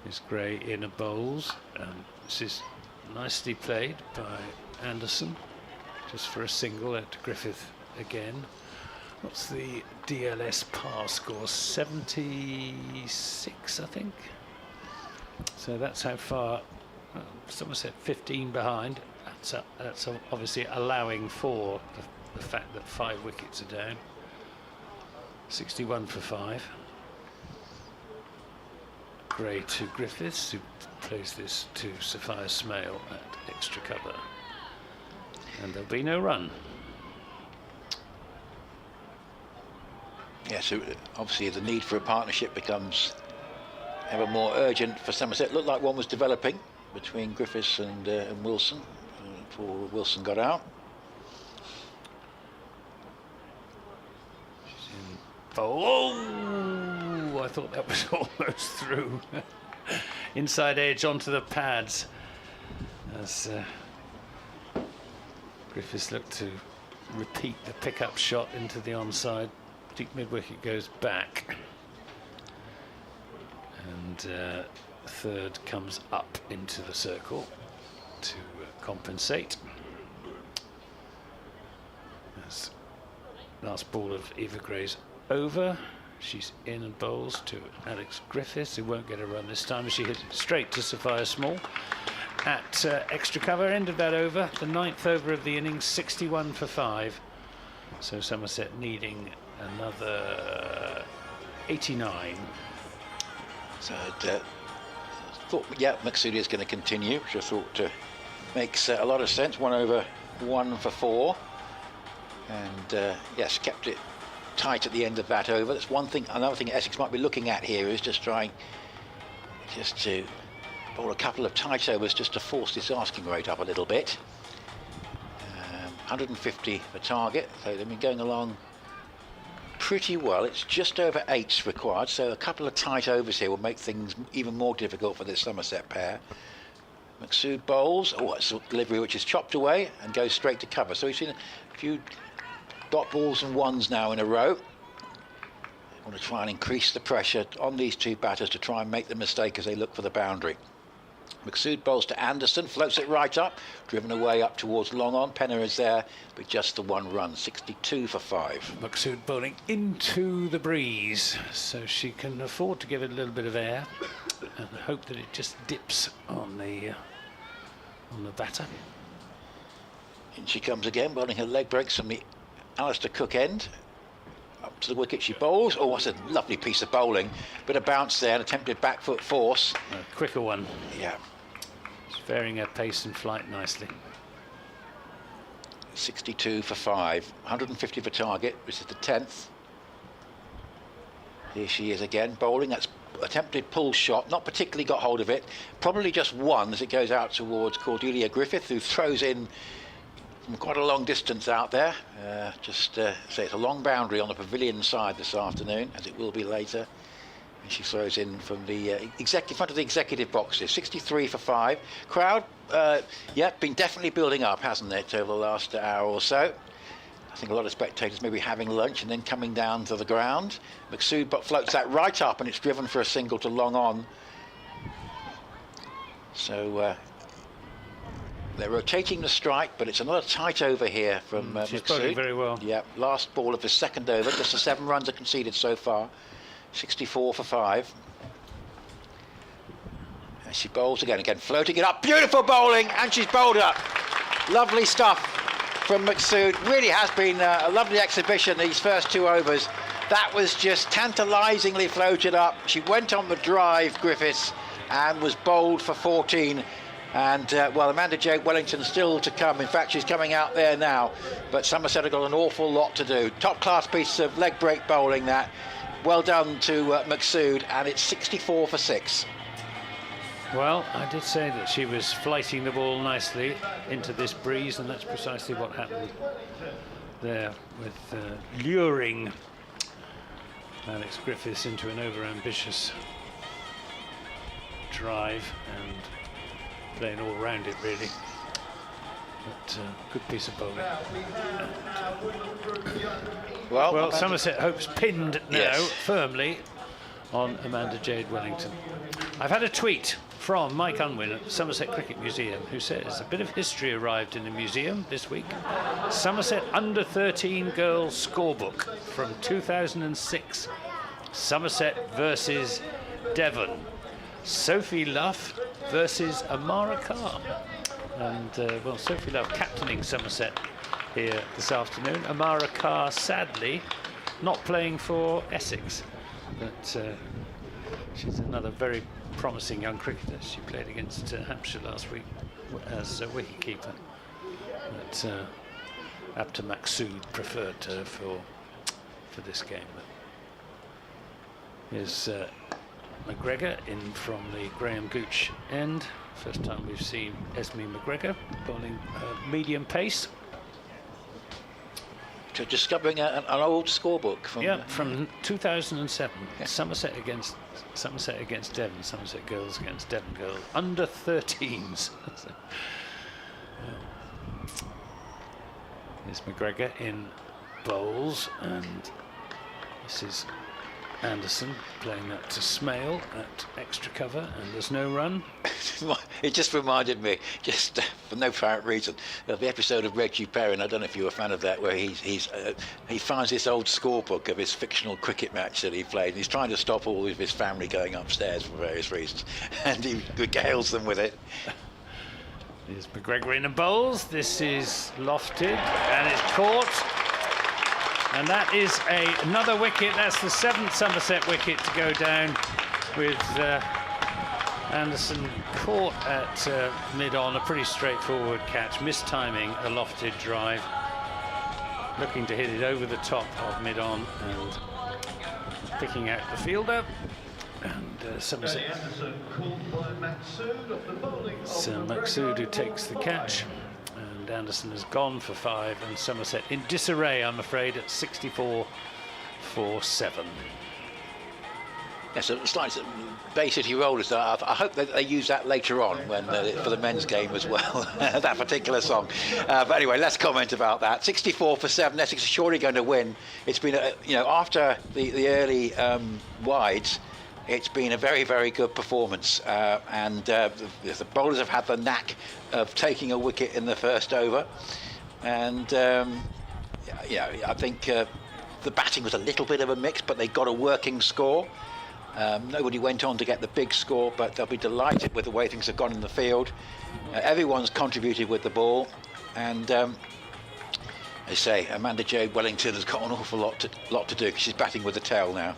Is Gray in a bowls, and this is nicely played by Anderson, just for a single at Griffith again. What's the DLS par score? 76, I think. So that's how far. Somerset 15 behind. That's obviously allowing for the fact that 5 wickets are down. 61 for 5. Gray to Griffiths, who plays this to Sophia Smale at extra cover. And there'll be no run. Yeah, so obviously the need for a partnership becomes ever more urgent for Somerset. Looked like one was developing between Griffiths and Wilson before Wilson got out. Oh, I thought that was almost through. Inside edge onto the pads as Griffiths looked to repeat the pickup shot into the onside. Deep mid-wicket goes back. And third comes up into the circle to compensate. That's last ball of Eva Gray's over. She's in and bowls to Alex Griffiths, who won't get a run this time as she hit straight to Sophia Small at extra cover. End of that over, the 9th over of the innings, 61 for 5. So Somerset needing another 89. So thought, yeah, Maksudi is going to continue, which I thought makes a lot of sense. 1 over 1 for 4, and yes, kept it tight at the end of that over. That's one thing. Another thing Essex might be looking at here is just trying to bowl a couple of tight overs just to force this asking rate up a little bit. 150 for target, so they've been going along pretty well. It's just over 8s required, so a couple of tight overs here will make things even more difficult for this Somerset pair. Maksud bowls. Oh, it's a delivery which is chopped away and goes straight to cover. So we've seen a few dot balls and ones now in a row. I want to try and increase the pressure on these two batters to try and make the mistake as they look for the boundary. Maksud bowls to Anderson, floats it right up, driven away up towards long on. Penner is there, but just the 1 run, 62 for 5. Maksud bowling into the breeze, so she can afford to give it a little bit of air and hope that it just dips on the batter. In she comes again, bowling her leg breaks from the Alistair Cook end. Up to the wicket she bowls. Oh, that's a lovely piece of bowling. Bit of bounce there, an attempted back foot force. A quicker one. Yeah. She's varying her pace and flight nicely. 62 for 5. 150 for target. This is the 10th. Here she is again, bowling. That's attempted pull shot. Not particularly got hold of it. Probably just one as it goes out towards Cordelia Griffith, who throws in from quite a long distance out there. Say it's a long boundary on the pavilion side this afternoon, as it will be later. And she throws in from the in front of the executive boxes. 63 for 5. Crowd, yeah, been definitely building up, hasn't it, over the last hour or so. I think a lot of spectators maybe having lunch and then coming down to the ground. Maksud floats that right up and it's driven for a single to long on. So they're rotating the strike, but it's another tight over here from she's Maksud. bowling very well. Yeah, last ball of the 2nd over. Just the 7 runs are conceded so far. 64 for 5. And she bowls again, floating it up. Beautiful bowling, and she's bowled up. Lovely stuff from Maksud. Really has been a lovely exhibition these first 2 overs. That was just tantalisingly floated up. She went on the drive, Griffiths, and was bowled for 14. And well, Amanda Jade Wellington still to come. In fact, she's coming out there now. But Somerset have got an awful lot to do. Top class piece of leg break bowling that. Well done to Maksud, and it's 64 for 6. Well, I did say that she was flighting the ball nicely into this breeze, and that's precisely what happened there with luring Alex Griffiths into an over-ambitious drive and playing all around it, really. But good piece of bowling. Well, Somerset hopes pinned now firmly on Amanda Jade Wellington. I've had a tweet from Mike Unwin at Somerset Cricket Museum, who says a bit of history arrived in the museum this week. Somerset under-13 girls scorebook from 2006. Somerset versus Devon. Sophie Luff versus Amara Carr. And, well, Sophie Luff captaining Somerset here this afternoon. Amara Carr, sadly, not playing for Essex. But she's another very promising young cricketer. She played against Hampshire last week as a wicketkeeper. But Abta Maqsood preferred her for this game. Here's McGregor in from the Graham Gooch end. First time we've seen Esme McGregor bowling medium pace. So discovering an old scorebook from 2007. Yeah. Somerset against Devon. Somerset girls against Devon girls. Under 13s. Here's McGregor in bowls, and this is Anderson playing that to Smale at extra cover, and there's no run. It just reminded me, just for no apparent reason, of the episode of Reggie Perrin. I don't know if you're a fan of that, where he finds this old scorebook of his fictional cricket match that he played, and he's trying to stop all of his family going upstairs for various reasons, and he regales them with it. Here's McGregor in the bowls. This is lofted, and it's caught. And that is another wicket. That's the 7th Somerset wicket to go down, with Anderson caught at mid-on. A pretty straightforward catch, mistiming a lofted drive, looking to hit it over the top of mid-on and picking out the fielder. And Somerset. It's Maqsood who takes the catch. Anderson has gone for 5, and Somerset in disarray, I'm afraid, at 64 for 7. Yeah, so it's like Bay City Rollers. I hope that they use that later on when for the men's game as well. That particular song. But anyway, let's comment about that. 64 for 7. Essex is surely going to win. It's been, after the early wides, it's been a very, very good performance, and the bowlers have had the knack of taking a wicket in the first over, and I think the batting was a little bit of a mix, but they got a working score. Nobody went on to get the big score, but they'll be delighted with the way things have gone in the field. Everyone's contributed with the ball, and they say Amanda Jade Wellington has got an awful lot to do, because she's batting with the tail now.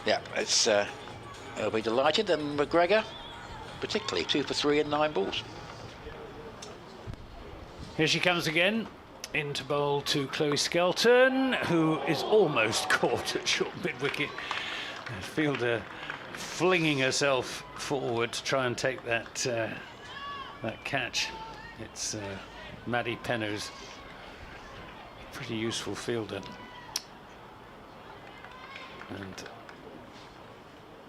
Yeah, it's I'll be delighted. And McGregor, particularly 2 for 3 in 9 balls. Here she comes again, into bowl to Chloe Skelton, who is almost caught at short mid-wicket. Fielder flinging herself forward to try and take that catch. It's Maddie Penno's pretty useful fielder. And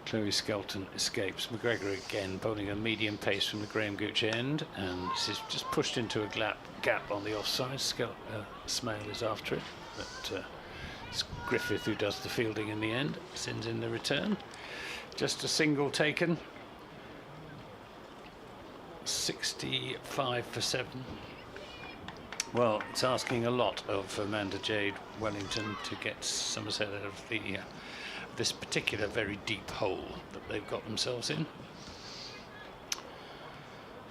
Chloe Skelton escapes. McGregor again bowling a medium pace from the Graham Gooch end, and this is just pushed into a gap on the offside. Smale is after it, but it's Griffith who does the fielding in the end, sends in the return. Just a single taken. 65 for 7. Well, it's asking a lot of Amanda Jade Wellington to get Somerset out of this particular very deep hole that they've got themselves in.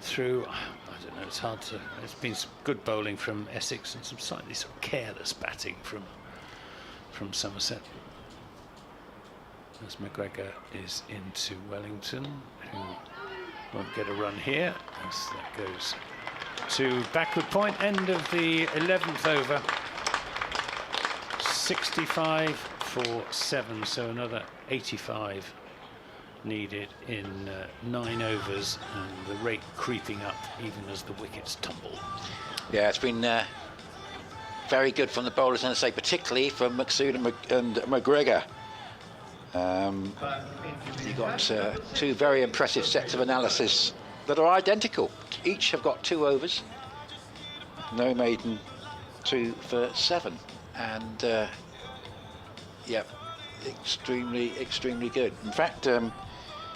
Through, I don't know, it's hard to. It's been some good bowling from Essex and some slightly sort of careless batting from Somerset. As McGregor is into Wellington, who won't get a run here, as that goes to backward point. End of the 11th over. 65 for 7, so another 85 needed in 9 overs, and the rate creeping up even as the wickets tumble. Yeah, it's been very good from the bowlers, and I say particularly from Maqsood and McGregor. You got 2 very impressive sets of analysis that are identical. Each have got 2 overs. No maiden, 2 for 7, and yeah, extremely good. In fact,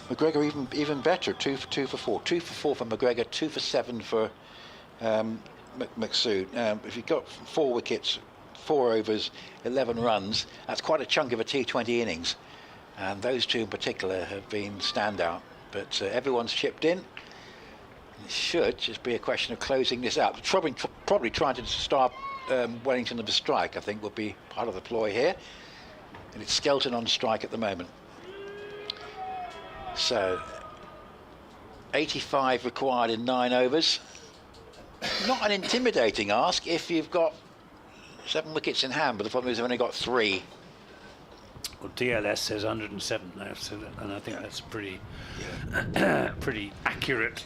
McGregor even better, 2 for 4. 2 for 4 for McGregor, 2 for 7 for Maqsood. If you've got 4 wickets, 4 overs, 11 runs, that's quite a chunk of a T20 innings. And those two in particular have been standout. But everyone's chipped in. It should just be a question of closing this out. Probably trying to start Wellington of a strike, I think, would be part of the ploy here. And it's Skelton on strike at the moment. So 85 required in 9 overs. Not an intimidating ask if you've got 7 wickets in hand, but the problem is they've only got 3. Well, DLS says 107 now, so and I think that's pretty pretty accurate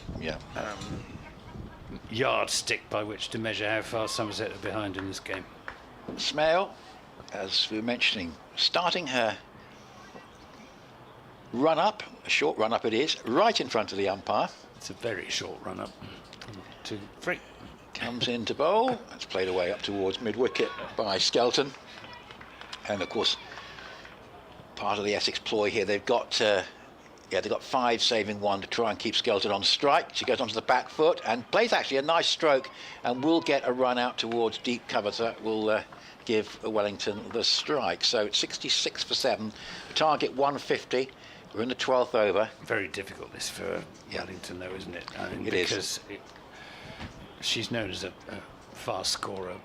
yardstick by which to measure how far Somerset are behind in this game. Smale, as we were mentioning, starting her run-up, a short run-up it is, right in front of the umpire. It's a very short run-up. 2, 3. Comes in to bowl. That's played away up towards mid-wicket by Skelton. And of course, part of the Essex ploy here, they've got 5 saving 1 to try and keep Skelton on strike. She goes onto the back foot and plays actually a nice stroke and will get a run out towards deep cover. So that will give Wellington the strike. So it's 66 for 7. Target 150. We're in the 12th over. Very difficult this for Wellington, though, isn't it? I mean, it because she's known as a fast scorer,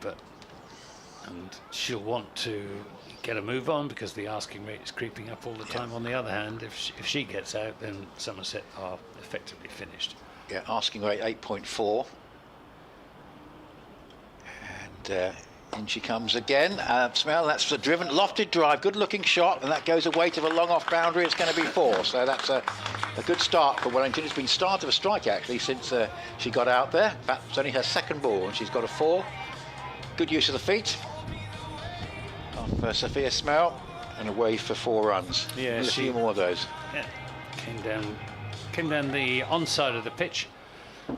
and she'll want to get a move on because the asking rate is creeping up all the time. On the other hand, if she gets out, then Somerset are effectively finished. Yeah, asking rate 8.4. And in she comes again. Smell, that's a driven, lofted drive, good looking shot, and that goes away to the long off boundary. It's going to be 4. So that's a good start for Wellington. It's been start of a strike actually since she got out there. In fact, it's only her second ball and she's got a 4. Good use of the feet of Sophia Smell, and away for 4 runs. Yeah, a few more of those. Yeah, came down the onside of the pitch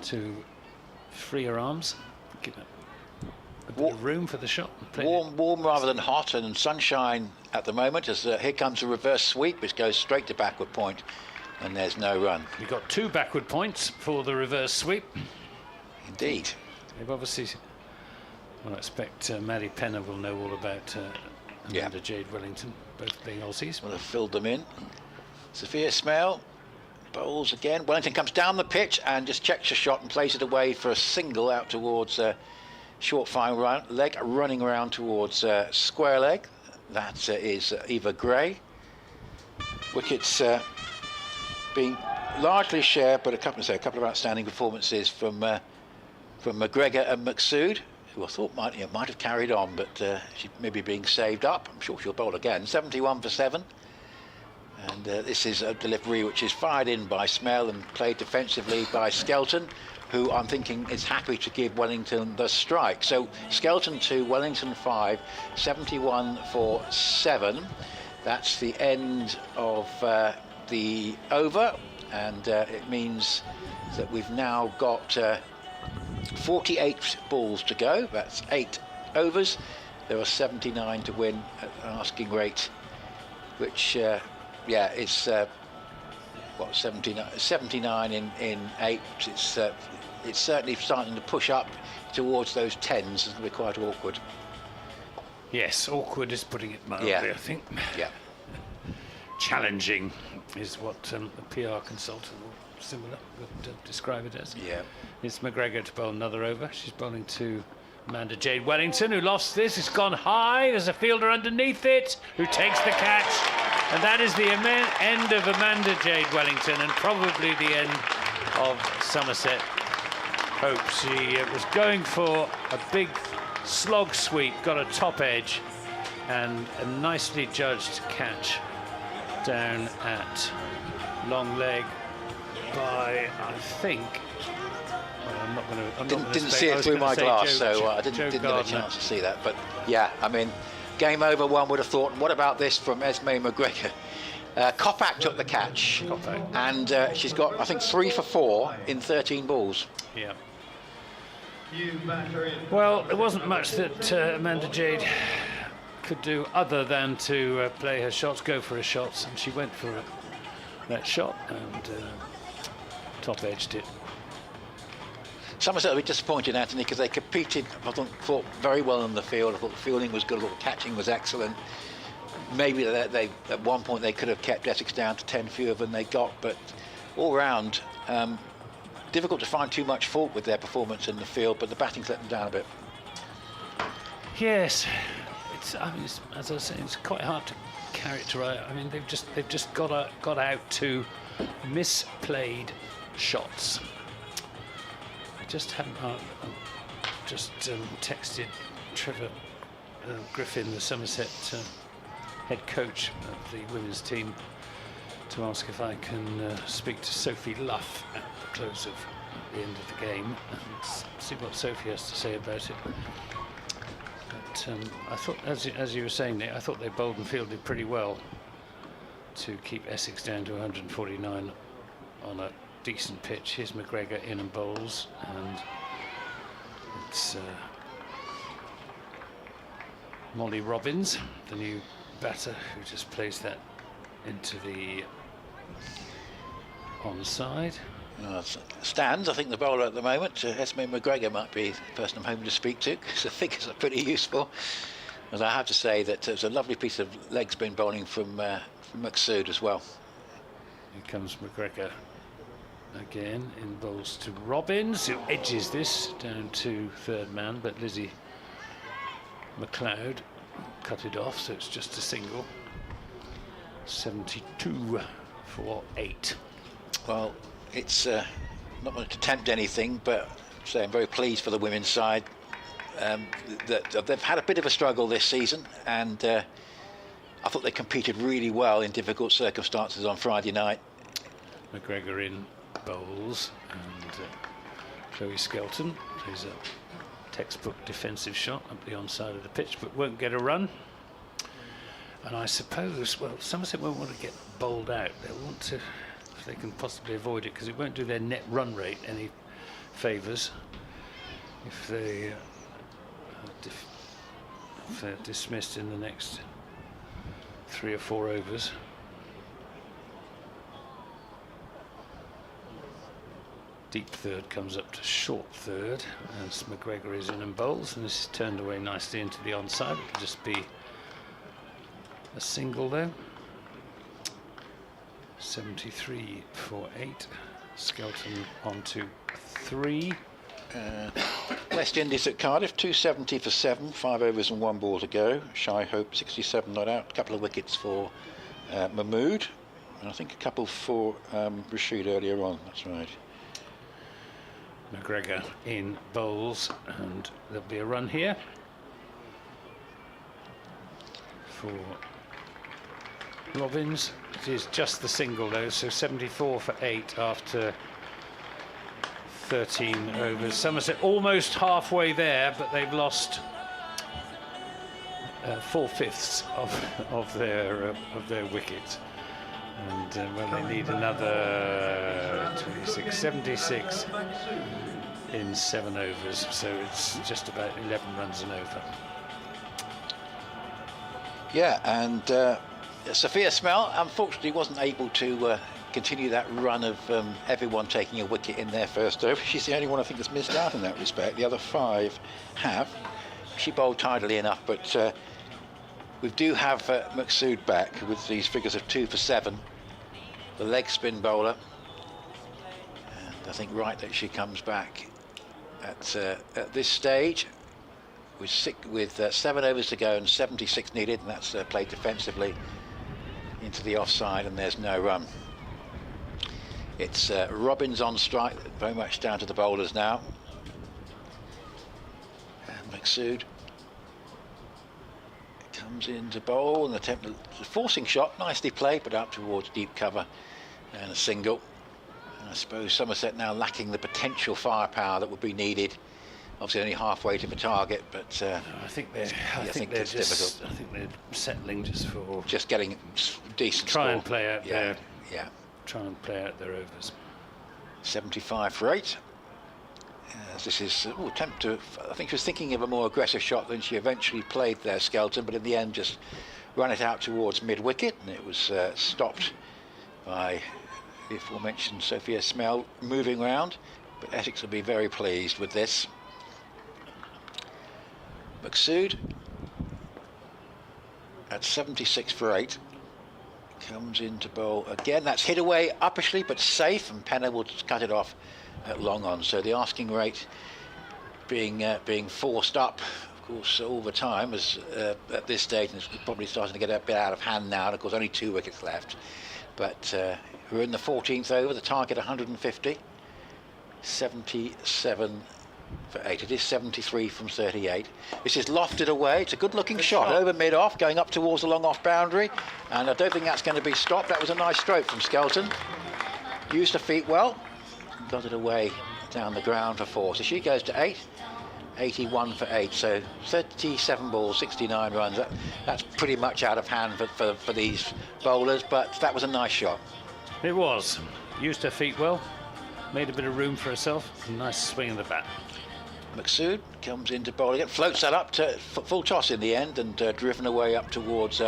to free her arms, give it a bit of room for the shot. Warm rather than hot, and sunshine at the moment as here comes a reverse sweep which goes straight to backward point, and there's no run. We've got 2 backward points for the reverse sweep. Indeed. They've obviously, well, I expect Maddie Penner will know all about Amanda Jade Wellington, both being Aussies. Well, they've filled them in. Sophia Smale bowls again. Wellington comes down the pitch and just checks a shot and plays it away for a single out towards short fine leg, running around towards square leg. That is Eva Gray. Wickets being largely shared, but a couple of outstanding performances from McGregor and Maqsood, who I thought might have carried on, but she may be being saved up. I'm sure she'll bowl again. 71 for 7. And this is a delivery which is fired in by Smell and played defensively by Skelton, who I'm thinking is happy to give Wellington the strike. So Skelton 2, Wellington 5, 71 for 7. That's the end of the over, and it means that we've now got 48 balls to go. That's 8 overs. There are 79 to win at an asking rate, which is what, 79 in 8. It's certainly starting to push up towards those 10s. It's going to be quite awkward. Yes, awkward is putting it mildly, I think. Yeah. Challenging is what a PR consultant or similar would describe it as. Yeah. It's McGregor to bowl another over. She's bowling to Amanda Jade Wellington, who lost this. It's gone high. There's a fielder underneath it who takes the catch. And that is the end of Amanda Jade Wellington, and probably the end of Somerset hope. She was going for a big slog sweep, got a top edge, and a nicely judged catch down at long leg by, I think, I'm not going to. Didn't see it through my glass, so I didn't get a chance to see that. But yeah, I mean, game over, one would have thought. What about this from Esme McGregor? Kopak took the catch, and she's got, I think, 3 for 4 in 13 balls. Yeah. Well, there wasn't much that Amanda Jade could do other than to play her shots, go for her shots, and she went for that shot and top edged it. Somerset will be disappointed, Anthony, because they competed, I thought very well on the field. I thought the fielding was good, I thought the catching was excellent. Maybe they at one point they could have kept Essex down to 10 fewer than they got, but all round, difficult to find too much fault with their performance in the field, but the batting's let them down a bit. Yes, I mean, as I was saying, it's quite hard to characterise. I mean, they've just got out to misplayed shots. I just haven't. Just texted Trevor Griffin, the Somerset head coach of the women's team, to ask if I can speak to Sophie Luff at the close of the end of the game and see what Sophie has to say about it. But I thought, as you were saying, Nick, I thought they bowled and fielded pretty well to keep Essex down to 149 on a decent pitch. Here's McGregor in and bowls, and it's Molly Robbins, the new batter, who just plays that into the onside. Stands, I think, the bowler at the moment. Esme McGregor might be the person I'm hoping to speak to, because the figures are pretty useful. As I have to say that it was a lovely piece of leg spin bowling from Maksud as well. Here comes McGregor again, in bowls to Robbins, who edges this down to third man, but Lizzie McLeod cut it off, so it's just a single. 72 for 8. Well, it's not going to tempt anything, but I'm very pleased for the women's side. That they've had a bit of a struggle this season, and I thought they competed really well in difficult circumstances on Friday night. McGregor in bowls, and Chloe Skelton plays a textbook defensive shot up the onside of the pitch, but won't get a run. And I suppose, well, Somerset won't want to get bowled out. They'll want to, if they can possibly avoid it, because it won't do their net run rate any favours if they're dismissed in the next 3 or 4 overs. Deep third comes up to short third as McGregor is in and bowls, and this is turned away nicely into the onside. It'll just be a single there. 73 for 8. Skelton on to 3. West Indies at Cardiff, 270 for 7, 5 overs and 1 ball to go. Shy Hope 67 not out. A couple of wickets for Mahmood, and I think a couple for Rashid earlier on. That's right. McGregor in bowls, and there'll be a run here for Robbins. It is just the single though, so 74 for 8 after 13 overs. Somerset almost halfway there, but they've lost 4/5 of their wickets, and well, they need another 26, 76 in 7 overs, so it's just about 11 runs and over. Yeah, and Sophia Smell unfortunately wasn't able to continue that run of everyone taking a wicket in their first over. She's the only one I think that's missed out in that respect. The other 5 have. She bowled tidily enough, but we do have Maksud back with these figures of 2 for 7, the leg spin bowler, and I think right that she comes back at this stage with 7 overs to go and 76 needed, and that's played defensively into the offside, and there's no run. It's Robbins on strike, very much down to the bowlers now. And Maksud comes in to bowl, and the forcing shot, nicely played, but out towards deep cover, and a single. And I suppose Somerset now lacking the potential firepower that would be needed. Obviously only halfway to the target, but I think it's difficult. I think they're settling just for getting decent try score. And play out their yeah. Try and play out their overs. 75 for 8. This is attempt to. I think she was thinking of a more aggressive shot than she eventually played there, Skelton, but in the end just ran it out towards mid-wicket, and it was stopped by the aforementioned Sophia Smell moving round. But Essex will be very pleased with this. Maqsood at 76 for 8 comes into bowl again. That's hit away uppishly but safe, and Penner will cut it off at long on. So the asking rate being forced up, of course, all the time as at this stage, and it's probably starting to get a bit out of hand now. And of course, only 2 wickets left. But we're in the 14th over. The target 150. 77 for 8. It is 73 from 38. This is lofted away. It's a good-looking shot over mid-off, going up towards the long-off boundary, and I don't think that's going to be stopped. That was a nice stroke from Skelton. Used her feet well, got it away down the ground for 4. So she goes to 8. 81 for 8. So 37 balls, 69 runs. That's pretty much out of hand for these bowlers, but that was a nice shot. It was. Used her feet well. Made a bit of room for herself. Nice swing of the bat. Maqsood comes into bowl again, floats that up to full toss in the end, and driven away up towards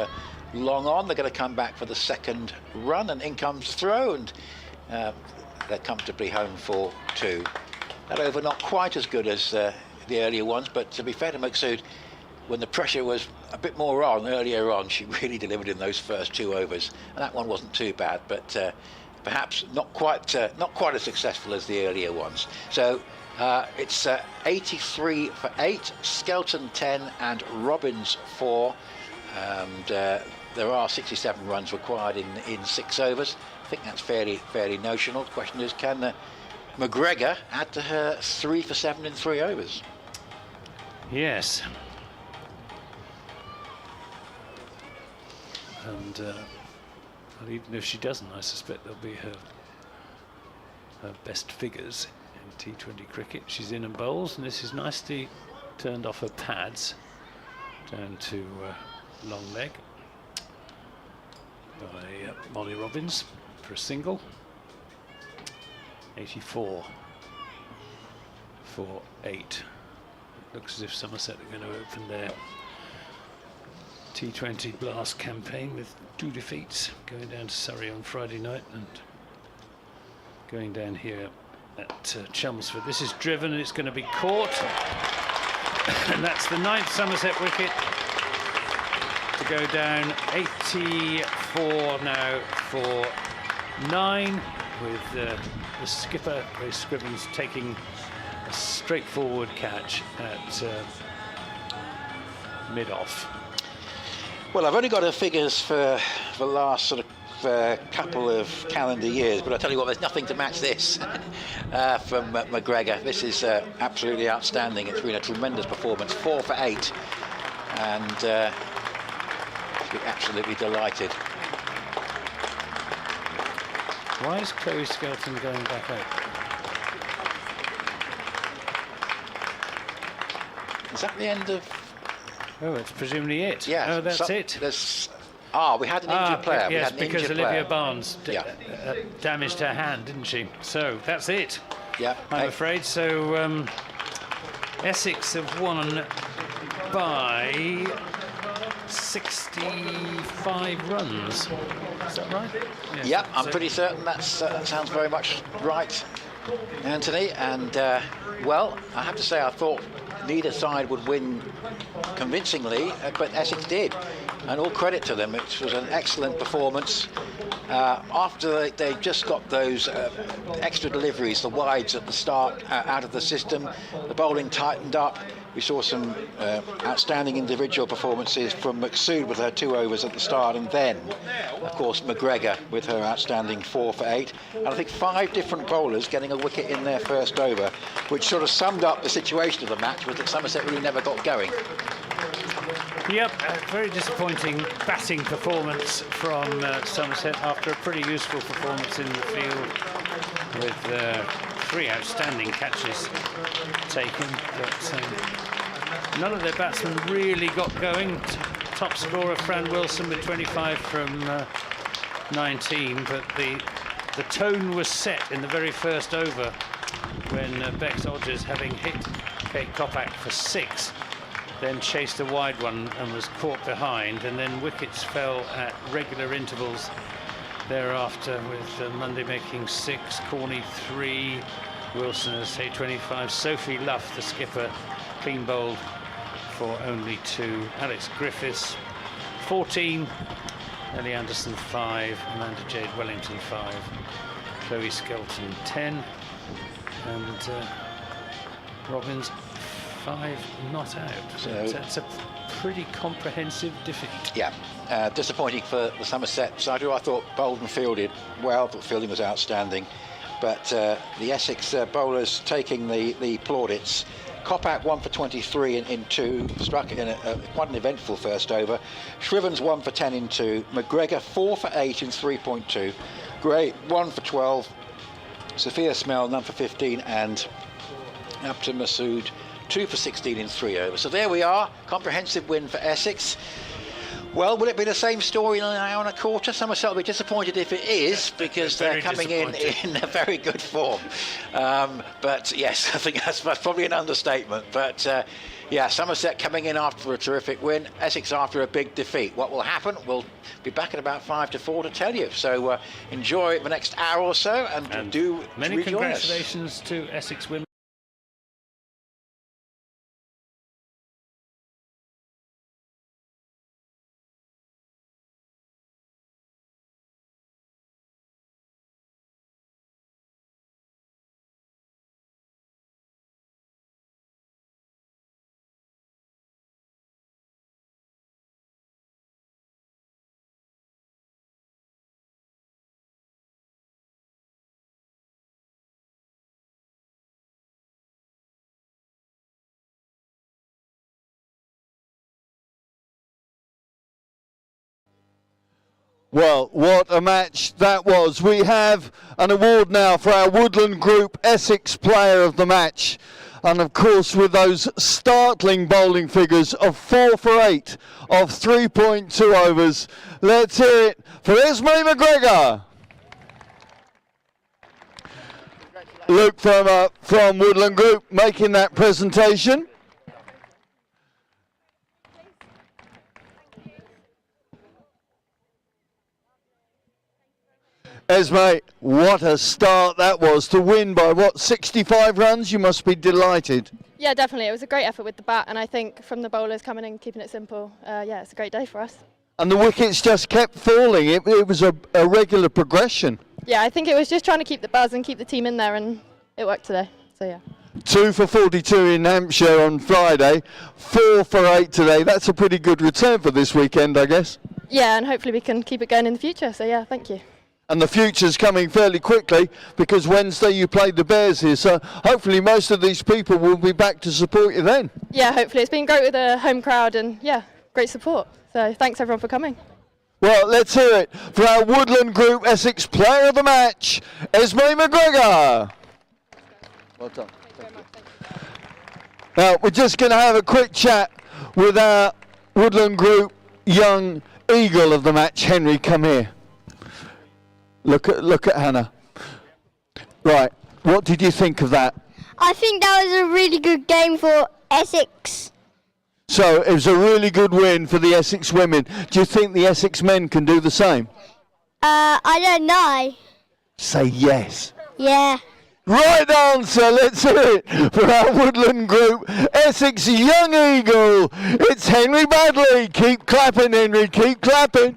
long on. They're going to come back for the second run, and in comes throw, and they're comfortably home for 2. That over not quite as good as the earlier ones, but to be fair to Maqsood, when the pressure was a bit more on earlier on, she really delivered in those first 2 overs, and that one wasn't too bad, but perhaps not quite as successful as the earlier ones. So it's 83 for 8, Skelton 10 and Robbins 4, and there are 67 runs required in 6 overs. I think that's fairly notional. The question is, can McGregor add to her 3 for 7 in 3 overs? Yes. And well, even if she doesn't, I suspect there'll be her best figures in T20 cricket. She's in and bowls, and this is nicely turned off her pads down to long leg by Molly Robbins for a single. 84 for 8. Looks as if Somerset are going to open their T20 blast campaign with 2 defeats, going down to Surrey on Friday night and going down here at Chelmsford. This is driven and it's going to be caught, and that's the 9th Somerset wicket to go down. 84 now for 9, with the skipper, Ray Scrivens, taking a straightforward catch at mid-off. Well, I've only got her figures for the last sort of couple of calendar years, but I tell you what, there's nothing to match this from McGregor. This is absolutely outstanding. It's been a tremendous performance. 4 for 8, and she'll be absolutely delighted. Why is Chloe Skelton going back out? Is that the end of... Oh, it's presumably it. Yeah. Oh, that's it. We had an injured player. Yes, because Olivia player. Barnes damaged her hand, didn't she? So that's it. Yeah. I'm afraid. So Essex have won by 65 runs. Is that right? Yes, yeah, I'm pretty certain that sounds very much right, Anthony. And well, I have to say, I thought neither side would win convincingly, but Essex did, and all credit to them. It was an excellent performance. After they just got those extra deliveries, the wides at the start, out of the system, the bowling tightened up. We saw some outstanding individual performances from Maqsood with her 2 overs at the start, and then, of course, McGregor with her outstanding 4 for 8. And I think 5 different bowlers getting a wicket in their first over, which sort of summed up the situation of the match, was that Somerset really never got going. Yep, very disappointing batting performance from Somerset after a pretty useful performance in the field with 3 outstanding catches taken, but none of their batsmen really got going. Top scorer Fran Wilson with 25 from 19, but the tone was set in the very first over when Bex Odgers, having hit Kate Kopak for 6, then chased a wide one and was caught behind, and then wickets fell at regular intervals thereafter, with Monday making 6, Corney 3, Wilson has hit 25, Sophie Luff, the skipper, clean bowled for only 2, Alex Griffiths 14, Ellie Anderson 5, Amanda Jade Wellington 5, Chloe Skelton 10, and Robbins 5 not out. So that's a pretty comprehensive defeat. Yeah, disappointing for the Somerset side, who I thought bowled and fielded well. I thought fielding was outstanding, but the Essex bowlers taking the plaudits. Kopak 1 for 23 in 2, struck in quite an eventful first over. Shrivens 1 for 10 in 2, McGregor 4 for 8 in 3.2, Gray 1 for 12, Sophia Smell none for 15, and Upton Masood 2 for 16 in 3 overs. So there we are, comprehensive win for Essex. Well, will it be the same story in an hour and a quarter? Somerset will be disappointed if it is, because they're coming in a very good form. But yes, I think that's probably an understatement. But yeah, Somerset coming in after a terrific win, Essex after a big defeat. What will happen? We'll be back at about 5 to 4 to tell you. So enjoy the next hour or so, and do many rejoin congratulations to Essex women. Well, what a match that was. We have an award now for our Woodland Group Essex Player of the Match. And of course, with those startling bowling figures of 4 for 8 of 3.2 overs, let's hear it for Esme McGregor. Luke from Woodland Group making that presentation. Esme, what a start that was, to win by what, 65 runs? You must be delighted. Yeah, definitely. It was a great effort with the bat, and I think from the bowlers coming in, keeping it simple, yeah, it's a great day for us. And the wickets just kept falling. It was a regular progression. Yeah, I think it was just trying to keep the buzz and keep the team in there, and it worked today, so yeah. 2 for 42 in Hampshire on Friday, 4 for 8 today. That's a pretty good return for this weekend, I guess. Yeah, and hopefully we can keep it going in the future, so yeah, thank you. And the future's coming fairly quickly, because Wednesday you played the Bears here, so hopefully most of these people will be back to support you then. Yeah, hopefully. It's been great with a home crowd, and yeah, great support. So thanks everyone for coming. Well, let's hear it for our Woodland Group Essex Player of the Match, Esme McGregor. Well done. Thank you. Now, we're just going to have a quick chat with our Woodland Group Young Eagle of the Match. Henry, come here. Look at Hannah. Right, what did you think of that? I think that was a really good game for Essex. So it was a really good win for the Essex women. Do you think the Essex men can do the same? I don't know. Say yes. Yeah. Right answer, let's hear it for our Woodland Group Essex Young Eagle. It's Henry Badley. Keep clapping, Henry, keep clapping.